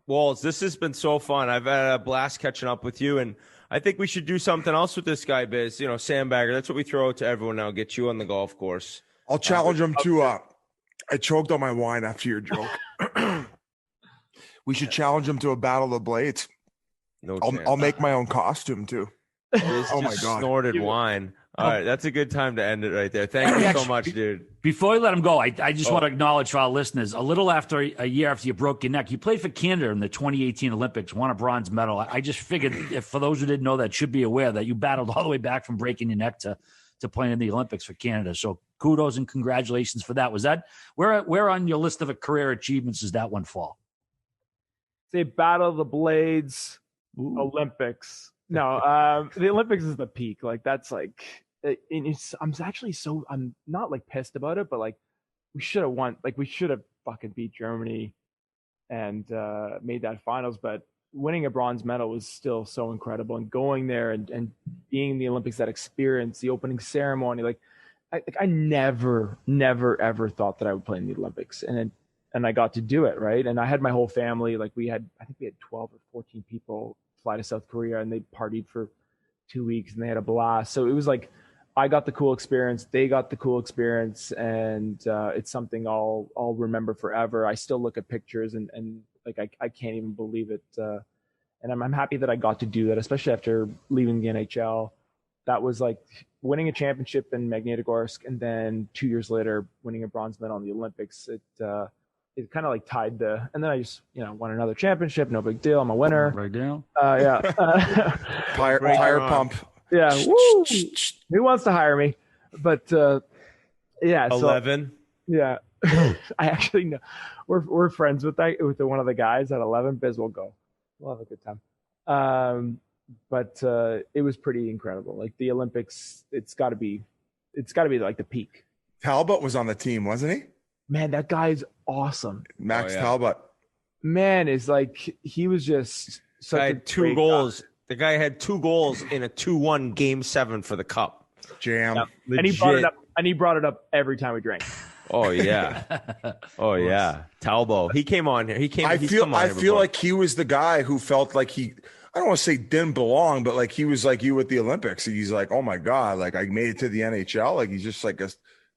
Walls, this has been so fun. I've had a blast catching up with you, and I think we should do something else with this guy, Biz. You know, sandbagger. That's what we throw out to everyone now. Get you on the golf course. I'll challenge him to. I choked on my wine after your joke. We should challenge him to a battle of the blades. No, I'll make my own costume too. Oh my God! Snorted wine. All right, that's a good time to end it right there. Thank you so much, dude. Before we let him go, I just want to acknowledge for our listeners, a little after a year after you broke your neck, you played for Canada in the 2018 Olympics, won a bronze medal. I just figured, if for those who didn't know that, should be aware that you battled all the way back from breaking your neck to playing in the Olympics for Canada. So kudos and congratulations for that. Was that where on your list of career achievements does that one fall? Say Battle of the Blades, Olympics. No, the Olympics is the peak. Like that's like, I'm not like pissed about it, but like we should have won. Like we should have fucking beat Germany and made that finals. But winning a bronze medal was still so incredible, and going there and being in the Olympics, that experience, the opening ceremony, like I never ever thought that I would play in the Olympics, and I got to do it, right? And I had my whole family. Like I think we had 12 or 14 people fly to South Korea, and they partied for 2 weeks and they had a blast. So it was like I got the cool experience, they got the cool experience, and it's something I'll remember forever. I still look at pictures and like I can't even believe it. And I'm happy that I got to do that, especially after leaving the NHL. That was like winning a championship in Magnitogorsk, and then 2 years later winning a bronze medal in the Olympics. It kind of like tied and then I just, won another championship. No big deal. I'm a winner. Right now. Yeah. Tire pump. Yeah. Woo! Who wants to hire me? But yeah. 11. So, yeah. I actually know we're friends with one of the guys at 11. Biz will go. We'll have a good time. But it was pretty incredible. Like the Olympics, it's got to be like the peak. Talbot was on the team, wasn't he? Man, that guy's awesome. Max Talbot. Man, is like he was just such I had 2 goals. Guy. The guy had 2 goals in a 2-1 Game 7 for the Cup. Jam. Yep. And he brought it up every time we drank. Oh yeah. Oh yeah. Talbot. He came on here. I feel like he was the guy who felt like I don't want to say didn't belong, but like he was like you at the Olympics. He's like, oh my God, like I made it to the NHL. Like he's just like a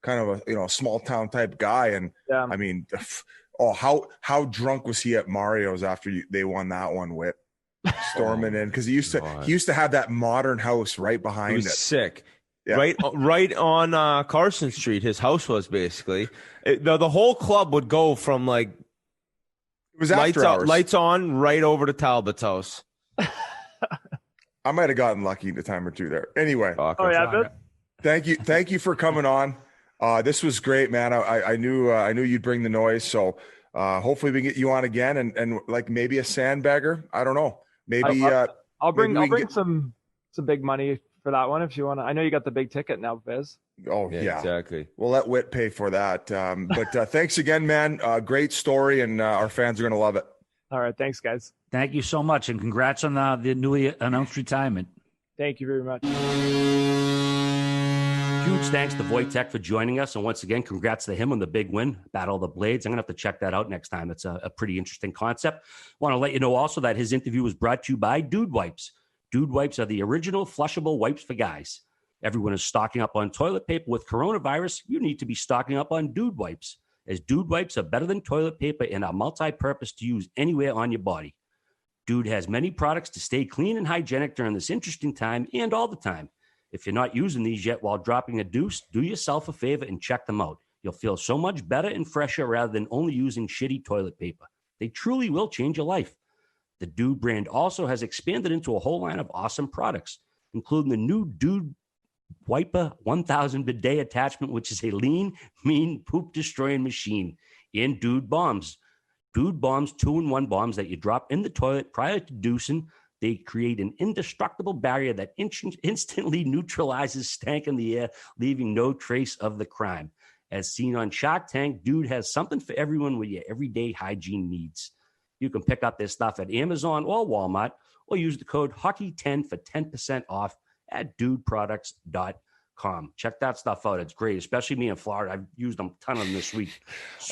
kind of a small town type guy. And yeah. I mean, how drunk was he at Mario's after they won that one, Whit? Storming in, because he used to have that modern house right behind it. He was it. Sick. Yeah. Right on Carson Street. His house was basically the whole club would go from like it was after hours. Lights on right over to Talbot's house. I might have gotten lucky a time or two there. Anyway, thank you for coming on. This was great, man. I knew you'd bring the noise, so hopefully we can get you on again and like maybe a sandbagger. I don't know. Maybe I'll bring some big money for that one if you want to. I know you got the big ticket now, Biz. Oh yeah, exactly. We'll let Whit pay for that. But thanks again, man. Great story, and our fans are gonna love it. All right, thanks, guys. Thank you so much, and congrats on the newly announced retirement. Thank you very much. Huge thanks to Wojtek for joining us, and once again, congrats to him on the big win, Battle of the Blades. I'm gonna have to check that out next time. It's a pretty interesting concept. Want to let you know also that his interview was brought to you by Dude Wipes. Dude Wipes are the original flushable wipes for guys. Everyone is stocking up on toilet paper with coronavirus. You need to be stocking up on Dude Wipes, as Dude Wipes are better than toilet paper and are multi-purpose to use anywhere on your body. Dude has many products to stay clean and hygienic during this interesting time and all the time. If you're not using these yet while dropping a deuce, do yourself a favor and check them out. You'll feel so much better and fresher rather than only using shitty toilet paper. They truly will change your life. The Dude brand also has expanded into a whole line of awesome products, including the new Dude Wiper 1000 bidet attachment, which is a lean, mean, poop-destroying machine, and Dude Bombs. Dude Bombs 2-in-1 bombs that you drop in the toilet prior to deucing. They create an indestructible barrier that instantly neutralizes stank in the air, leaving no trace of the crime. As seen on Shark Tank, Dude has something for everyone with your everyday hygiene needs. You can pick up their stuff at Amazon or Walmart, or use the code HOCKEY10 for 10% off at dudeproducts.com. calm. Check that stuff out. It's great, especially me in Florida. I've used them a ton of them this week.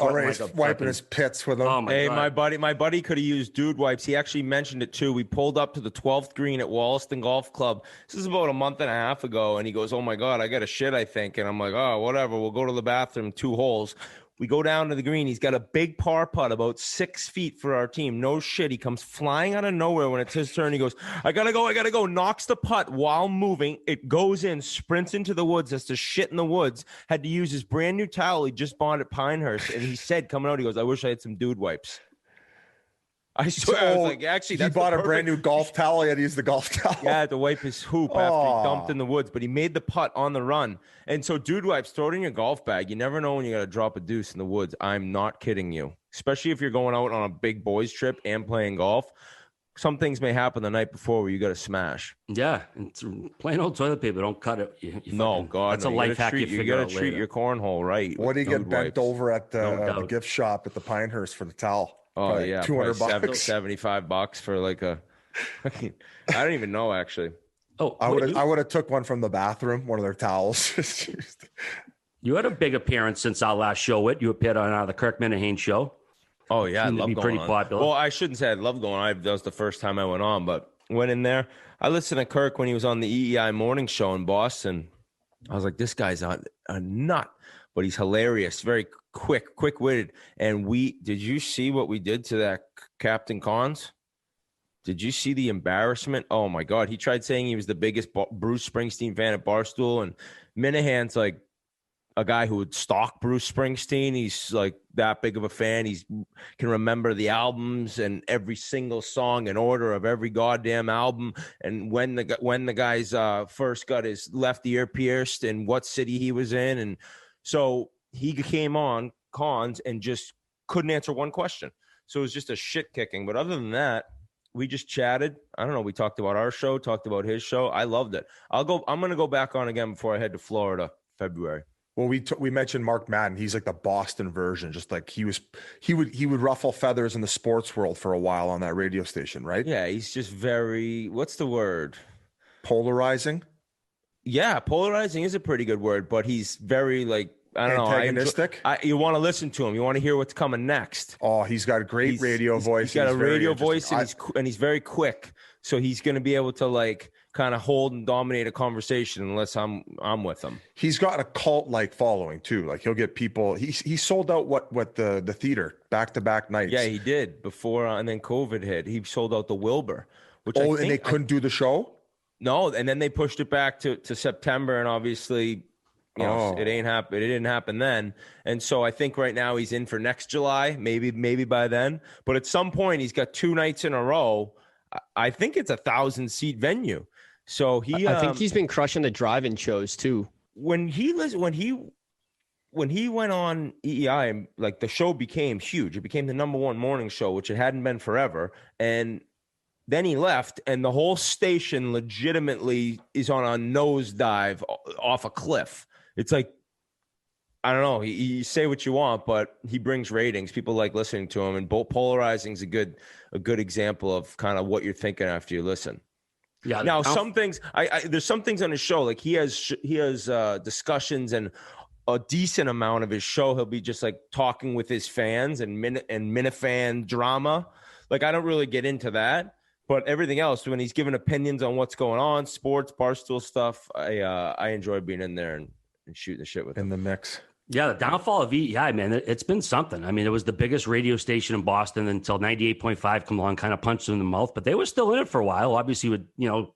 Already Sweating like a wiping fucking- his pits with them. Oh my Hey, God. my buddy could have used dude wipes. He actually mentioned it too. We pulled up to the 12th green at Wollaston Golf Club. This is about a month and a half ago, and he goes, "Oh my God, I got a shit, I think." And I'm like, "Oh, whatever. We'll go to the bathroom, 2 holes." We go down to the green. He's got a big par putt about 6 feet for our team. No shit. He comes flying out of nowhere when it's his turn. He goes, I gotta go. Knocks the putt while moving. It goes in, sprints into the woods. Has to shit in the woods. Had to use his brand new towel he just bought at Pinehurst. And he said, coming out, he goes, I wish I had some dude wipes. I swear, I was like, actually, he bought a brand new golf towel. He had to use the golf towel. Yeah, had to wipe his hoop after he dumped in the woods, but he made the putt on the run. And so, dude wipes, throw it in your golf bag. You never know when you got to drop a deuce in the woods. I'm not kidding you. Especially if you're going out on a big boys trip and playing golf. Some things may happen the night before where you got to smash. Yeah, and plain old toilet paper. Don't cut it. That's a life hack. You got to treat your cornhole right. What do you get bent over at the gift shop at the Pinehurst for the towel? Oh, probably yeah. $200. $75 for like a, I don't even know, actually. Oh, I would have took one from the bathroom, one of their towels. You had a big appearance since our last show. You appeared on the Kirk Minihane show. Oh, yeah. I love going pretty on. popular. Well, I shouldn't say I love going on. That was the first time I went on, but went in there. I listened to Kirk when he was on the EEI morning show in Boston. I was like, this guy's a nut, but he's hilarious, very quick-witted. And did you see what we did to that Captain Cons? Did you see the embarrassment? Oh, my God. He tried saying he was the biggest Bruce Springsteen fan at Barstool, and Minahan's like a guy who would stalk Bruce Springsteen. He's like that big of a fan. He can remember the albums and every single song in order of every goddamn album, and when the guy's first got his left ear pierced and what city he was in. And so he came on Cons and just couldn't answer one question. So it was just a shit kicking. But other than that, we just chatted. I don't know. We talked about our show, talked about his show. I loved it. I'm going to go back on again before I head to Florida, February. Well, we mentioned Mark Madden. He's like the Boston version. Just like he would ruffle feathers in the sports world for a while on that radio station, right? Yeah, he's just very, what's the word? Polarizing. Yeah, polarizing is a pretty good word, but he's very like, I don't antagonistic. know. You want to listen to him. You want to hear what's coming next. Oh, he's got a great radio voice. He's got a radio voice, and he's very quick. So he's going to be able to like kind of hold and dominate a conversation unless I'm with him. He's got a cult-like following too. Like he'll get people. He sold out what the theater back-to-back nights. Yeah, he did before, and then COVID hit. He sold out the Wilbur. Which and they couldn't do the show. No, and then they pushed it back to September, and obviously, you know, it ain't happen. It didn't happen then, and so I think right now he's in for next July, maybe by then. But at some point, he's got 2 nights in a row. I think it's 1,000-seat venue. So I think he's been crushing the drive-in shows too. When he went on EEI, like the show became huge. It became the #1 morning show, which it hadn't been forever, and then he left, and the whole station legitimately is on a nosedive off a cliff. It's like, I don't know. You say what you want, but he brings ratings. People like listening to him, and polarizing is a good example of kind of what you're thinking after you listen. Yeah. Now, some things, there's some things on his show, like he has discussions, and a decent amount of his show he'll be just like talking with his fans and minifan drama. Like I don't really get into that. But everything else, when he's giving opinions on what's going on, sports, Barstool stuff, I enjoy being in there and shooting the shit with him. In the mix. Yeah, the downfall of EEI, man, it's been something. I mean, it was the biggest radio station in Boston until 98.5 come along, kind of punched them in the mouth. But they were still in it for a while, obviously with,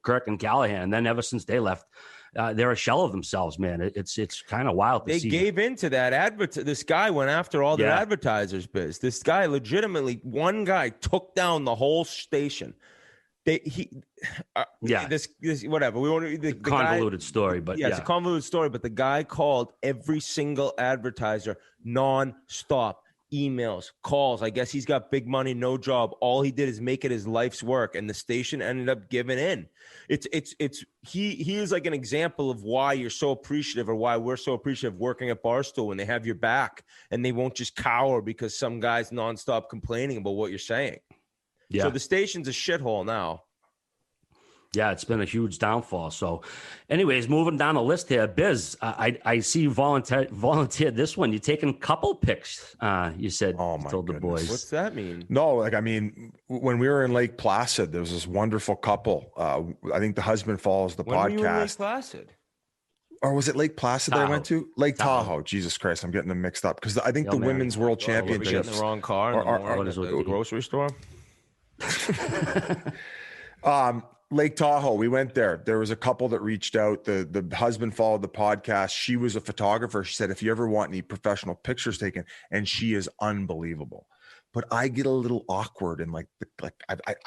Kirk and Callahan. And then ever since they left, they're a shell of themselves, man. It's kind of wild to see. They gave into that this guy went after all their advertisers biz. This guy legitimately, one guy took down the whole station. This whatever we want the convoluted story, but it's a convoluted story. But the guy called every single advertiser non-stop, emails, calls. I guess he's got big money, no job. All he did is make it his life's work, and the station ended up giving in. He is like an example of why you're so appreciative, or why we're so appreciative working at Barstool when they have your back and they won't just cower because some guy's nonstop complaining about what you're saying. Yeah. So the station's a shithole now. Yeah, it's been a huge downfall. So, anyways, moving down the list here, Biz, I see you volunteered this one. You're taking couple picks, you said, Oh, my told the goodness. boys. What's that mean? No, like, I mean, when we were in Lake Placid, there was this wonderful couple. I think the husband follows the When were you in Lake podcast. Placid? Or was it Lake Placid that I went to? Lake Tahoe. Jesus Christ, I'm getting them mixed up because I think Yo, the man. Women's World Are we getting Championships. the wrong car in the morning at the grocery store? Lake Tahoe, we went there. There was a couple that reached out. The husband followed the podcast. She was a photographer. She said, if you ever want any professional pictures taken, and she is unbelievable. But I get a little awkward and like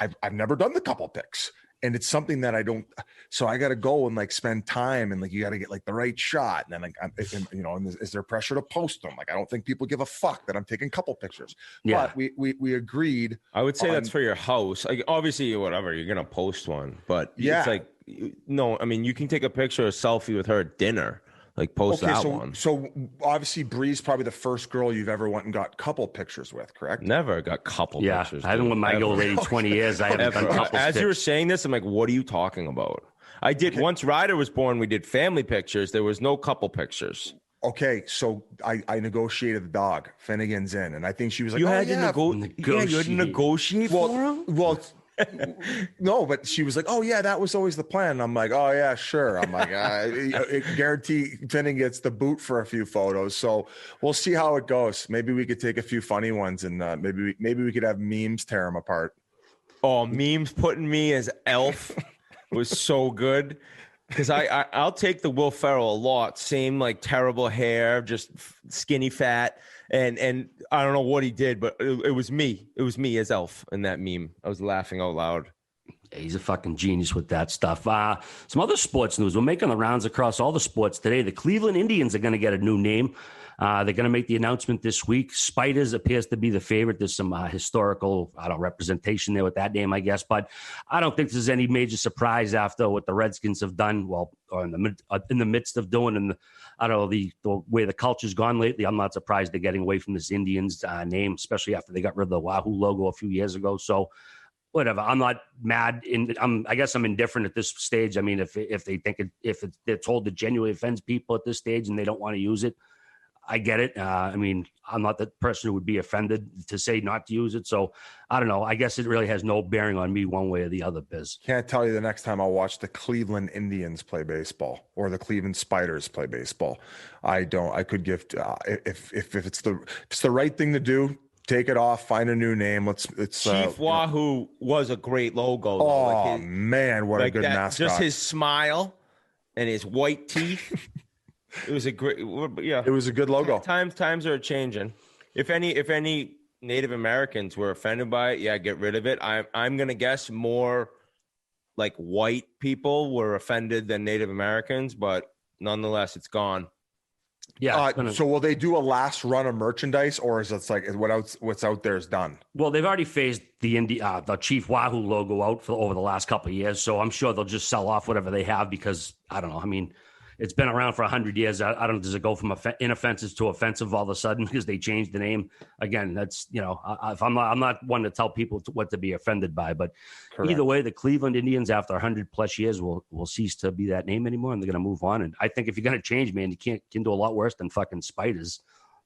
I've never done the couple pics. And it's something that I don't, so I got to go and like spend time and like, you got to get like the right shot. And then like, and is there pressure to post them? Like, I don't think people give a fuck that I'm taking couple pictures, but we agreed. I would say that's for your house. Like, obviously, whatever, you're going to post one, but it's like, no, I mean, you can take a picture or selfie with her at dinner, like post that one. So obviously Bree's probably the first girl you've ever went and got couple pictures with, correct? Never got couple pictures. I haven't with my old lady 20 years. I haven't done couples. As you were saying this, I'm like, what are you talking about? I did once Ryder was born, we did family pictures. There was no couple pictures. Okay, so I negotiated the dog. Finnegan's in, and I think she was like, you had to negotiate for him? Well, no, but she was like, oh yeah, that was always the plan. I'm like, oh yeah, sure. I'm like, I guarantee Finnegan gets the boot for a few photos. So we'll see how it goes. Maybe we could take a few funny ones, and maybe we could have memes tear them apart. Oh, memes putting me as Elf was so good. Because I'll take the Will Ferrell a lot. Same like terrible hair, just skinny fat. And I don't know what he did, but it was me. It was me as Elf in that meme. I was laughing out loud. Yeah, he's a fucking genius with that stuff. Some other sports news. We're making the rounds across all the sports today. The Cleveland Indians are going to get a new name. They're going to make the announcement this week. Spiders appears to be the favorite. There's some historical, representation there with that name, I guess. But I don't think there's any major surprise after what the Redskins have done. Well, or in the midst of doing, and the way the culture's gone lately. I'm not surprised they're getting away from this Indians name, especially after they got rid of the Wahoo logo a few years ago. So whatever. I'm not mad. I guess I'm indifferent at this stage. I mean, if they think they're told it genuinely offends people at this stage and they don't want to use it, I get it. I mean, I'm not the person who would be offended to say not to use it. So I don't know. I guess it really has no bearing on me one way or the other, Biz. Can't tell you the next time I'll watch the Cleveland Indians play baseball or the Cleveland Spiders play baseball. I could give if it's the right thing to do. Take it off. Find a new name. It's Chief Wahoo was a great logo. Though. Oh man, what a good mascot! Just his smile and his white teeth. It was a great, yeah. It was a good logo. Times are changing. If any Native Americans were offended by it, yeah, get rid of it. I'm gonna guess more like white people were offended than Native Americans, but nonetheless, it's gone. Yeah. So will they do a last run of merchandise, or is it like what's out there is done? Well, they've already phased the Chief Wahoo logo out over the last couple of years, so I'm sure they'll just sell off whatever they have because I don't know. I mean, it's been around for 100 years. I don't know. Does it go from inoffensive to offensive all of a sudden because they changed the name? Again, that's, I'm not one to tell people what to be offended by, but Correct. Either way, the Cleveland Indians after 100 plus years will cease to be that name anymore, and they're going to move on. And I think if you're going to change, man, you can do a lot worse than fucking spiders.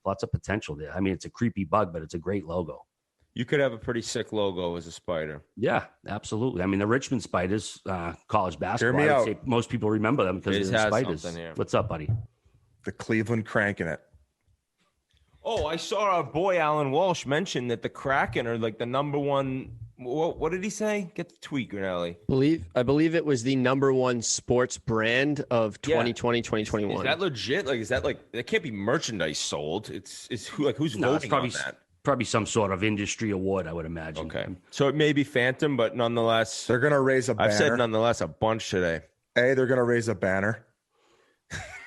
Lots of potential there. I mean, it's a creepy bug, but it's a great logo. You could have a pretty sick logo as a spider. Yeah, absolutely. I mean, the Richmond Spiders, college basketball, I would say most people remember them because of the Spiders. What's up, buddy? The Cleveland cranking it. Oh, I saw our boy Alan Walsh mention that the Kraken are like the number one. What did he say? Get the tweet, Grinelli. I believe it was the number one sports brand of 2020, 2021. Is that legit? Like, is that like, that can't be merchandise sold. It's who's voting on that? Probably some sort of industry award, I would imagine. Okay. So it may be Phantom, but nonetheless. They're going to raise a banner. I've said nonetheless a bunch today. They're going to raise a banner.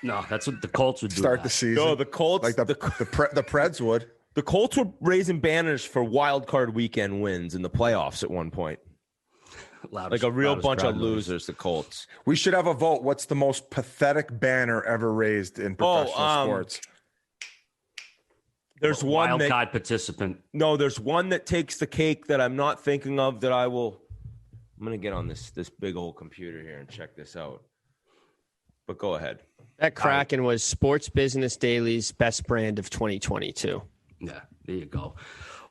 No, that's what the Colts would do. Start the season. No, the Colts. Like the Preds would. The Colts were raising banners for wild card weekend wins in the playoffs at one point. Like a real bunch of losers, the Colts. We should have a vote. What's the most pathetic banner ever raised in professional sports? There's one wild card participant. No, there's one that takes the cake that I'm not thinking of that I will I'm gonna get on this big old computer here and check this out. But go ahead. That Kraken was Sports Business Daily's best brand of 2022. Yeah, there you go.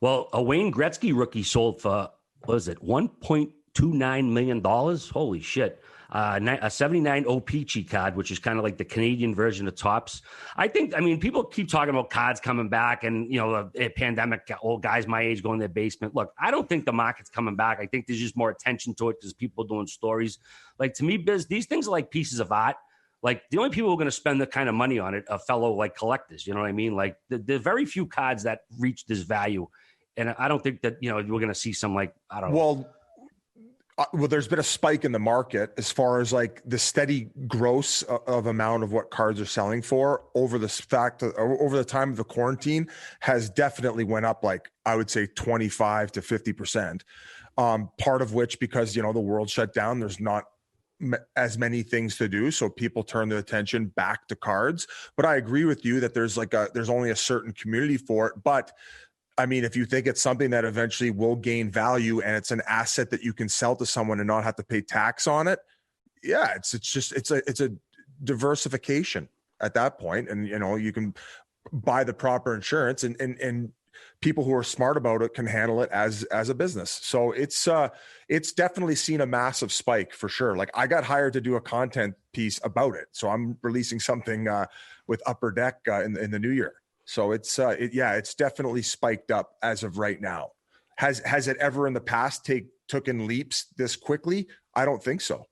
Well, a Wayne Gretzky rookie sold for, what is it, $1.29 million? Holy shit. A 79 O-Peachy card, which is kind of like the Canadian version of Topps. I mean, people keep talking about cards coming back and, a pandemic, old guys my age going to their basement. Look, I don't think the market's coming back. I think there's just more attention to it because people doing stories. Like, to me, Biz, these things are like pieces of art. Like, the only people who are going to spend the kind of money on it are fellow, like, collectors. You know what I mean? Like, there are very few cards that reach this value. And I don't think that, we're going to see some, like, I don't know. Well, there's been a spike in the market as far as like the steady gross of amount of what cards are selling for over the time of the quarantine has definitely went up, like I would say 25 to 50%. Part of which because, the world shut down, there's not as many things to do. So people turn their attention back to cards. But I agree with you that there's only a certain community for it. But I mean, if you think it's something that eventually will gain value and it's an asset that you can sell to someone and not have to pay tax on it, yeah, it's a diversification at that point. And, you can buy the proper insurance and people who are smart about it can handle it as a business. So it's definitely seen a massive spike for sure. Like I got hired to do a content piece about it. So I'm releasing something with Upper Deck in the new year. So it's definitely spiked up as of right now. Has it ever in the past taken leaps this quickly? I don't think so.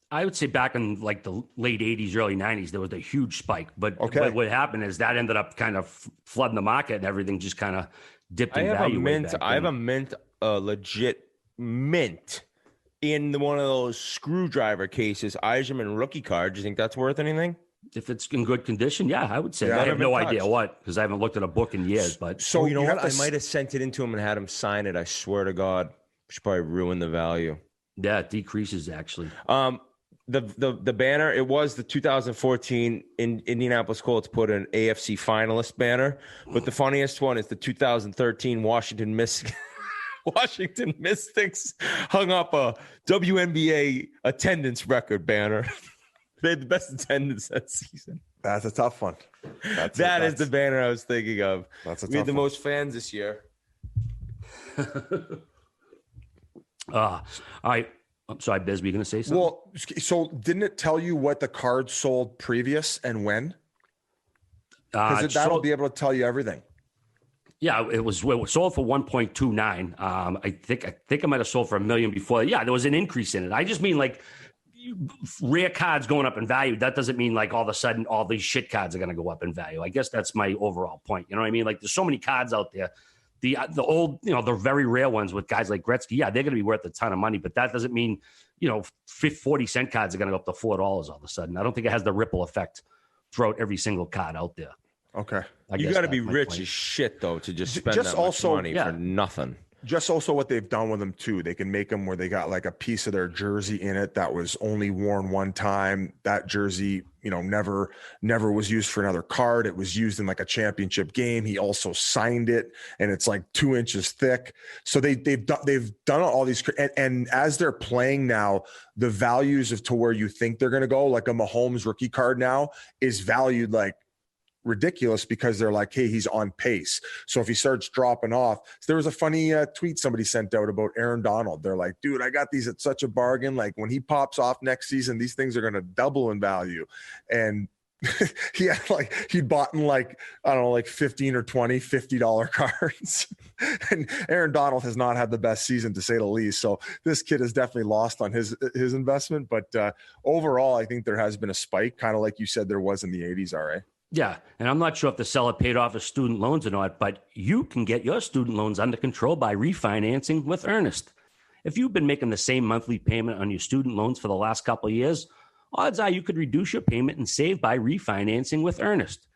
I would say back in like the late 80s, early 90s, there was a huge spike. But what happened is that ended up kind of flooding the market and everything just kind of dipped in value. I have a mint, legit mint in one of those screwdriver cases, Eiserman rookie card. Do you think that's worth anything? If it's in good condition, yeah, I would say. I have no idea what, because I haven't looked at a book in years. But so you know what? I might have sent it into him and had him sign it. I swear to God, should probably ruin the value. Yeah, it decreases actually. The banner, it was the 2014 in Indianapolis Colts put an AFC finalist banner, but the funniest one is the 2013 Washington Mystics hung up a WNBA attendance record banner. They had the best attendance that season. That's a tough one. That is the banner I was thinking of. We had the one. most fans this year. All right. I'm sorry, Biz, were you going to say something? Well, so didn't it tell you what the card sold previous and when? Because that'll be able to tell you everything. Yeah, it was sold for 1.29. I think I might have sold for $1 million before. Yeah, there was an increase in it. I just mean like rare cards going up in value. That doesn't mean like all of a sudden all these shit cards are going to go up in value. I guess that's my overall point. You know what I mean? Like there's so many cards out there. The old, the very rare ones with guys like Gretzky, yeah, they're going to be worth a ton of money, but that doesn't mean, 40-cent cards are going to go up to $4 all of a sudden. I don't think it has the ripple effect throughout every single card out there. Okay. You got to be rich as shit, though, to just spend that much money for nothing. Just also what they've done with them, too. They can make them where they got like a piece of their jersey in it that was only worn one time. That jersey, never was used for another card. It was used in like a championship game. He also signed it, and it's like 2 inches thick. So they've done all these. And as they're playing now, the values to where you think they're going to go, like a Mahomes rookie card now, is valued like ridiculous because they're like, hey, he's on pace. So if he starts dropping off, there was a funny tweet somebody sent out about Aaron Donald. They're like, dude, I got these at such a bargain. Like when he pops off next season, these things are going to double in value. And he'd bought in like, I don't know, like 15 or 20 $50 cards. And Aaron Donald has not had the best season, to say the least. So this kid has definitely lost on his investment. But overall, I think there has been a spike, kind of like you said there was in the 80s, RA. Yeah, and I'm not sure if the seller paid off his student loans or not, but you can get your student loans under control by refinancing with Earnest. If you've been making the same monthly payment on your student loans for the last couple of years, odds are you could reduce your payment and save by refinancing with Earnest.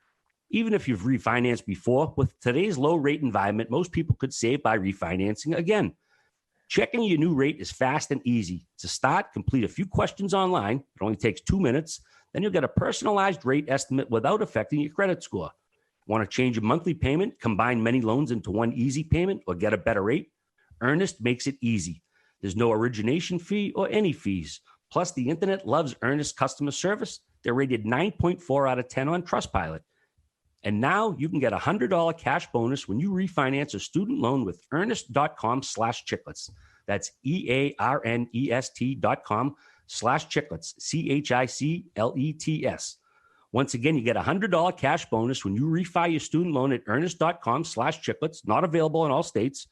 Even if you've refinanced before, with today's low rate environment, most people could save by refinancing again. Checking your new rate is fast and easy. To start, complete a few questions online. It only takes 2 minutes. Then you'll get a personalized rate estimate without affecting your credit score. Want to change your monthly payment, combine many loans into one easy payment, or get a better rate? Earnest makes it easy. There's no origination fee or any fees. Plus, the internet loves Earnest customer service. They're rated 9.4 out of 10 on Trustpilot. And now you can get a $100 cash bonus when you refinance a student loan with earnest.com/chiclets. That's EARNEST.com/chiclets, CHICLETS. Once again, you get a $100 cash bonus when you refi your student loan at earnest.com/chiclets, not available in all states.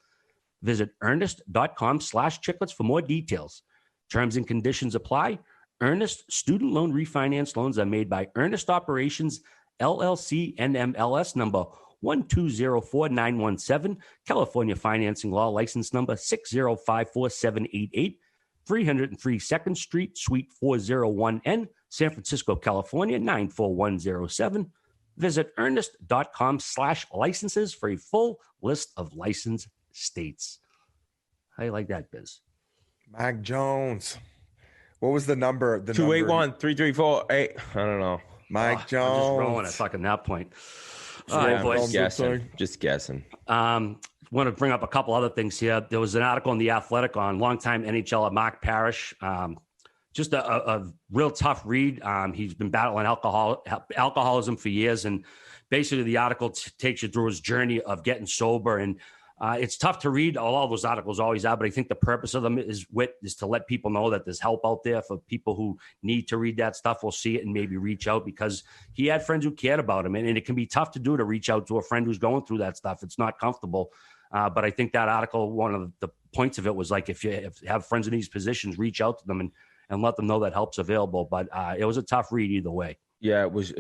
Visit earnest.com/chiclets for more details. Terms and conditions apply. Earnest student loan refinance loans are made by Earnest Operations, LLC, NMLS number 1204917, California Financing Law License number 6054788, 303 2nd Street, Suite 401N, San Francisco, California, 94107. Visit earnest.com/licenses for a full list of licensed states. How you like that, Biz? Mac Jones. What was the number? 281-334-8. I don't know. Mike Jones. I'm just rolling at fucking that point. All Yeah, right, I'm boys. just guessing. Want to bring up a couple other things here. There was an article in The Athletic on longtime NHLer Mark Parrish. Just a real tough read. He's been battling alcoholism for years, and basically the article takes you through his journey of getting sober. And it's tough to read. All those articles always are, but I think the purpose of them is to let people know that there's help out there for people who need to read that stuff. Will see it and maybe reach out, because he had friends who cared about him, and it can be tough to reach out to a friend who's going through that stuff. It's not comfortable. But I think that article, one of the points of it was like, if you have friends in these positions, reach out to them and let them know that help's available. But it was a tough read either way. Yeah, it was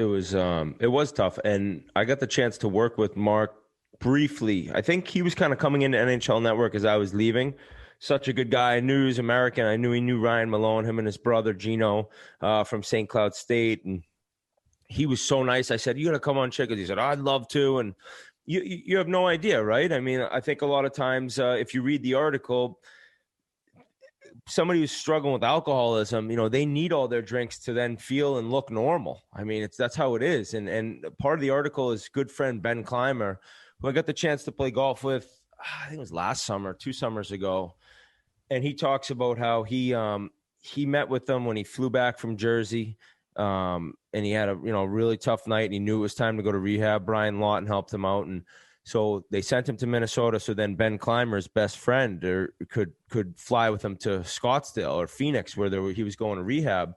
tough. And I got the chance to work with Mark briefly. I think he was kind of coming into NHL Network as I was leaving. Such a good guy. I knew he was American. I knew he knew Ryan Malone, him and his brother Gino from St. Cloud State. And he was so nice. I said, "You got to come on Chiclets." He said, "I'd love to." And you have no idea, right? I mean, I think a lot of times if you read the article, somebody who's struggling with alcoholism, they need all their drinks to then feel and look normal. I mean, that's how it is. And part of the article is good friend Ben Clymer, who I got the chance to play golf with, I think it was last summer, 2 summers ago. And he talks about how he met with them when he flew back from Jersey. And he had a really tough night, and he knew it was time to go to rehab. Brian Lawton helped him out, and so they sent him to Minnesota. So then Ben Clymer's best friend could fly with him to Scottsdale or Phoenix, where he was going to rehab.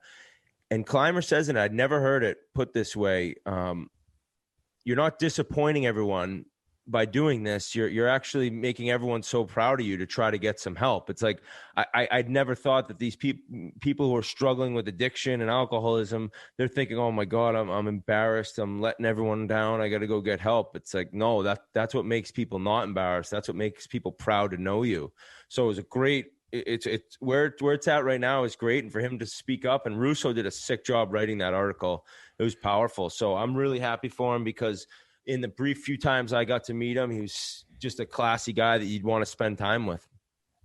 And Clymer says, and I'd never heard it put this way, you're not disappointing everyone by doing this. You're actually making everyone so proud of you to try to get some help. It's like I'd never thought that these people who are struggling with addiction and alcoholism, they're thinking, "Oh my God, I'm embarrassed. I'm letting everyone down. I got to go get help." It's like, no, that's what makes people not embarrassed. That's what makes people proud to know you. So it was a great. It's where it's at right now is great, and for him to speak up. And Russo did a sick job writing that article. It was powerful. So I'm really happy for him, because in the brief few times I got to meet him, he was just a classy guy that you'd want to spend time with.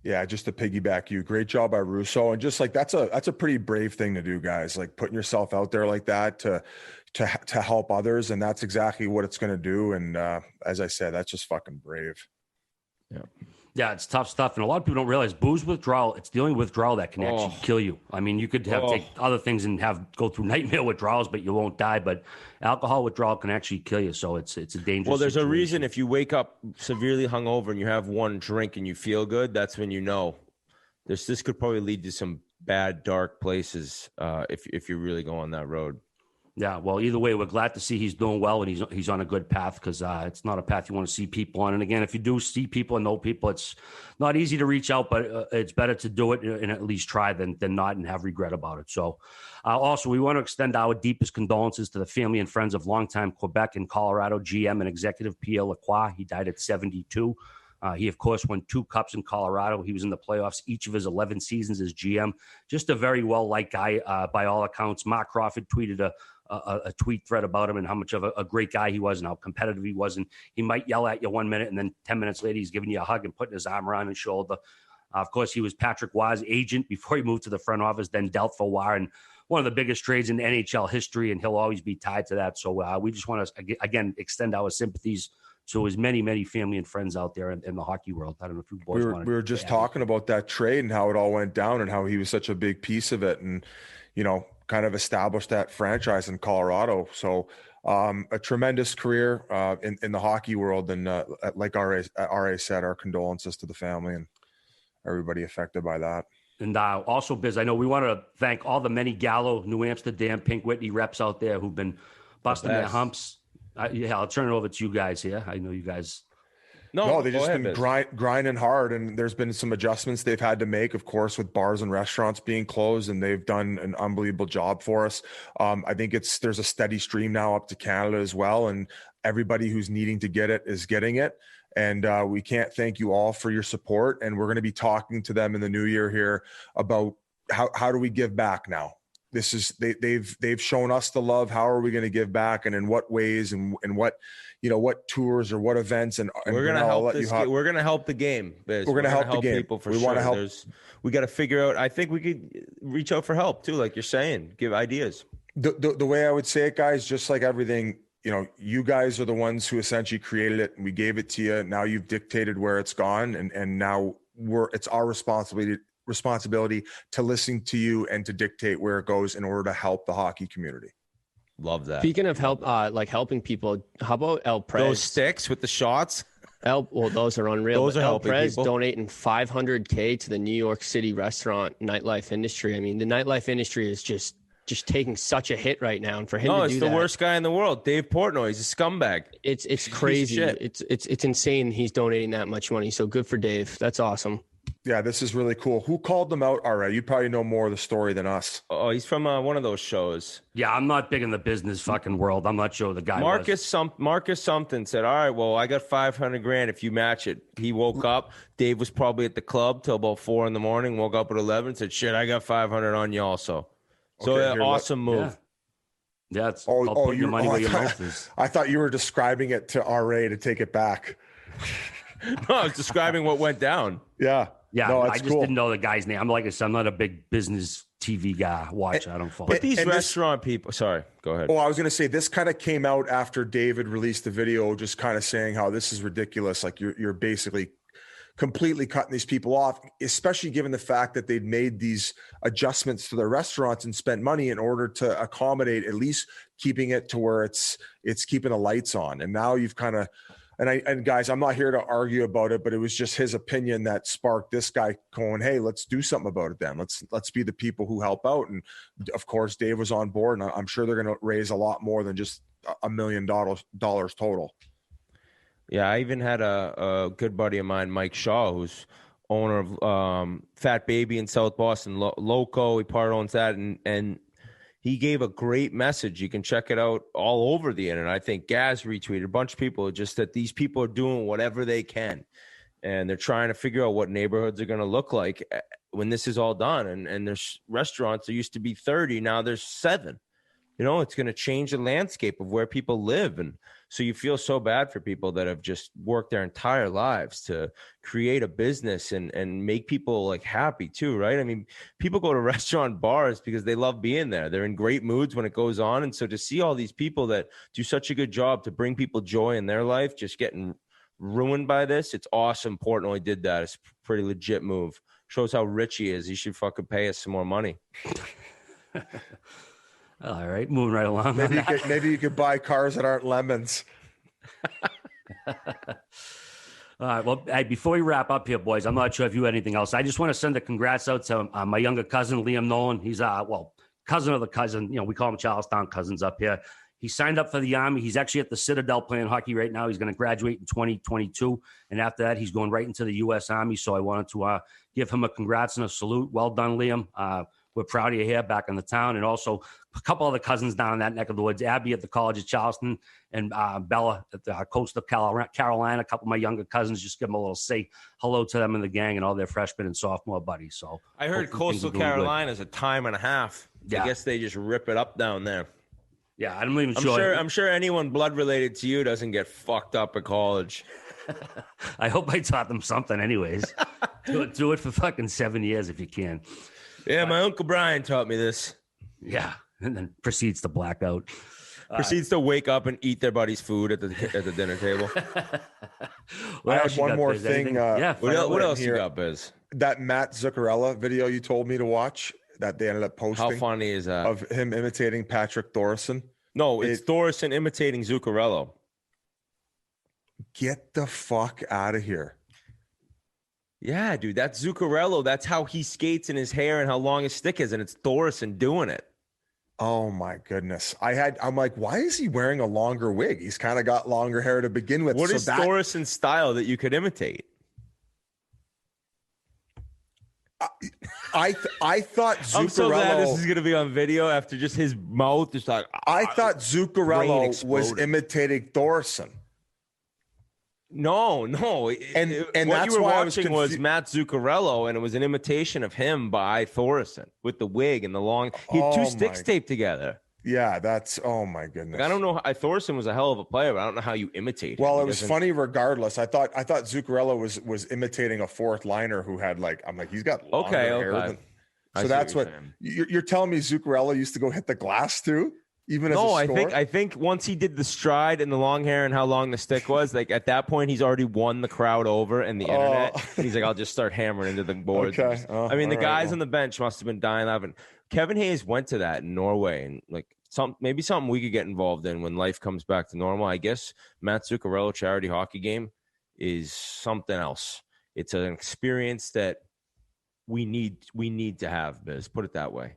Yeah, just to piggyback you, great job by Russo. And just like that's a pretty brave thing to do, guys. Like putting yourself out there like that to help others, and that's exactly what it's going to do. And as I said, that's just fucking brave. Yeah. Yeah, it's tough stuff. And a lot of people don't realize booze withdrawal, it's the only withdrawal that can actually kill you. I mean, you could take other things and go through nightmare withdrawals, but you won't die. But alcohol withdrawal can actually kill you. So it's a dangerous Well, there's situation. a reason if you wake up severely hungover and you have one drink and you feel good, that's when you know. This could probably lead to some bad, dark places if you really go on that road. Yeah, well, either way, we're glad to see he's doing well, and he's on a good path, because it's not a path you want to see people on. And again, if you do see people and know people, it's not easy to reach out, but it's better to do it and at least try than not and have regret about it. So also, we want to extend our deepest condolences to the family and friends of longtime Quebec and Colorado GM and executive Pierre Lacroix. He died at 72. He, of course, won 2 cups in Colorado. He was in the playoffs each of his 11 seasons as GM. Just a very well-liked guy by all accounts. Mark Crawford tweeted a tweet thread about him and how much of a great guy he was and how competitive he was. And he might yell at you 1 minute, and then 10 minutes later, he's giving you a hug and putting his arm around his shoulder. Of course, he was Patrick Roy's agent before he moved to the front office, then dealt for Roy, and one of the biggest trades in NHL history, and he'll always be tied to that. So we just want to, again, extend our sympathies to his many family and friends out there in the hockey world. I don't know if you boys we were just talking about that trade and how it all went down and how he was such a big piece of it, and kind of established that franchise in Colorado. So a tremendous career in the hockey world, and like RA said, our condolences to the family and everybody affected by that. And also, Biz, I know we want to thank all the many Gallo, New Amsterdam, Pink Whitney reps out there who've been busting their humps. I'll turn it over to you guys here. I know you guys. No, they've just been grinding hard, and there's been some adjustments they've had to make, of course, with bars and restaurants being closed, and they've done an unbelievable job for us. I think there's a steady stream now up to Canada as well, and everybody who's needing to get it is getting it. And we can't thank you all for your support, and we're going to be talking to them in the new year here about how do we give back now. This is they've shown us the love. How are we going to give back, and in what ways, and what what tours or what events? And we're going to help this. We're going to help the game. Biz. We're going to help the game. People for sure. Want to help. We got to figure out. I think we could reach out for help too, like you're saying. Give ideas. The way I would say it, guys, just like everything, you guys are the ones who essentially created it, and we gave it to you. Now you've dictated where it's gone, and now it's our responsibility to listen to you and to dictate where it goes in order to help the hockey community. Love that. Speaking of help, like helping people, how about El Prez? Those sticks with the shots? Those are unreal. Those are El helping Prez people. Donating $500K to the New York City restaurant nightlife industry. I mean, the nightlife industry is just taking such a hit right now, and for him to do that. No, it's the worst guy in the world. Dave Portnoy, he's a scumbag. It's crazy. It's insane. He's donating that much money. So good for Dave. That's awesome. Yeah, this is really cool. Who called them out? All right, you probably know more of the story than us. Oh, he's from one of those shows. Yeah, I'm not big in the business fucking world. I'm not sure the guy. Marcus something said, "All right, well, I got $500,000 if you match it." He woke up. Dave was probably at the club till about 4 a.m. Woke up at 11. Said, "Shit, I got $500 on you also." So awesome move. Yeah, it's putting your money where your mouth is. I thought you were describing it to RA to take it back. No, I was describing what went down. Yeah. Yeah, no, I just didn't know the guy's name. Like I said, I'm not a big business TV guy. I don't follow. But these restaurant people, sorry, go ahead. Oh, I was going to say, this kind of came out after David released the video, just kind of saying how this is ridiculous. Like you're basically completely cutting these people off, especially given the fact that they'd made these adjustments to their restaurants and spent money in order to accommodate at least keeping it to where it's keeping the lights on. And now you've kind of, and guys, I'm not here to argue about it, but it was just his opinion that sparked this guy going, "Hey, let's do something about it then. Let's be the people who help out." And of course, Dave was on board, and I'm sure they're going to raise a lot more than just $1 million total. Yeah, I even had a good buddy of mine, Mike Shaw, who's owner of Fat Baby in South Boston, Loco. He part owns that, and he gave a great message. You can check it out all over the internet. I think Gaz retweeted a bunch of people, just that these people are doing whatever they can, and they're trying to figure out what neighborhoods are going to look like when this is all done. And there's restaurants, there used to be 30, now there's 7. It's going to change the landscape of where people live. And so you feel so bad for people that have just worked their entire lives to create a business and make people like happy too, right? I mean, people go to restaurant bars because they love being there. They're in great moods when it goes on. And so to see all these people that do such a good job to bring people joy in their life just getting ruined by this, it's awesome. Portnoy did that. It's a pretty legit move. Shows how rich he is. He should fucking pay us some more money. All right, moving right along. Maybe you could buy cars that aren't lemons. All right. Well, hey, before we wrap up here, boys, I'm not sure if you had anything else. I just want to send a congrats out to my younger cousin, Liam Nolan. He's cousin of the cousin. We call him Charlestown cousins up here. He signed up for the Army. He's actually at the Citadel playing hockey right now. He's going to graduate in 2022. And after that, he's going right into the U.S. Army. So I wanted to give him a congrats and a salute. Well done, Liam. We're proud of you here back in the town. And also a couple other cousins down in that neck of the woods, Abby at the College of Charleston and Bella at the coast of Carolina. A couple of my younger cousins, just give them a little say hello to them in the gang and all their freshmen and sophomore buddies. So I heard coastal Carolina is a time and a half. Yeah. I guess they just rip it up down there. Yeah, I'm even sure. I'm sure anyone blood related to you doesn't get fucked up at college. I hope I taught them something anyways. Do it for fucking 7 years if you can. Yeah, my Uncle Brian taught me this. Yeah, and then proceeds to black out. Proceeds to wake up and eat their buddy's food at the dinner table. I had one more thing. What else you got, Biz? That Matt Zuccarello video you told me to watch that they ended up posting. How funny is that? Of him imitating Patrick Thorson. No, it's Thorson imitating Zuccarello. Get the fuck out of here. Yeah, dude, that's Zuccarello. That's how he skates in his hair and how long his stick is, and it's Thorson doing it. Oh my goodness. I'm like, why is he wearing a longer wig? He's kind of got longer hair to begin with. What is Thorson's style that you could imitate? I thought Zuccarello. I'm so glad this is going to be on video after just his mouth just like. I thought Zuccarello was imitating Thorson. No. And what that's you were why watching was Matt Zuccarello, and it was an imitation of him by Thorson with the wig and the long. He had two sticks taped together. Yeah, that's my goodness. Like, I don't know. Thorson was a hell of a player, but I don't know how you imitate. Well, it was funny regardless. I thought Zuccarello was imitating a fourth liner who had he's got longer hair. So that's what you're telling me. Zuccarello used to go hit the glass too. Even as a scorer? I think once he did the stride and the long hair and how long the stick was, like at that point he's already won the crowd over and the internet. And he's like, I'll just start hammering into the boards. Okay. The guys on the bench must have been dying laughing. Kevin Hayes went to that in Norway, and maybe something we could get involved in when life comes back to normal. I guess Matt Zuccarello charity hockey game is something else. It's an experience that we need to have, Biz. Put it that way.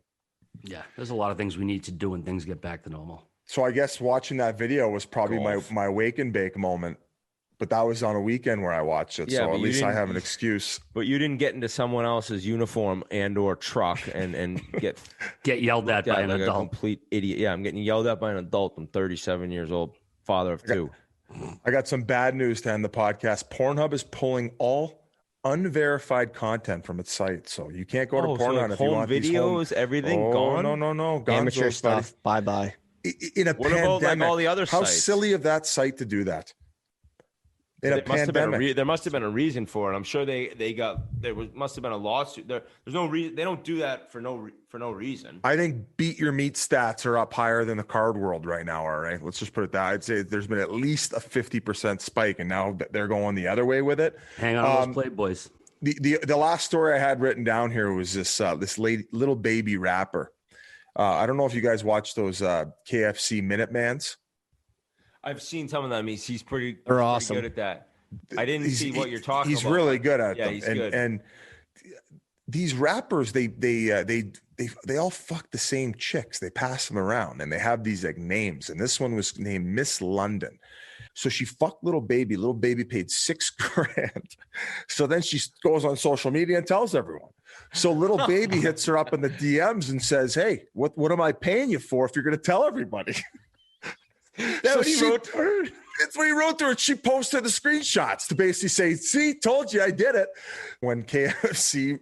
Yeah, there's a lot of things we need to do when things get back to normal. So I guess watching that video was probably my wake and bake moment, but that was on a weekend where I watched it. Yeah, so at least I have an excuse. But you didn't get into someone else's uniform and or truck and get yelled at by an adult. A complete idiot. Yeah, I'm getting yelled at by an adult. I'm 37 years old, father of two. I got some bad news to end the podcast. Pornhub is pulling all unverified content from its site, so you can't go to Pornhub if you want videos, everything gone. No, amateur stuff. Bye. In a what pandemic, about all the other sites? How silly of that site to do that. There must have been a reason for it. I'm sure must have been a lawsuit. There's no reason. They don't do that for no reason. I think beat your meat stats are up higher than the card world right now. All right, let's just put it that. I'd say there's been at least a 50% spike, and now they're going the other way with it. Hang on, those Playboys. The last story I had written down here was this little baby rapper. I don't know if you guys watch those KFC Minutemans. I've seen some of them. He's pretty awesome. Good at that. I didn't see what you're talking about. He's really good at them. He's good. And these rappers, they all fuck the same chicks. They pass them around and they have these names. And this one was named Miss London. So she fucked little baby. Little baby paid $6,000. So then she goes on social media and tells everyone. So little baby hits her up in the DMs and says, "Hey, what am I paying you for if you're going to tell everybody?" That's what he wrote to her. That's what he wrote to her. She posted the screenshots to basically say, "See, told you I did it." When KFC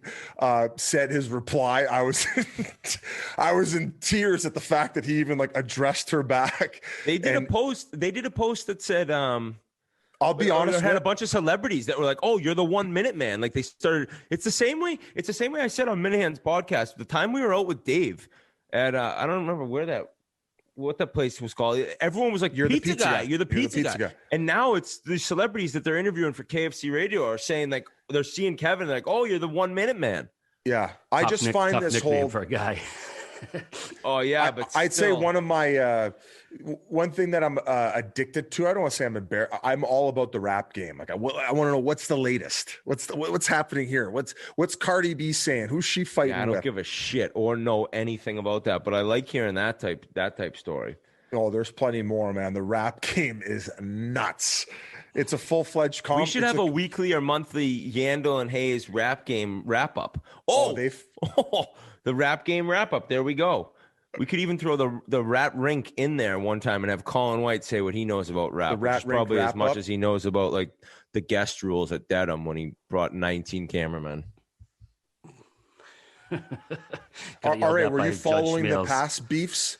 said his reply, I was in tears at the fact that he even addressed her back. They did a post that said, I'll be honest. Had a bunch of celebrities that were like, "Oh, you're the 1 minute man." Like they started. It's the same way I said on Minahan's podcast. The time we were out with Dave at I don't remember what that place was called. Everyone was like, "You're the pizza guy. You're the pizza guy." And now it's the celebrities that they're interviewing for KFC Radio are saying they're seeing Kevin like, "Oh, you're the 1 minute man." Yeah, I just find this whole for a guy. Oh yeah, but I'd say one of my one thing that I'm addicted to. I don't want to say I'm embarrassed. I'm all about the rap game. I want to know what's the latest. What's happening here? What's Cardi B saying? Who's she fighting with? I don't give a shit or know anything about that, but I like hearing that type story. Oh, there's plenty more, man. The rap game is nuts. It's a full-fledged comp. We should have a weekly or monthly Yandel and Hayes rap game wrap up. The rap game wrap up. There we go. We could even throw the rap rink in there one time and have Colin White say what he knows about rap, which is probably as much as he knows about the guest rules at Dedham when he brought 19 cameramen. All right, were you following the past beefs?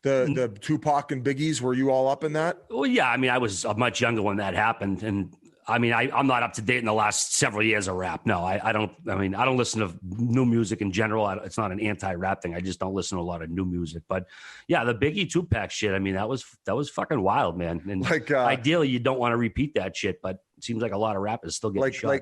The Tupac and Biggie's, were you all up in that? Well, yeah. I mean, I was much younger when that happened, and I'm not up to date in the last several years of rap. No, I don't. I mean, I don't listen to new music in general. It's not an anti-rap thing. I just don't listen to a lot of new music. But yeah, the Biggie Tupac shit. I mean, that was fucking wild, man. And ideally, you don't want to repeat that shit, but it seems like a lot of rappers still get shot.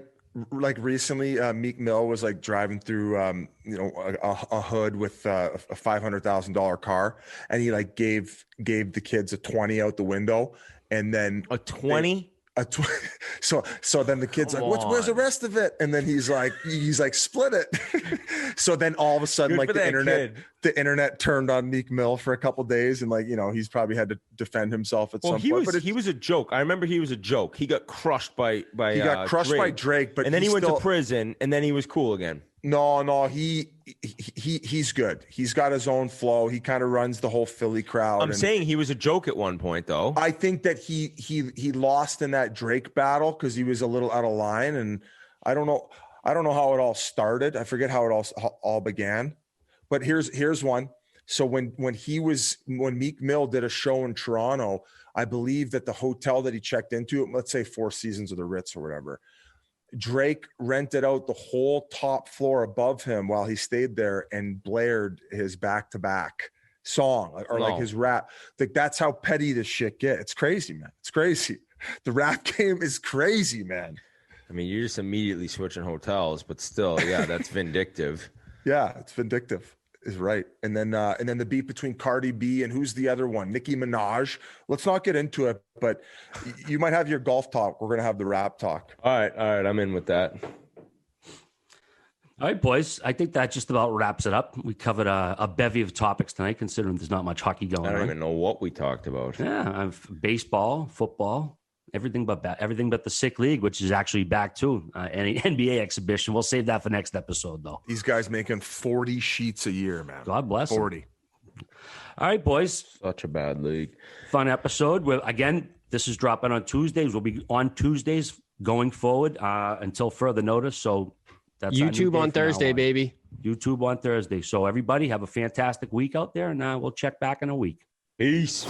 Like recently, Meek Mill was like driving through, a hood with a $500,000 car, and he like gave the kids a 20 out the window, and then a 20. So then the kid's like, where's the rest of it? And then he's like, split it. So then all of a sudden, Good like the internet turned on Meek Mill for a couple of days, and like, he's probably had to defend himself at some point. He was a joke. I remember he was a joke. He got crushed by Drake, but then he went to prison, and then he was cool again. No, he's good. He's got his own flow. He kind of runs the whole Philly crowd. I'm saying he was a joke at one point, though. I think that he lost in that Drake battle because he was a little out of line, and I don't know how it all started. I forget how it all began. But here's one. So when Meek Mill did a show in Toronto, I believe that the hotel that he checked into, let's say Four Seasons or the Ritz or whatever, Drake rented out the whole top floor above him while he stayed there and blared his back-to-back song or like his rap. Like, that's how petty this shit gets. It's crazy, man. It's crazy. The rap game is crazy, man. I mean, you're just immediately switching hotels, but still, yeah, that's vindictive. Yeah, it's vindictive. Is right. And then the beat between Cardi B and who's the other one? Nicki Minaj. Let's not get into it, but you might have your golf talk. We're going to have the rap talk. All right. I'm in with that. All right, boys. I think that just about wraps it up. We covered a bevy of topics tonight, considering there's not much hockey going on. I don't even know what we talked about. Yeah, I've baseball, football, everything but the sick league, which is actually back too. Any NBA exhibition. We'll save that for next episode, though. These guys making 40 sheets a year, man. God bless 40. Them. All right, boys. Such a bad league. Fun episode. Again, this is dropping on Tuesdays. We'll be on Tuesdays going forward until further notice. So that's YouTube on Thursday, baby. YouTube on Thursday. So everybody have a fantastic week out there, and we'll check back in a week. Peace.